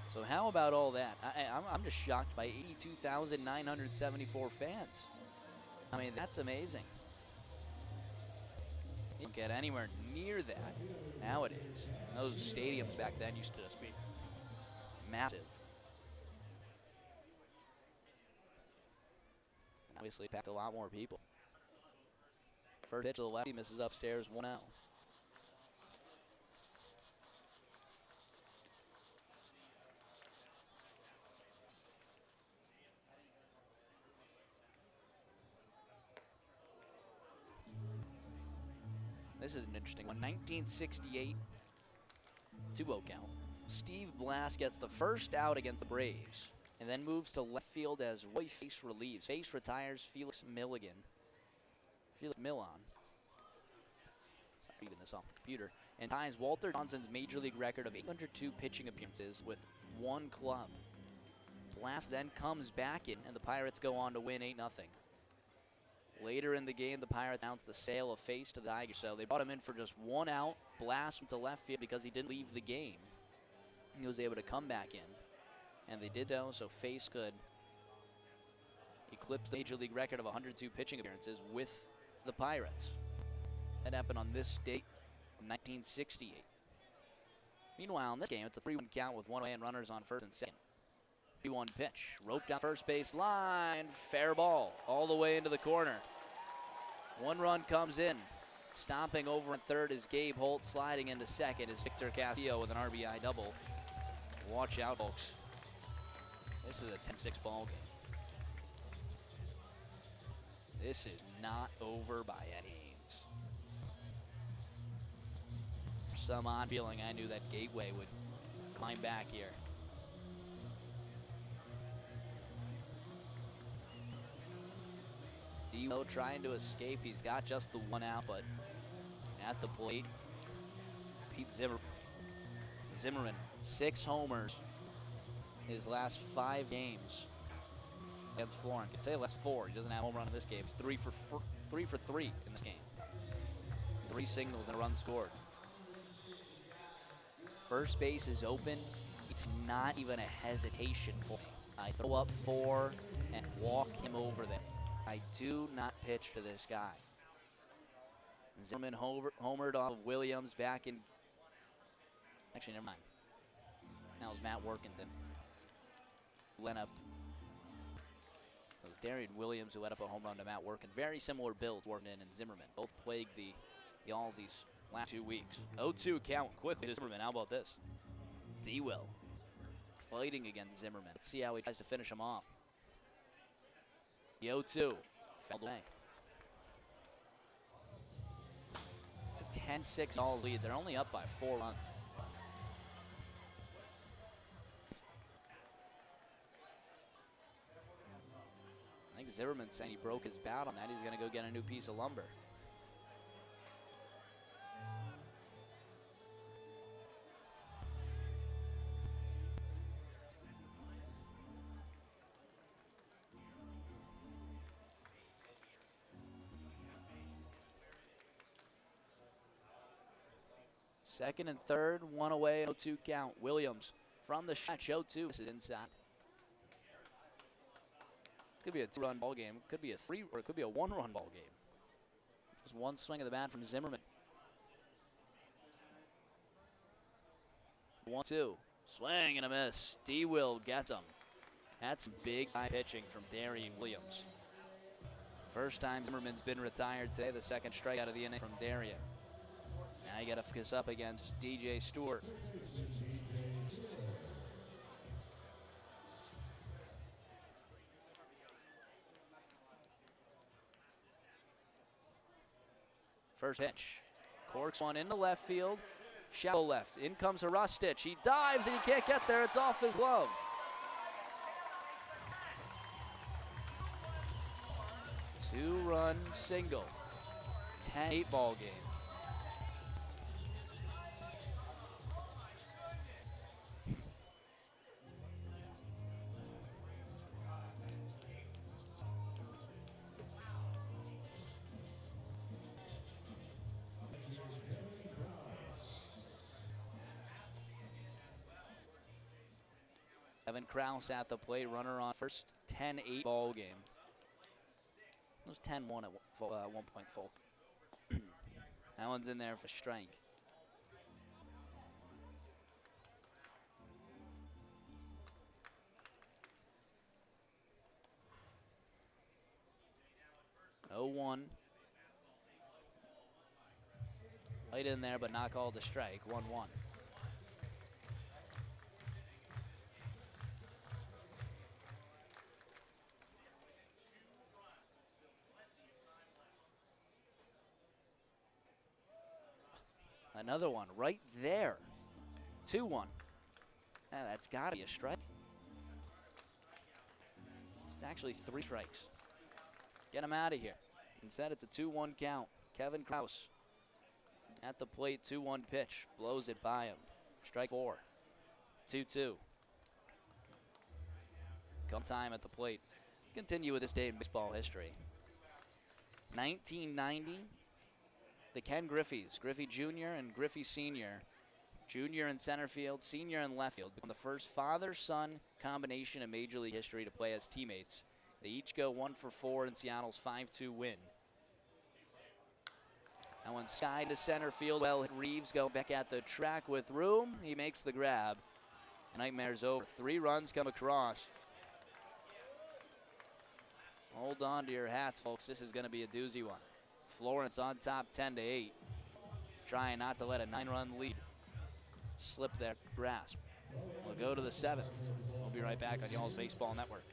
So how about all that? I'm just shocked by 82,974 fans. I mean, that's amazing. You don't get anywhere near that nowadays. Those stadiums back then used to just be massive. And obviously packed a lot more people. First pitch to the lefty, misses upstairs, 1 out. This is an interesting one. 1968, 2-0 count. Steve Blass gets the first out against the Braves and then moves to left field as Roy Face relieves. Face retires Felix Millan. Sorry, reading this off the computer. and ties Walter Johnson's Major League record of 802 pitching appearances with one club. Blast then comes back in, and the Pirates go on to win 8-0. Later in the game, the Pirates announced the sale of Face to the Tigers, so they brought him in for just 1 out. Blast went to left field because he didn't leave the game. He was able to come back in, and they did so Face could eclipse the Major League record of 102 pitching appearances with the Pirates. That happened on this date in 1968. Meanwhile, in this game, it's a 3-1 count with 1 away and runners on first and second. 3-1 pitch, roped down first base line, fair ball, all the way into the corner. 1 run comes in. Stomping over in third is Gabe Holt. Sliding into second is Victor Castillo with an RBI double. Watch out, folks. This is a 10-6 ball game. This is not over by any means. For some odd feeling, I knew that Gateway would climb back here. Dio trying to escape. He's got just the 1 out, but at the plate, Pete Zimmerman, 6 homers his last 5 games against Florence. I could say last 4. He doesn't have a home run in this game. It's 3 for 3 in this game. 3 singles and a run scored. First base is open. It's not even a hesitation for me. I throw up 4 and walk him over there. I do not pitch to this guy. Zimmerman homered off of Williams back in. Actually, never mind. That was Matt Workington. It was Darian Williams who led up a home run to Matt Workington. Very similar builds, Workington and Zimmerman. Both plagued the Aussies last 2 weeks. 0-2 count quickly to Zimmerman. How about this? D-Will fighting against Zimmerman. Let's see how he tries to finish him off. The 0-2 fell away. It's a 10-6 all lead. They're only up by 4 runs. I think Zimmerman's saying he broke his bat on that. He's going to go get a new piece of lumber. Second and third, 1 away, 0-2 count. Williams from the stretch, 0-2. This is inside. It could be a 2-run ball game. It could be a 3, or it could be a 1-run ball game. Just 1 swing of the bat from Zimmerman. 1-2. Swing and a miss. D-Will gets him. That's some big high pitching from Darian Williams. First time Zimmerman's been retired today. The second strikeout of the inning from Darian. Now you got to focus up against DJ Stewart. First pitch. Corks one into left field. Shallow left. In comes Harustich. He dives and he can't get there. It's off his glove. Two-run single. 10-8 ball game. Kevin Krause at the plate, runner on first, 10-8 ball game. It was 10-1 at one point, Folk. That one's in there for strike. Oh, 1. Right in there, but not called a strike. 1-1. Another one right there. 2-1. That's got to be a strike. It's actually 3 strikes. Get him out of here. Instead, it's a 2-1 count. Kevin Krause at the plate. 2-1 pitch. Blows it by him. Strike 4. 2-2. Come time at the plate. Let's continue with this day in baseball history. 1990, the Ken Griffeys, Griffey Jr. and Griffey Sr., Jr. in center field, senior in left field, become the first father-son combination in Major League history to play as teammates. They each go 1 for 4 in Seattle's 5-2 win. That one sky to center field. Well, Reeves go back at the track with room. He makes the grab. Nightmare's over. 3 runs come across. Hold on to your hats, folks. This is going to be a doozy one. Florence on top 10-8. Trying not to let a 9-run lead slip their grasp. We'll go to the 7th. We'll be right back on Y'all's Baseball Network.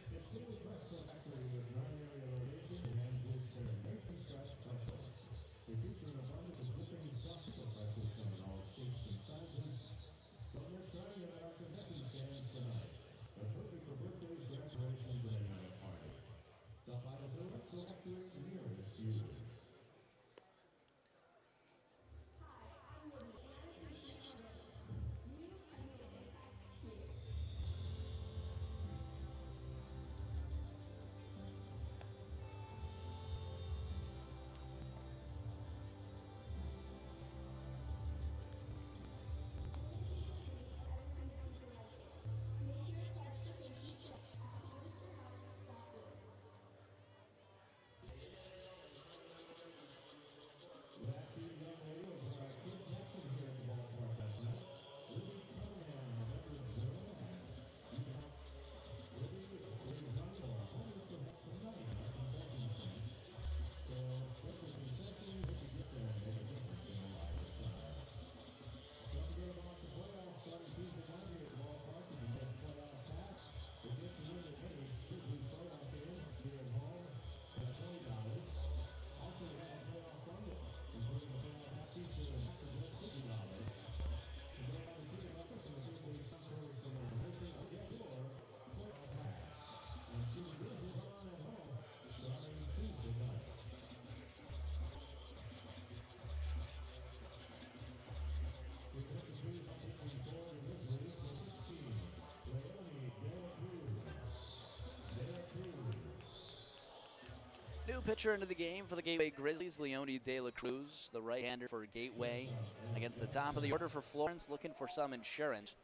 New pitcher into the game for the Gateway Grizzlies, Leone De La Cruz, the right-hander for Gateway. Against the top of the order for Florence, looking for some insurance.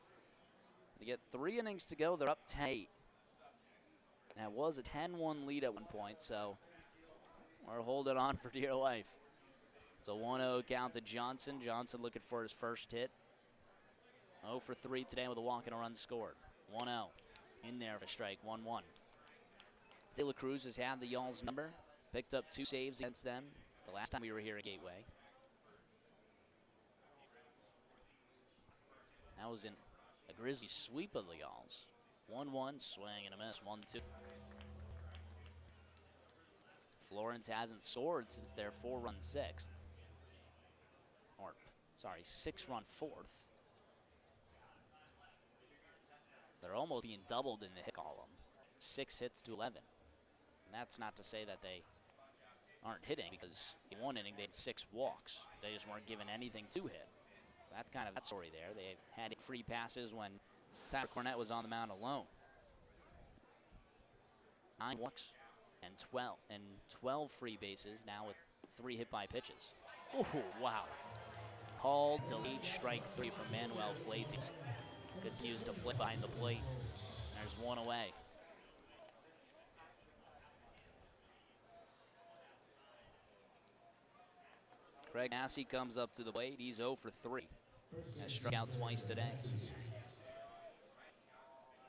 They get 3 innings to go. They're up 10-8. That was a 10-1 lead at one point, so we're holding on for dear life. It's a 1-0 count to Johnson. Johnson looking for his first hit. 0 for 3 today with a walk and a run scored. 1-0 in there for strike. 1-1. De La Cruz has had the Y'all's number. Picked up 2 saves against them the last time we were here at Gateway. That was in a Grizzly sweep of the Y'alls. 1-1, swing and a miss, 1-2. Florence hasn't scored since their 4-run 6th. Or, sorry, 6-run 4th. They're almost being doubled in the hit column. 6 hits to 11. And that's not to say that they aren't hitting, because in one inning they had 6 walks. They just weren't given anything to hit. That's kind of that story there. They had free passes when Tyler Cornett was on the mound alone. 9 walks and 12 free bases now with 3 hit by pitches. Oh, wow. Called, delayed, strike 3 from Manuel Flates. Continues to flip behind the plate. There's 1 away. Craig Massey comes up to the plate. He's 0 for 3. Has struck out twice today.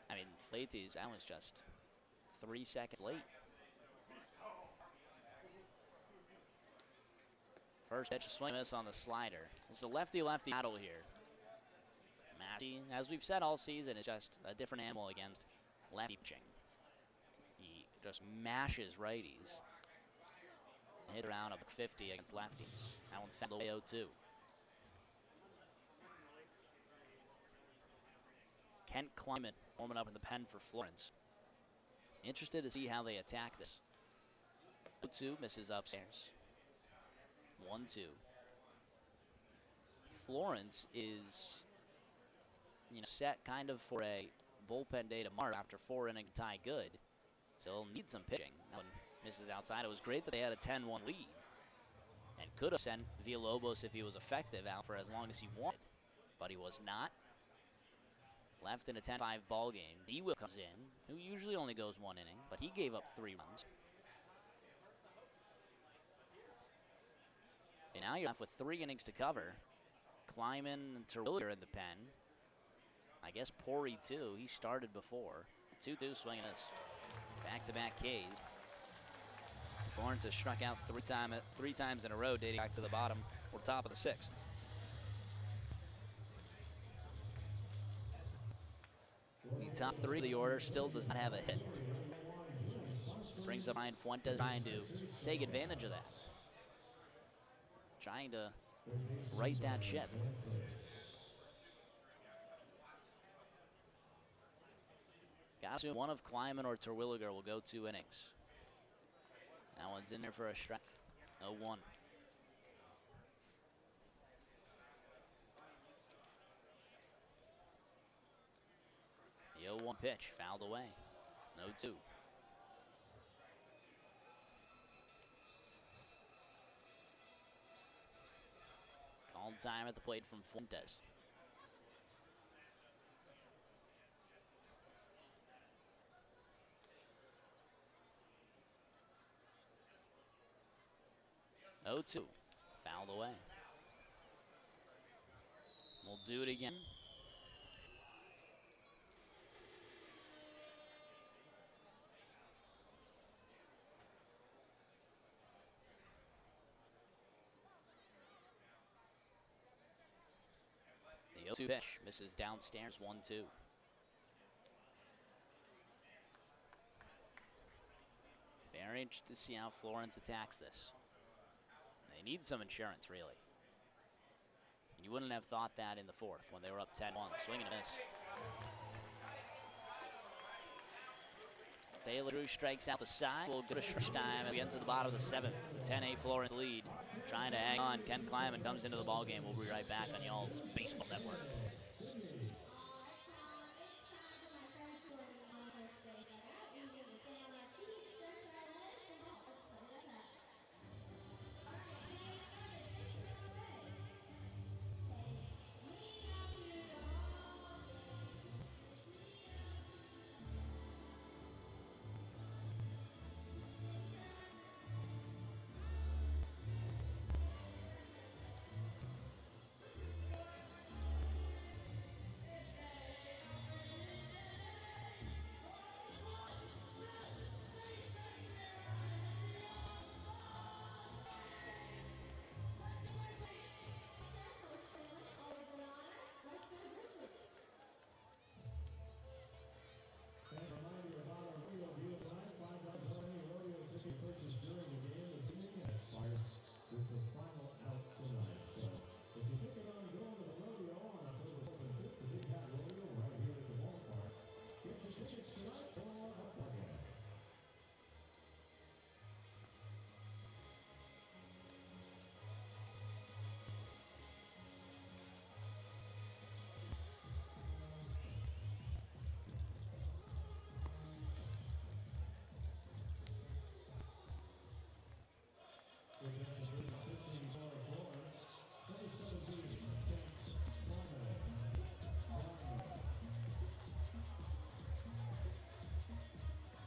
I mean, Flates, that was just 3 seconds late. First pitch, a swing and miss on the slider. It's a lefty-lefty battle here. Massey, as we've said all season, is just a different animal against lefty pitching. He just mashes righties. Hit around a .50 against lefties. That one's found away 0-2. Kent Clement warming up in the pen for Florence. Interested to see how they attack this. 0-2 misses upstairs. 1-2. Florence is, set kind of for a bullpen day tomorrow after 4 innings tie good. So they'll need some pitching. That one misses outside. It was great that they had a 10-1 lead and could have sent Villalobos, if he was effective, out for as long as he wanted. But he was not. Left in a 10-5 ball game. D-Will comes in, who usually only goes 1 inning, but he gave up 3 runs. And now you're left with 3 innings to cover. Kleiman and Terwilliger in the pen. I guess Pori too. He started before. 2-2 swinging this. Back-to-back Ks. Florence has struck out 3 times in a row, dating back to the bottom or top of the 6th. The top 3 of the order still does not have a hit. Brings up Ryan Fuentes, trying to take advantage of that. Trying to right that ship. Got to assume one of Kleiman or Terwilliger will go 2 innings. That one's in there for a strike. 0-1. The 0-1 pitch fouled away. 0-2. Called time at the plate from Fuentes. Oh, 2. Fouled away. We'll do it again. The 0-2 pitch misses downstairs. 1-2. Very interested to see how Florence attacks this. They need some insurance, really. And you wouldn't have thought that in the 4th when they were up 10-1. Swing and a miss. Taylor Drew strikes out the side. We'll go to stretch time as we get to the bottom of the 7th. It's a 10-8 Florence lead. Trying to hang on. Ken Kleiman comes into the ballgame. We'll be right back on y'all's Baseball Network.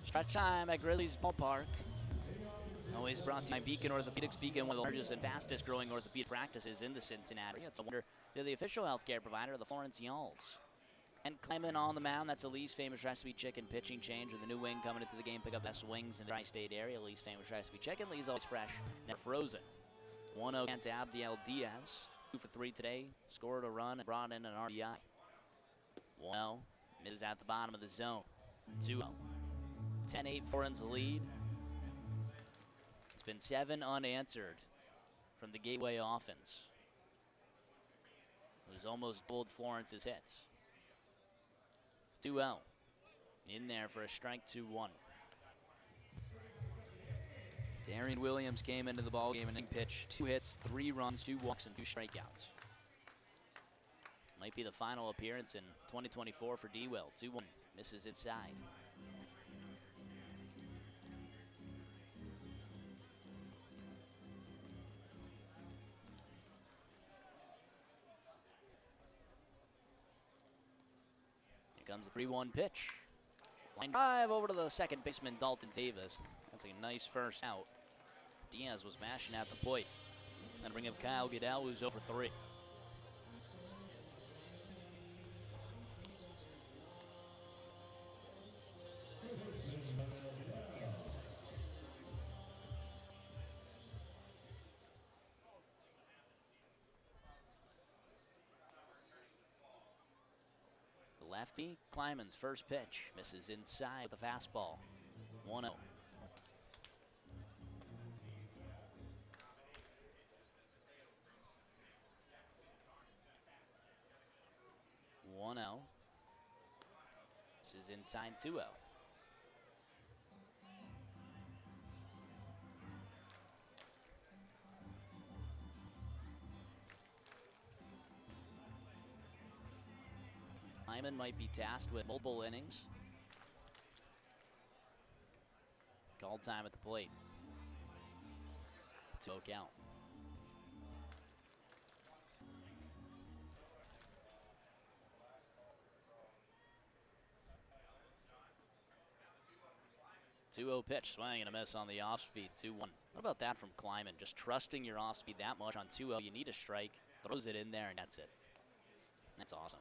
Stretch time at Grizzlies Ballpark. Always brought to you by Beacon Orthopedics. Beacon, one of the largest and fastest growing orthopedic practices in the Cincinnati. It's a wonder they're the official healthcare provider of the Florence Yalls. And Kleiman on the mound. That's Lee's famous recipe chicken pitching change with the new wing coming into the game. Pick up best wings in the tri-state area. Lee's famous recipe chicken. Lee's always fresh, never frozen. 1-0 to Abdiel Diaz. 2 for 3 today. Scored a run and brought in an RBI. 1-0. Mid is at the bottom of the zone. 2-0. 10-8 Florence lead. It's been 7 unanswered from the Gateway offense, who's almost doubled Florence's hits. 2-0. In there for a strike 2-1. Darian Williams came into the ballgame and pitched 2 hits, 3 runs, 2 walks, and 2 strikeouts. Might be the final appearance in 2024 for D-Will. 2-1, misses inside. Here comes the 3-1 pitch. Line drive over to the second baseman, Dalton Davis. That's a nice first out. Diaz was mashing at the plate. Then bring up Kyle Goodell, who's over 3. The lefty, Kleiman's first pitch, misses inside with a fastball. 1-0. This is inside 2-0. Kleiman might be tasked with multiple innings. Call time at the plate. 2-0 count. Two-0 pitch, swing and a miss on the off-speed, 2-1. What about that from Kleiman? Just trusting your off-speed that much on 2-0. You need a strike, throws it in there, and that's it. That's awesome.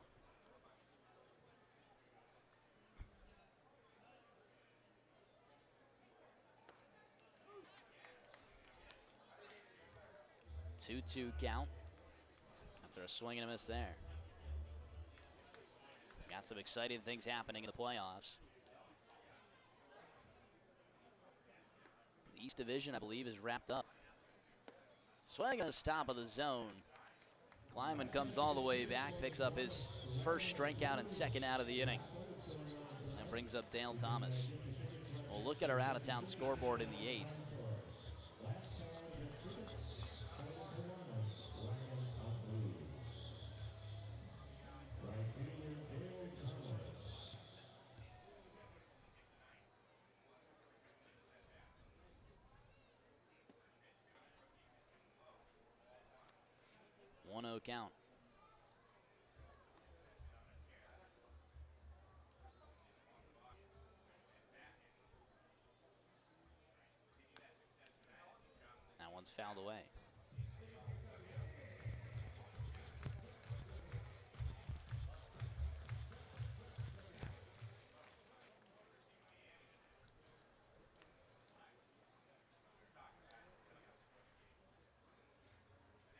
Two-two count after a swing and a miss there. Got some exciting things happening in the playoffs. The East Division, I believe, is wrapped up. Swing and a stop of the zone. Kleiman comes all the way back, picks up his first strikeout and second out of the inning. And brings up Dale Thomas. We'll look at our out-of-town scoreboard in the 8th. Count. That one's fouled away.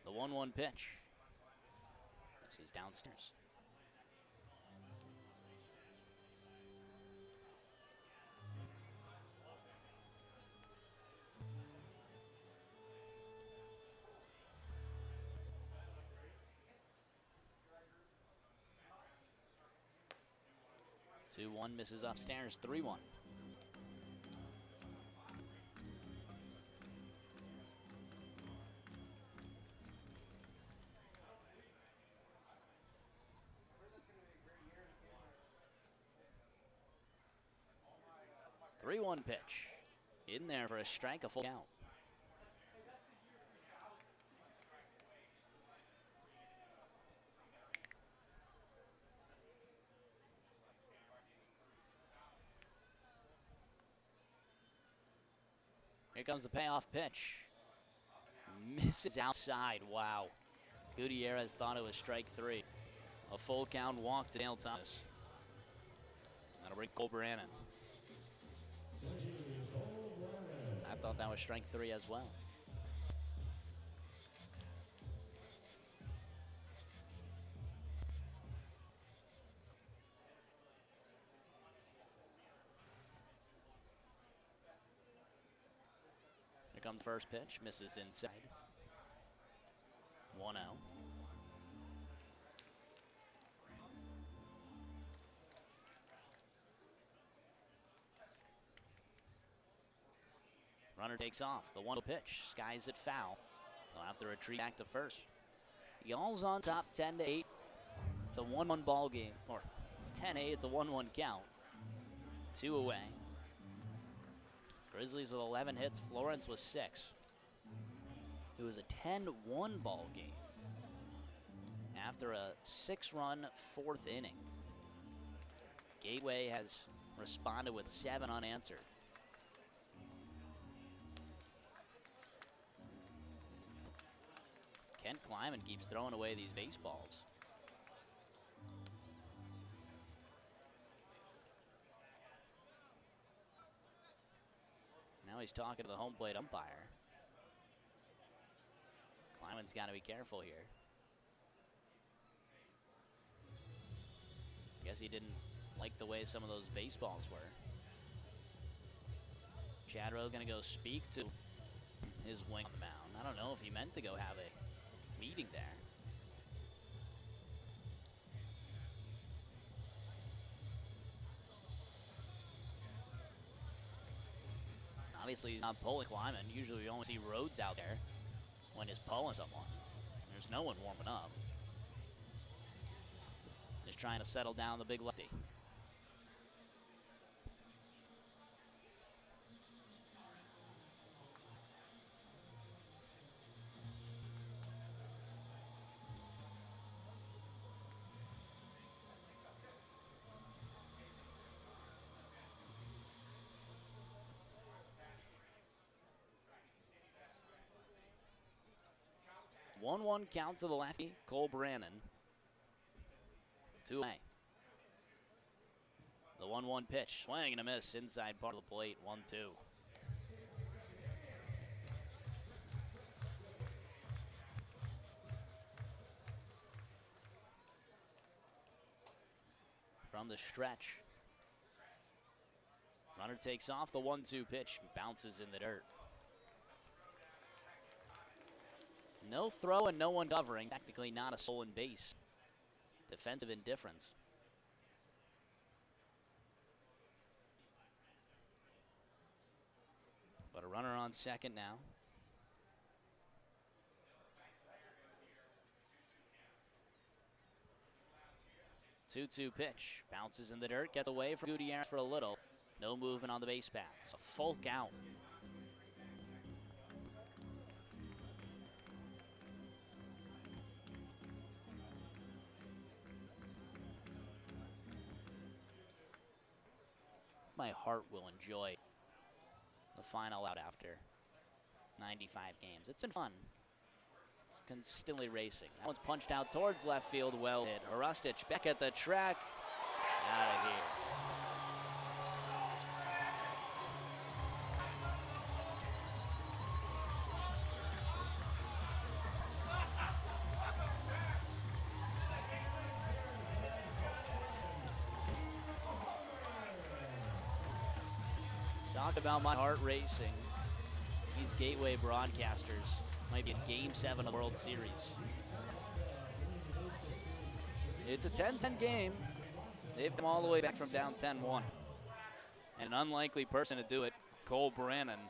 The 1-1 pitch. This is downstairs. Two one misses upstairs. 3-1. Three-one pitch. In there for a strike, a full count. Here comes the payoff pitch. Misses outside. Wow. Gutierrez thought it was strike 3. A full count walk to Dale Thomas. That'll bring Cole Brannon. I thought that was strike 3 as well. Here comes the first pitch, misses inside. 1-0. Runner takes off. The 1-0 pitch, skies it foul. They'll have to retreat back to first. Y'all's on top 10-8. It's a 1-1 ball game, or 10-8, it's a 1-1 count. 2 away. Grizzlies with 11 hits, Florence with 6. It was a 10-1 ball game after a 6-run 4th inning. Gateway has responded with 7 unanswered. Kent Kleiman keeps throwing away these baseballs. Now he's talking to the home plate umpire. Kleiman's got to be careful here. Guess he didn't like the way some of those baseballs were. Chadwell gonna go speak to his wing on the mound. I don't know if he meant to go have a meeting there. Obviously he's not pulling Kleiman. Usually we only see Rhodes out there when he's pulling someone. There's no one warming up. Just trying to settle down the big lefty. One count to the lefty, Cole Brannon. 2 away. The 1-1 pitch, swing and a miss inside part of the plate, 1-2. From the stretch. Runner takes off, the 1-2 pitch bounces in the dirt. No throw and no one covering, technically not a stolen base. Defensive indifference. But a runner on second now. 2-2 pitch. Bounces in the dirt, gets away from Gutierrez for a little. No movement on the base path. It's a full count. My heart will enjoy the final out after 95 games. It's been fun. It's consistently racing. That one's punched out towards left field. Well hit. Hrustic back at the track. Out of here. Talk about my heart racing. These Gateway broadcasters might be in Game 7 of the World Series. It's a 10-10 game. They've come all the way back from down 10-1. And an unlikely person to do it, Cole Brannon.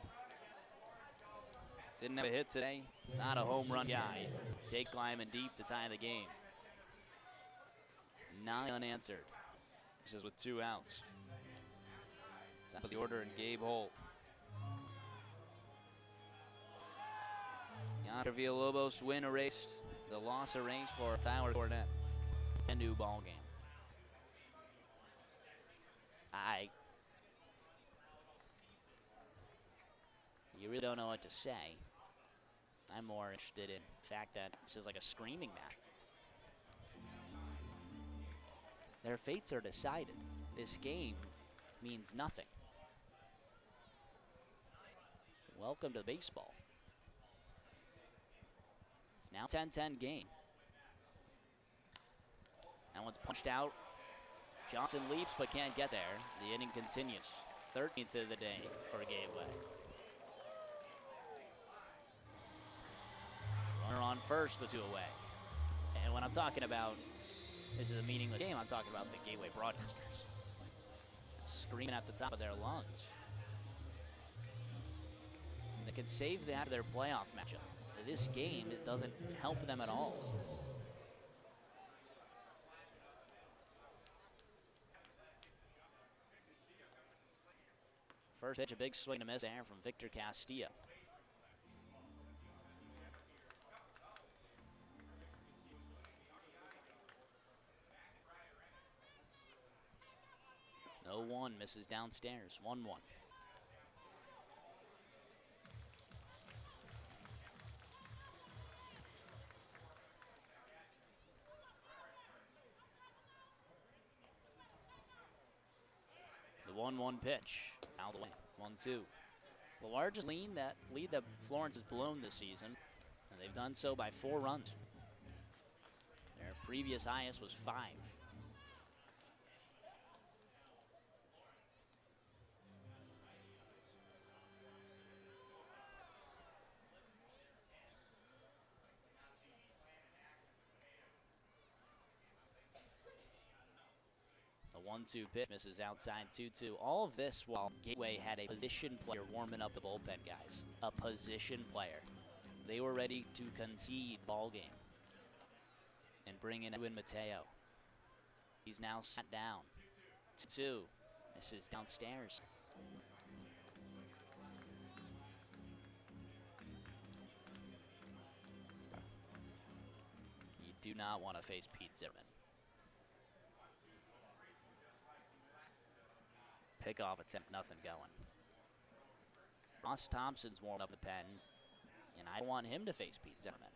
Didn't have a hit today. Not a home run guy. Take Kleiman deep to tie the game. 9 unanswered. This is with 2 outs. Top of the order and Gabe Holt. Yonder Villalobos win erased. The loss arranged for Tyler Cornett. A new ball game. You really don't know what to say. I'm more interested in the fact that this is like a screaming match. Their fates are decided. This game means nothing. Welcome to baseball. It's now 10-10 game. That one's punched out. Johnson leaps but can't get there. The inning continues. 13th of the day for Gateway. Runner on first with 2 away. And when I'm talking about this is a meaningless game, I'm talking about the Gateway broadcasters. Screaming at the top of their lungs. They can save that for their playoff matchup. This game, it doesn't help them at all. First pitch, a big swing and a miss there from Victor Castillo. No 1 misses downstairs. 1-1. The 1-1 pitch, fouled away. 1-2. The largest lead that Florence has blown this season, and they've done so by 4 runs. Their previous highest was 5. The 1-2 pitch misses outside. 2-2. All of this while Gateway had a position player warming up the bullpen, guys. A position player. They were ready to concede ball game and bring in Edwin Mateo. He's now sat down. 2-2. Misses downstairs. You do not want to face Pete Zimmerman. Pickoff attempt, nothing going. Ross Thompson's warming up the pen, and I want him to face Pete Zimmerman.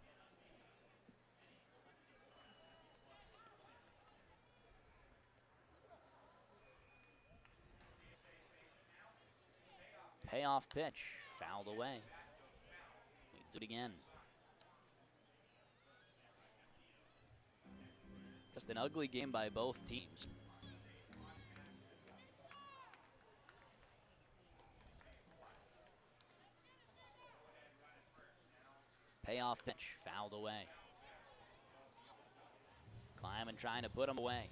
Payoff pitch, fouled away. We do it again. Just an ugly game by both teams. Payoff pitch, fouled away. Climbing, trying to put him away.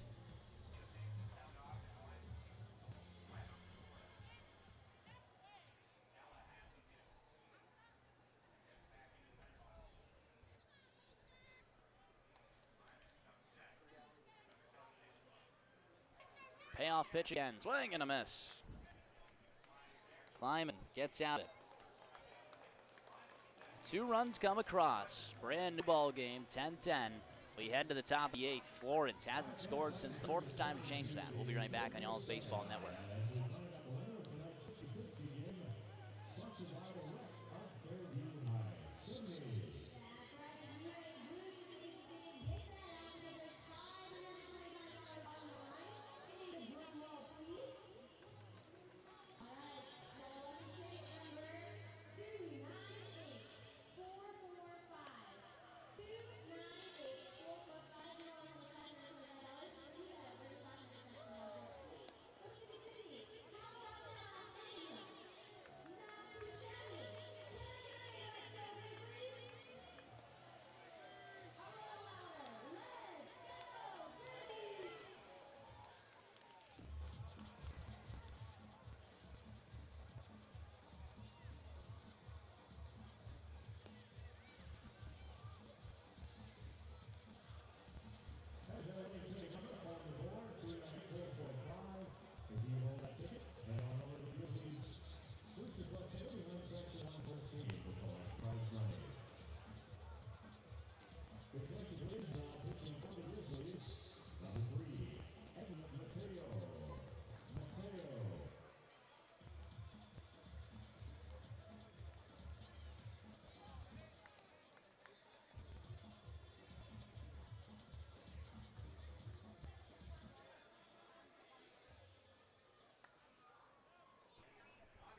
Payoff pitch again, swing and a miss. Climbing, gets out it. 2 runs come across. Brand new ball game, 10-10. We head to the top of the 8th. Florence hasn't scored since the 4th time to change that. We'll be right back on y'all's Baseball Network.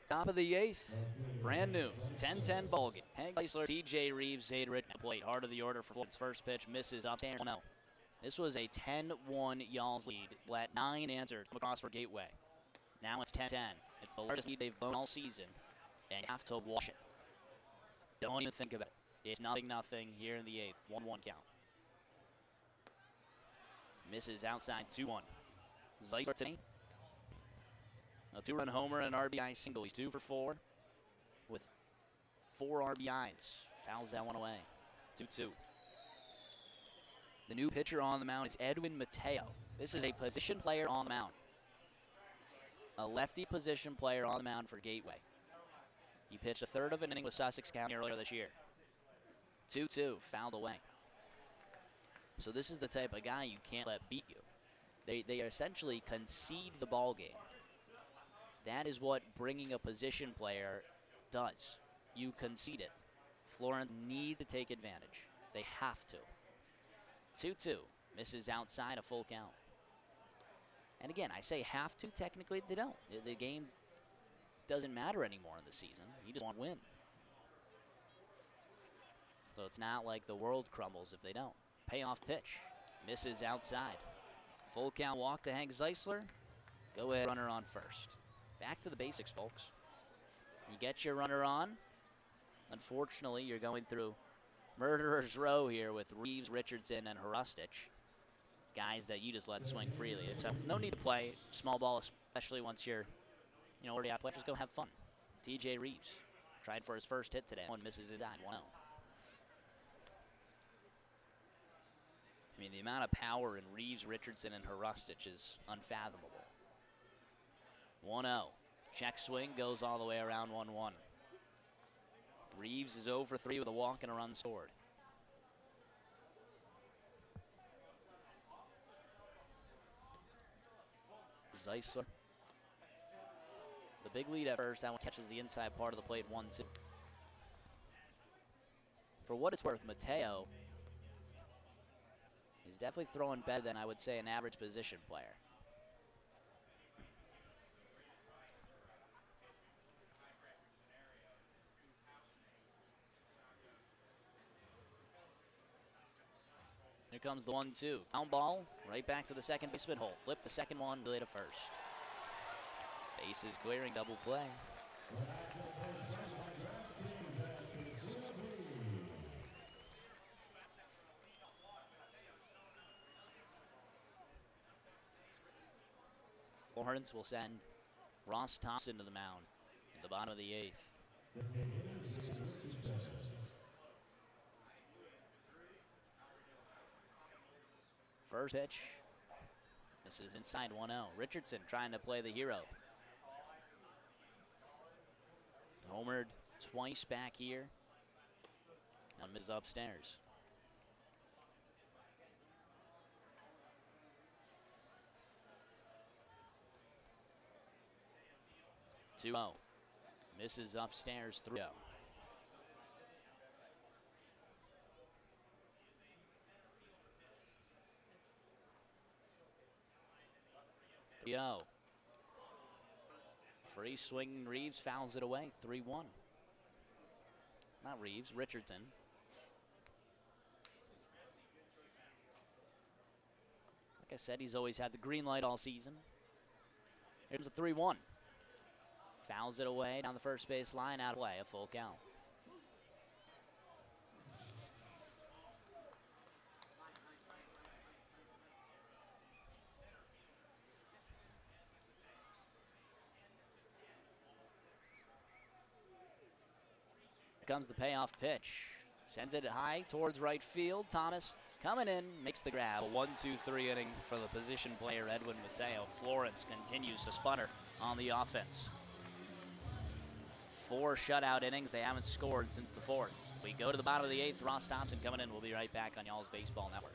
Top of the 8th, brand new, 10-10 ball game. Hank Geisler, TJ Reeves, Zayde Rich plate. Heart of the order for Florida's first pitch, misses up there. No. This was a 10-1 Y'all's lead. Let 9 answers come across for Gateway. Now it's 10-10. It's the largest lead they've blown all season, and you have to wash it. Don't even think about it. It's 0-0 here in the 8th. 1-1 count. Misses outside 2-1. Geisler today. A 2-run homer and an RBI single. He's 2 for 4 with 4 RBIs. Fouls that one away. 2-2. The new pitcher on the mound is Edwin Mateo. This is a position player on the mound. a lefty position player on the mound for Gateway. He pitched a third of an inning with Sussex County earlier this year. 2-2, fouled away. So this is the type of guy you can't let beat you. They essentially concede the ball game. That is what bringing a position player does. You concede it. Florence need to take advantage. They have to. 2-2, misses outside, a full count. And again, I say have to, technically they don't. The game doesn't matter anymore in the season. You just want to win. So it's not like the world crumbles if they don't. Payoff pitch, misses outside. Full count walk to Hank Zeisler. Go ahead, runner on first. Back to the basics, folks. You get your runner on. Unfortunately, you're going through murderer's row here with Reeves, Richardson, and Hrustic. Guys that you just let swing freely. Except no need to play small ball, especially once you're, already out of play. Just go have fun. TJ Reeves tried for his first hit today. One misses inside, 1-0. I mean, the amount of power in Reeves, Richardson, and Hrustic is unfathomable. 1-0. Check swing goes all the way around 1-1. Reeves is 0 for 3 with a walk and a run scored. Zeisler. The big lead at first. That one catches the inside part of the plate, 1-2. For what it's worth, Mateo is definitely throwing better than I would say an average position player. Here comes the 1-2. Down ball, right back to the second baseman hole. Flip the second one, relay to first. Bases clearing, double play. Florence will send Ross Thompson to the mound at the bottom of the 8th. First pitch. This is inside 1-0. Richardson trying to play the hero. Homered twice back here. Now misses upstairs. Misses upstairs 3-0. Free swing, Reeves fouls it away, 3-1. Not Reeves, Richardson. Like I said, he's always had the green light all season. Here's a 3-1. Fouls it away down the first base line, out of play, a full count. Here comes the payoff pitch. Sends it high towards right field. Thomas coming in, makes the grab. A 1-2-3 inning for the position player, Edwin Mateo. Florence continues to sputter on the offense. 4 shutout innings. They haven't scored since the 4th. We go to the bottom of the 8th. Ross Thompson coming in. We'll be right back on y'all's Baseball Network.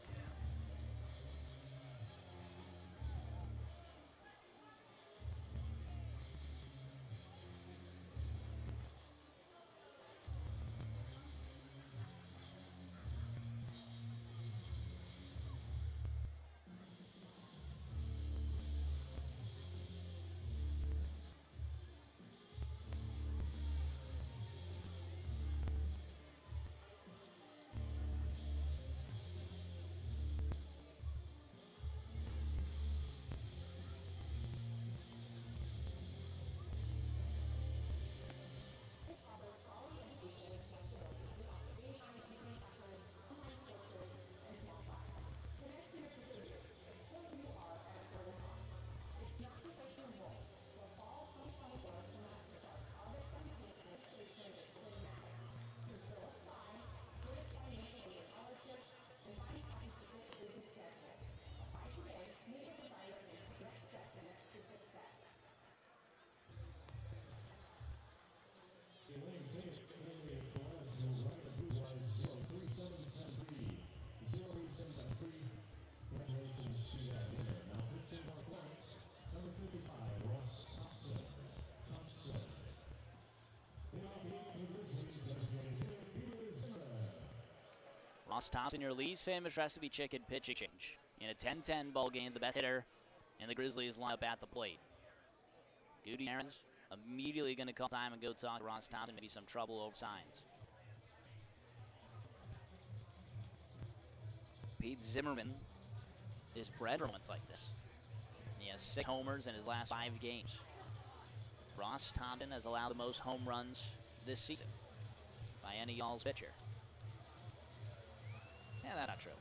Ross Thompson, your least famous recipe chicken pitch exchange. In a 10-10 ball game, the best hitter in the Grizzlies line up at the plate. Goody Aaron's immediately going to call time and go talk to Ross Thompson, maybe some trouble over signs. Pete Zimmerman is bred for moments like this. He has 6 homers in his last 5 games. Ross Thompson has allowed the most home runs this season by any Y'all's pitcher. Yeah, that's not true.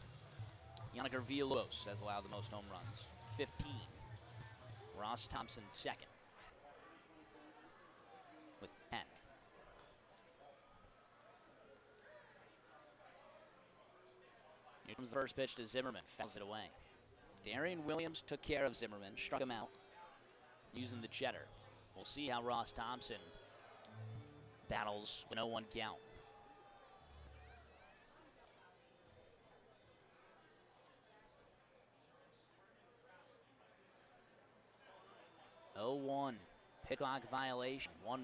Yannick Villalobos has allowed the most home runs, 15. Ross Thompson second with 10. Here comes the first pitch to Zimmerman, fouls it away. Darian Williams took care of Zimmerman, struck him out using the cheddar. We'll see how Ross Thompson battles with 0-1 count. Oh, 1. Pitch clock violation, 1-1.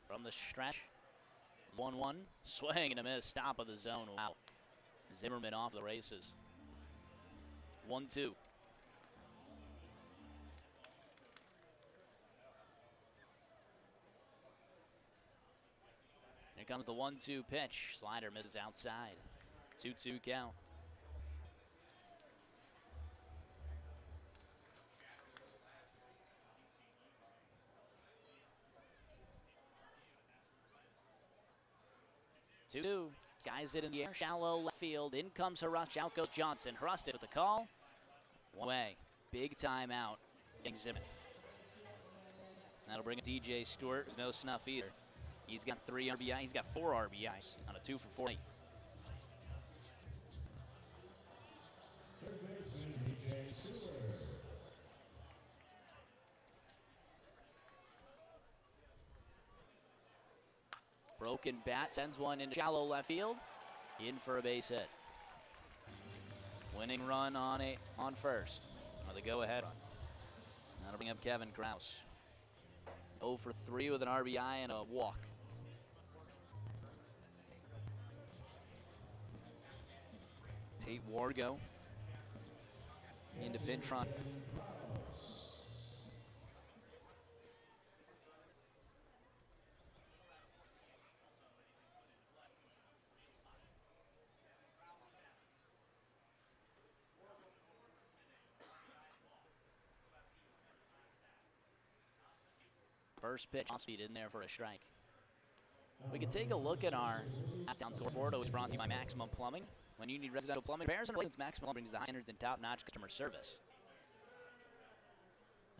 From the stretch, 1-1, swing and a miss, stop of the zone, wow. Zimmerman off the races. 1-2. Here comes the 1-2 pitch. Slider misses outside. 2-2 count. Two. Guys it in the air, shallow left field. In comes Hurust, out goes Johnson. Hurust with the call. One way. Big timeout. Zimmerman. That'll bring DJ Stewart. There's no snuff either. He's got 3 RBIs. He's got 4 RBIs on a 2-for-4 night. Broken bat sends one into shallow left field. In for a base hit. Winning run on first. Or the go-ahead run. That'll bring up Kevin Krause. 0 for 3 with an RBI and a walk. Tate Wargo into pinch run. First pitch, off speed in there for a strike. We can take a look at our town scoreboard, always brought to you by Maximum Plumbing. When you need residential plumbing repairs and relations, Maximum Plumbing brings the high standards and top-notch customer service.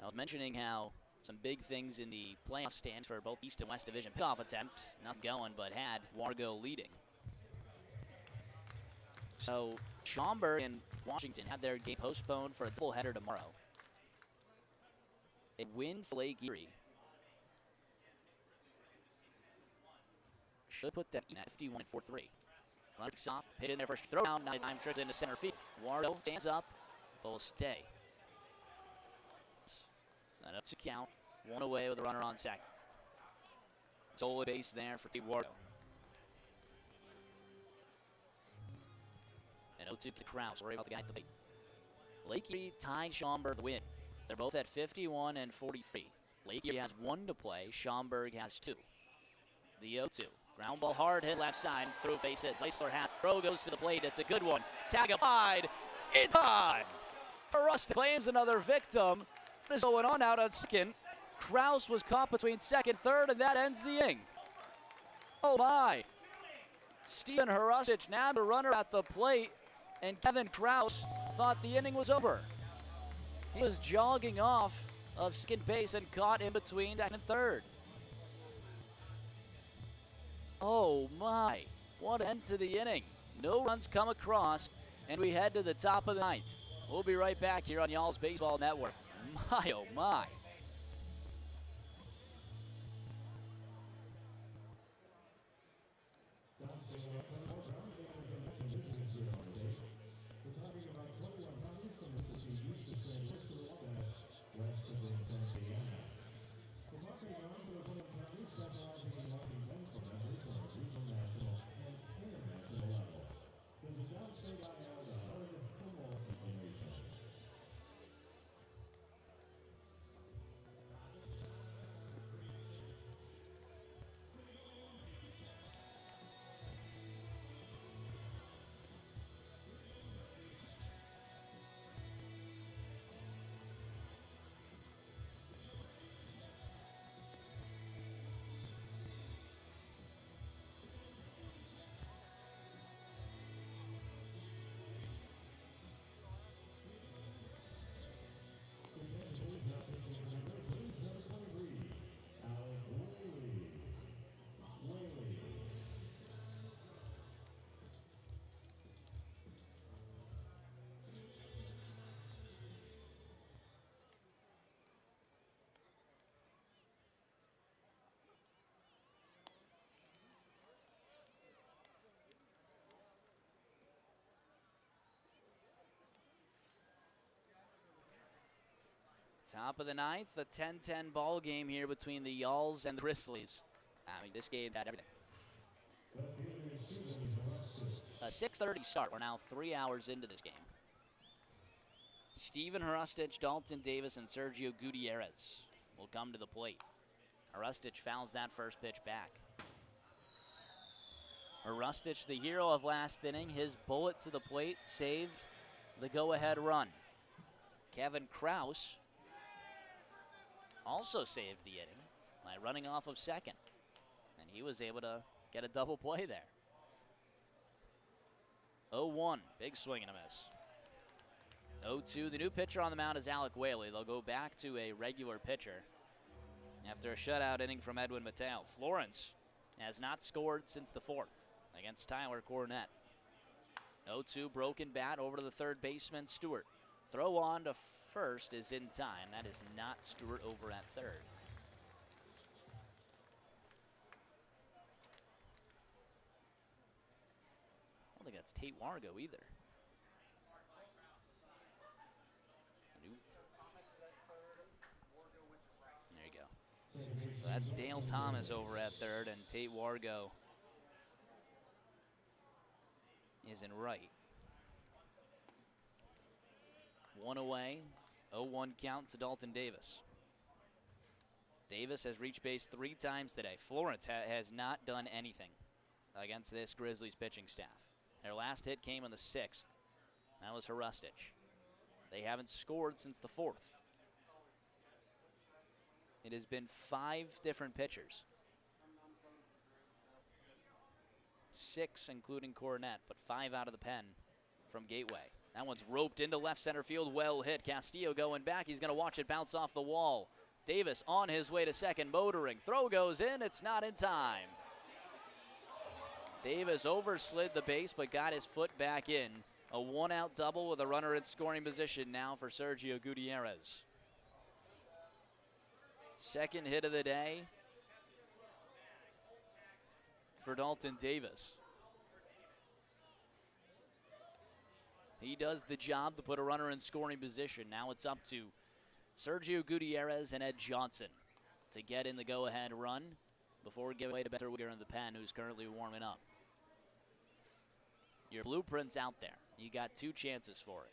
I was mentioning how some big things in the playoff stands for both East and West Division. Pickoff attempt, nothing going, but had Wargo leading. So Schaumburg and Washington had their game postponed for a doubleheader tomorrow. A win for Lake Erie should put that at 51-4-3. Runner off, hit in there first throw down, 9 trips into center field. Wardo stands up, but will stay. Set up to count, 1 away with a runner on second. Solo base there for T. Wardo. And 0-2 to Krause, worry about the guy at the plate. Lake Erie ties Schaumburg the win. They're both at 51 and 43. Lake Erie has 1 to play, Schaumburg has 2. The 0-2. Ground ball hard, hit left side, through face hits. Eisler hat, throw goes to the plate, it's a good one. Tag applied, in time! Rust claims another victim. What is going on out on second? Krause was caught between second, third, and that ends the inning. Oh my! Steven Harusich nabbed a runner at the plate, and Kevin Krause thought the inning was over. He was jogging off of second base and caught in between second and third. Oh my, what an end to the inning. No runs come across, and we head to the top of the 9th. We'll be right back here on Y'all's Baseball Network. My, oh my. Top of the ninth, a 10-10 ball game here between the Yalls and the Grizzlies. I mean, this game's had everything. A 6:30 start. We're now 3 hours into this game. Steven Hrustich, Dalton Davis, and Sergio Gutierrez will come to the plate. Hrustich fouls that first pitch back. Hrustich, the hero of last inning, his bullet to the plate saved the go-ahead run. Kevin Krause also saved the inning by running off of second, and he was able to get a double play there. 0-1, big swing and a miss. 0-2, the new pitcher on the mound is Alec Whaley. They'll go back to a regular pitcher after a shutout inning from Edwin Mateo. Florence has not scored since the fourth against Tyler Cornett. 0-2, broken bat over to the third baseman, Stewart. Throw on to first is in time. That is not Stewart over at third. I don't think that's Tate Wargo either. There you go. So that's Dale Thomas over at third, and Tate Wargo is in right. One away, 0-1 count to Dalton Davis. Davis has reached base 3 times today. Florence has not done anything against this Grizzlies pitching staff. Their last hit came in the 6th. That was Hrustich. They haven't scored since the 4th. It has been 5 different pitchers. 6 including Cornett, but 5 out of the pen from Gateway. That one's roped into left center field, well hit. Castillo going back, he's gonna watch it bounce off the wall. Davis on his way to second, motoring. Throw goes in, it's not in time. Davis overslid the base, but got his foot back in. A 1-out double with a runner in scoring position now for Sergio Gutierrez. Second hit of the day for Dalton Davis. He does the job to put a runner in scoring position. Now it's up to Sergio Gutierrez and Ed Johnson to get in the go-ahead run before we give away to Better Wigger in the pen, who's currently warming up. Your blueprint's out there. You got 2 chances for it.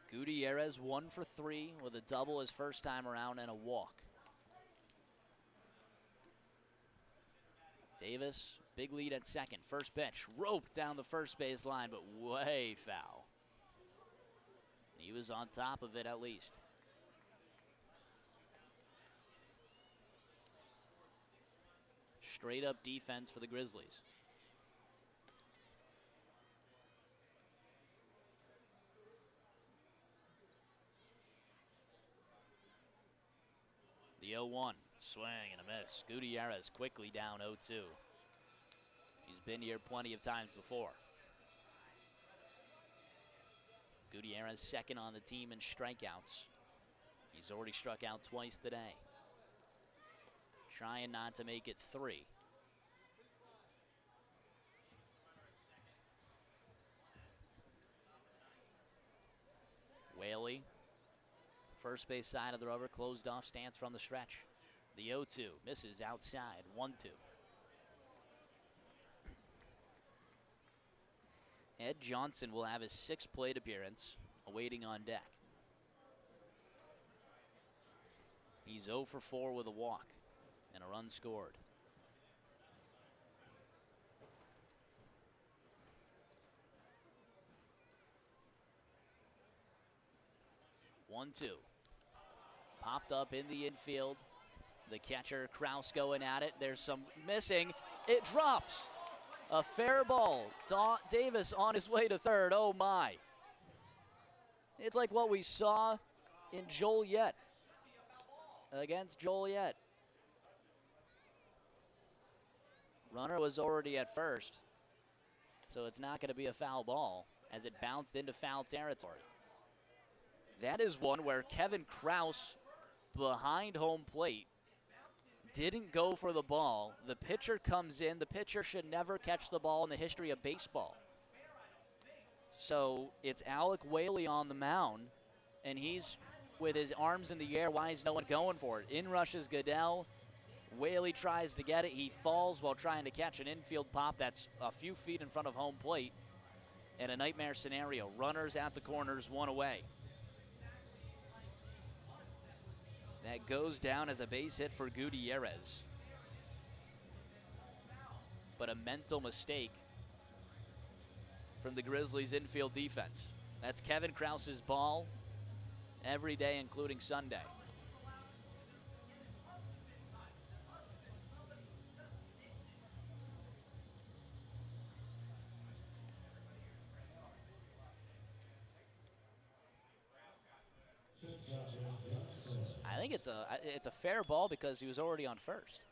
Gutierrez 1 for 3 with a double his first time around and a walk. Davis, big lead at second. First pitch, roped down the first base line, but way foul. He was on top of it at least. Straight up defense for the Grizzlies. The 0-1, swing and a miss. Gutierrez quickly down 0-2. He's been here plenty of times before. Gutierrez second on the team in strikeouts. He's already struck out twice today. Trying not to make it 3. Whaley, first base side of the rubber, closed off stance from the stretch. The 0-2 misses outside, 1-2. Ed Johnson will have his 6th plate appearance awaiting on deck. He's 0 for 4 with a walk and a run scored. One, 2. Popped up in the infield. The catcher, Krause, going at it. There's some missing. It drops. A fair ball. Davis on his way to third. Oh, my. It's like what we saw in Joliet against Joliet. Runner was already at first, so it's not going to be a foul ball as it bounced into foul territory. That is one where Kevin Krause, behind home plate, didn't go for the ball. The pitcher comes in. The pitcher should never catch the ball in the history of baseball. So it's Alec Whaley on the mound, and he's with his arms in the air. Why is no one going for it? In rushes Goodell. Whaley tries to get it. He falls while trying to catch an infield pop that's a few feet in front of home plate. And a nightmare scenario. Runners at the corners, one away. That goes down as a base hit for Gutierrez. But a mental mistake from the Grizzlies' infield defense. That's Kevin Krause's ball every day, including Sunday. I think it's a fair ball because he was already on first.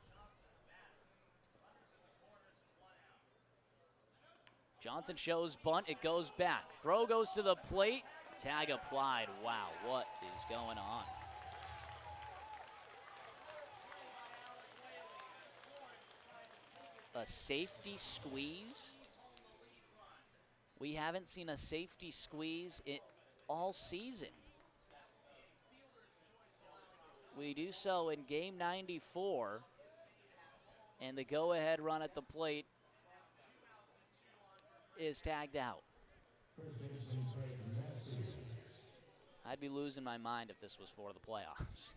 Johnson shows bunt. It goes back. Throw goes to the plate. Tag applied. Wow, what is going on? A safety squeeze? We haven't seen a safety squeeze all season. We do so in game 94, and the go-ahead run at the plate is tagged out. I'd be losing my mind if this was for the playoffs.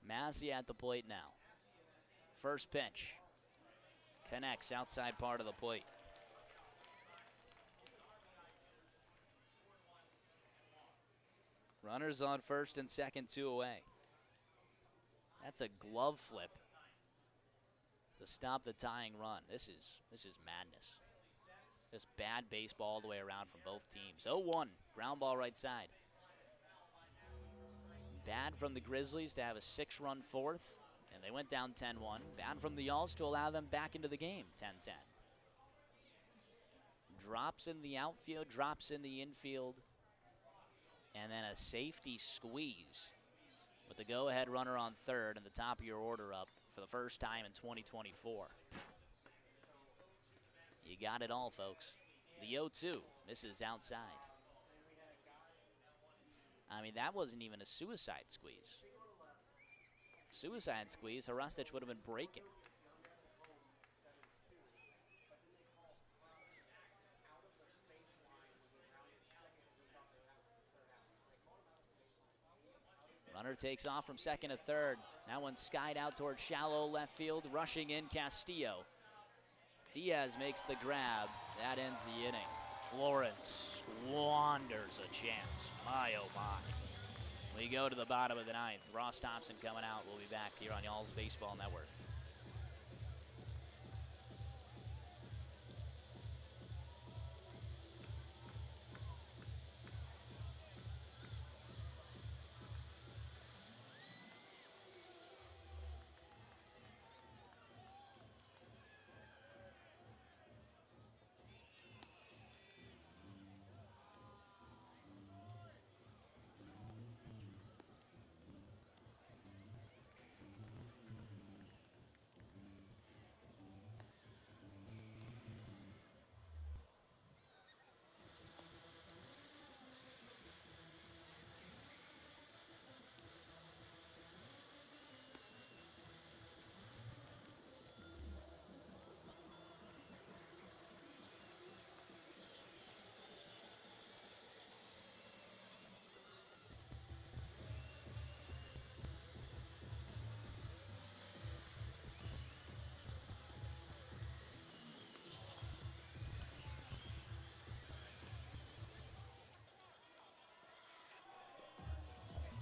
Massey at the plate now. First pitch. Connects outside part of the plate. Runners on first and second, 2 away. That's a glove flip to stop the tying run. This is madness. Just bad baseball all the way around from both teams. 0-1, ground ball right side. Bad from the Grizzlies to have a 6-run fourth, and they went down 10-1. Bad from the Yalls to allow them back into the game, 10-10. Drops in the outfield, drops in the infield, and then a safety squeeze with the go-ahead runner on third and the top of your order up for the first time in 2024. You got it all, folks. The 0-2 misses outside. I mean, that wasn't even a suicide squeeze. Suicide squeeze, Harastich would have been breaking. Runner takes off from second to third. That one skied out towards shallow left field. Rushing in, Castillo. Diaz makes the grab. That ends the inning. Florence squanders a chance. My, oh my. We go to the bottom of the ninth. Ross Thompson coming out. We'll be back here on Y'all's Baseball Network.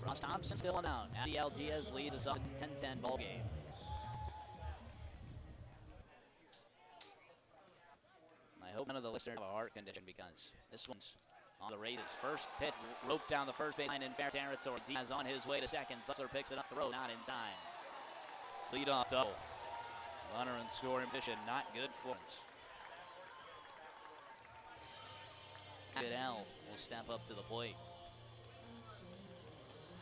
Ross Thompson still on out. Adiel Diaz leads us up to 10-10 ball game. I hope none of the listeners have a heart condition because this one's on the Raiders. First pitch roped down the first baseline in fair territory. Diaz on his way to second. Sussler picks it up, throw not in time. Lead off double. Runner in scoring position, not good. Florence. Goodell will step up to the plate.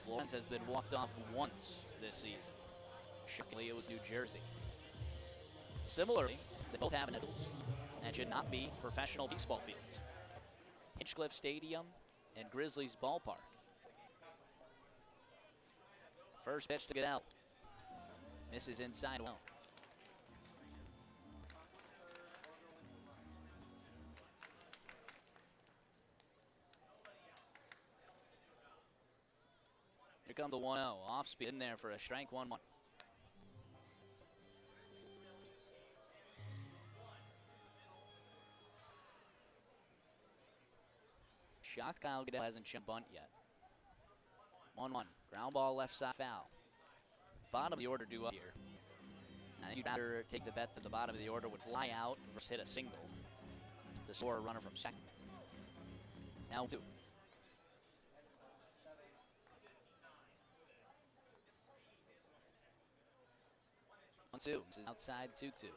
Florence has been walked off once this season. Shockingly, it was New Jersey. Similarly, they both have initials. That should not be professional baseball fields. Hinchcliffe Stadium and Grizzlies Ballpark. First pitch to Goodell. Misses inside well. Here comes the 1-0. Off speed in there for a strike 1-1. Shocked Kyle Goodell hasn't shown bunt yet. 1-1. Ground ball left side foul. Bottom of the order due up here. I think you'd rather take the bet that the bottom of the order would fly out versus hit a single to score a runner from second. It's now 2. This is outside 2-2.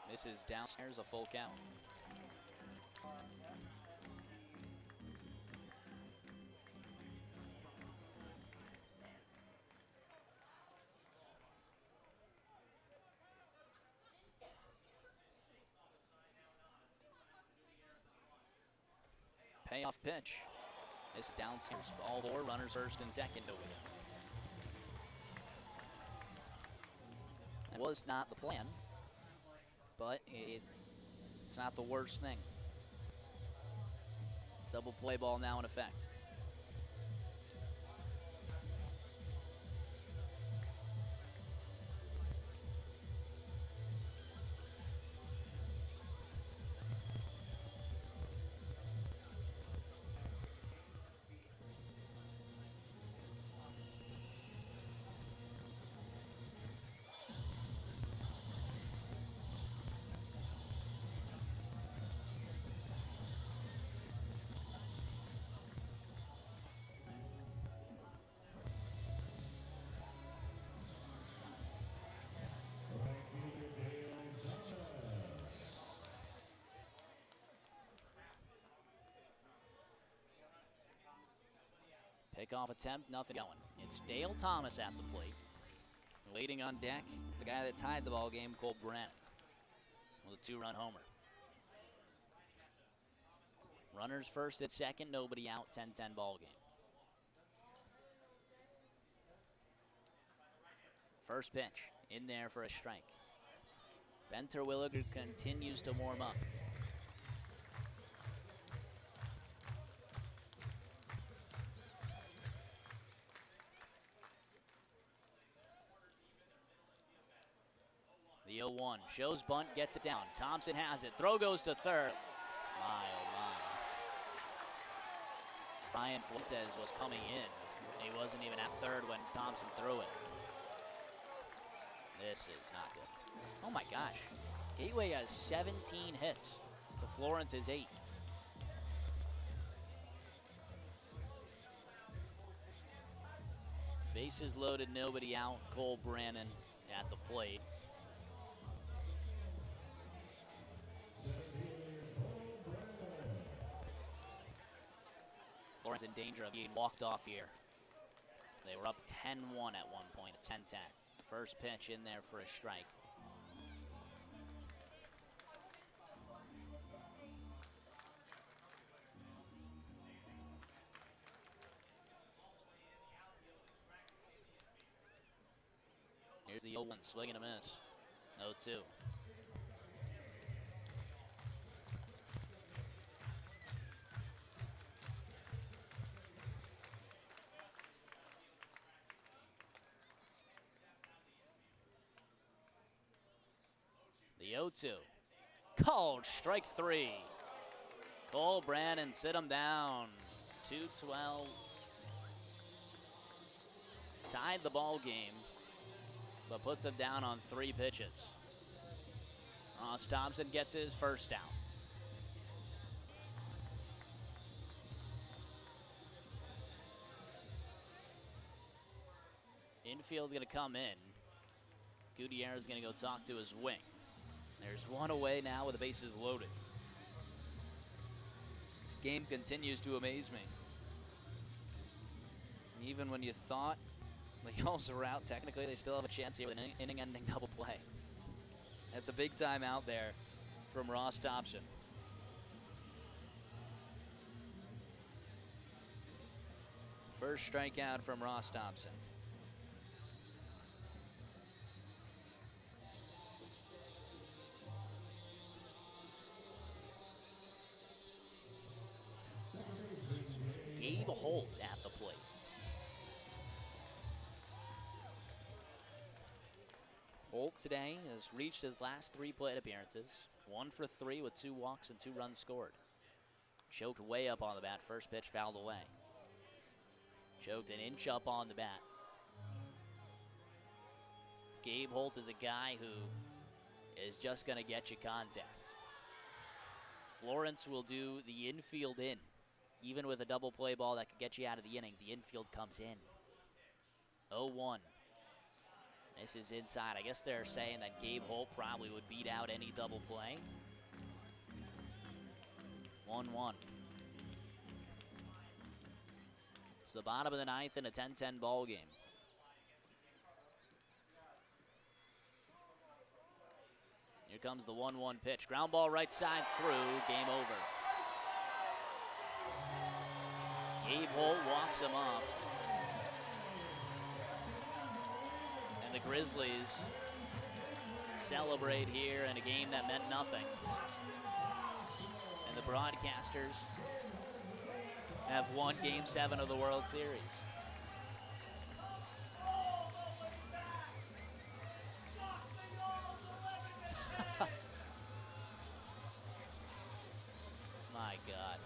Misses downstairs, a full count. Payoff pitch. This is downstairs. Ball 4, runners first and second. It was not the plan, but it's not the worst thing. Double play ball now in effect. Pickoff attempt, nothing going. It's Dale Thomas at the plate. Waiting on deck, the guy that tied the ball game, Cole Brannon, with a 2-run homer. Runners first at second, nobody out, 10-10 ball game. First pitch, in there for a strike. Ben Terwilliger continues to warm up. The 0-1 shows bunt, gets it down. Thompson has it. Throw goes to third. My, oh my. Brian Fuentes was coming in. He wasn't even at third when Thompson threw it. This is not good. Oh my gosh. Gateway has 17 hits to Florence's 8. Bases loaded, nobody out. Cole Brannon at the plate. Florence in danger of being walked off here. They were up 10-1 at one point. It's 10-10. First pitch in there for a strike. Here's the 0-1, swing and a miss. 0-2. The 0-2. Called strike 3. Cole Brannon sit him down. 2-12. Tied the ball game, but puts him down on 3 pitches. Ross Thompson gets his first down. Infield going to come in. Gutierrez is going to go talk to his wing. There's one away now with the bases loaded. This game continues to amaze me. Even when you thought the Yalls are out, technically they still have a chance here with an inning-ending double play. That's a big time out there from Ross Thompson. First strikeout from Ross Thompson. Gabe Holt at the plate. Holt today has reached his last 3 plate appearances. 1 for 3 with 2 walks and 2 runs scored. Choked way up on the bat. First pitch fouled away. Choked an inch up on the bat. Gabe Holt is a guy who is just going to get you contact. Florence will do the infield in. Even with a double play ball that could get you out of the inning, the infield comes in. 0-1. This is inside. I guess they're saying that Gabe Holt probably would beat out any double play. 1-1. It's the bottom of the 9th in a 10-10 ball game. Here comes the 1-1 pitch. Ground ball right side through. Game over. Gabe Holt walks him off. And the Grizzlies celebrate here in a game that meant nothing. And the broadcasters have won Game 7 of the World Series. My God.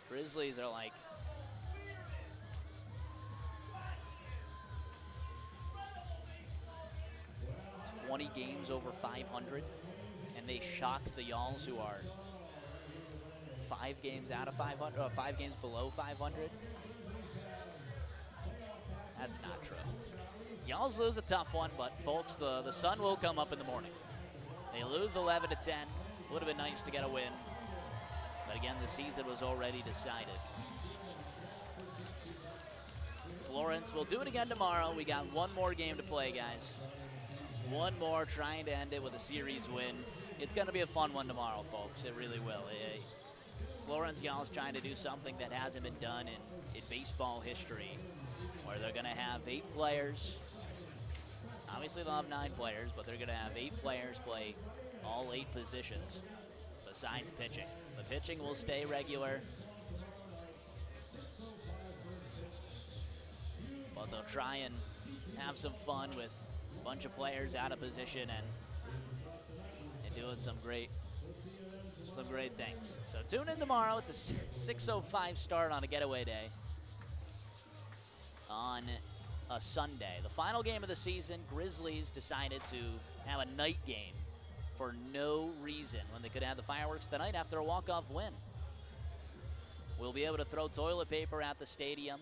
Grizzlies are like 20 games over 500, and they shocked the Yalls, who are 5 games out of 500, or 5 games below 500. That's not true. Yalls lose a tough one, but folks, the sun will come up in the morning. They lose 11-10. Would have been nice to get a win, but again, the season was already decided. Florence will do it again tomorrow. We got one more game to play, guys. One more, trying to end it with a series win. It's going to be a fun one tomorrow, folks. It really will. Florence Yalls trying to do something that hasn't been done in baseball history, where they're going to have 8 players. Obviously, they'll have 9 players, but they're going to have 8 players play all 8 positions besides pitching. The pitching will stay regular, but they'll try and have some fun with a bunch of players out of position and doing some great things. So tune in tomorrow. It's a 6:05 start on a getaway day on a Sunday. The final game of the season, Grizzlies decided to have a night game for no reason when they could have the fireworks tonight after a walk-off win. We'll be able to throw toilet paper at the stadium,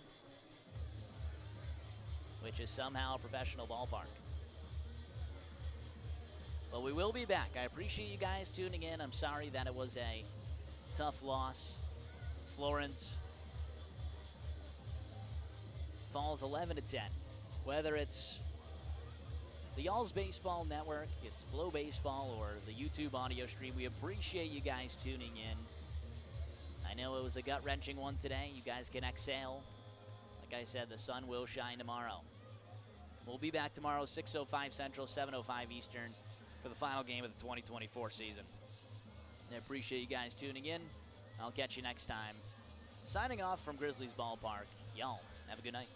which is somehow a professional ballpark. But we will be back. I appreciate you guys tuning in. I'm sorry that it was a tough loss. Florence falls 11-10. Whether it's the Yalls Baseball Network, it's Flow Baseball, or the YouTube audio stream, we appreciate you guys tuning in. I know it was a gut-wrenching one today. You guys can exhale. Like I said, the sun will shine tomorrow. We'll be back tomorrow, 6:05 Central, 7:05 Eastern, for the final game of the 2024 season. I appreciate you guys tuning in. I'll catch you next time. Signing off from Grizzlies Ballpark. Y'all, have a good night.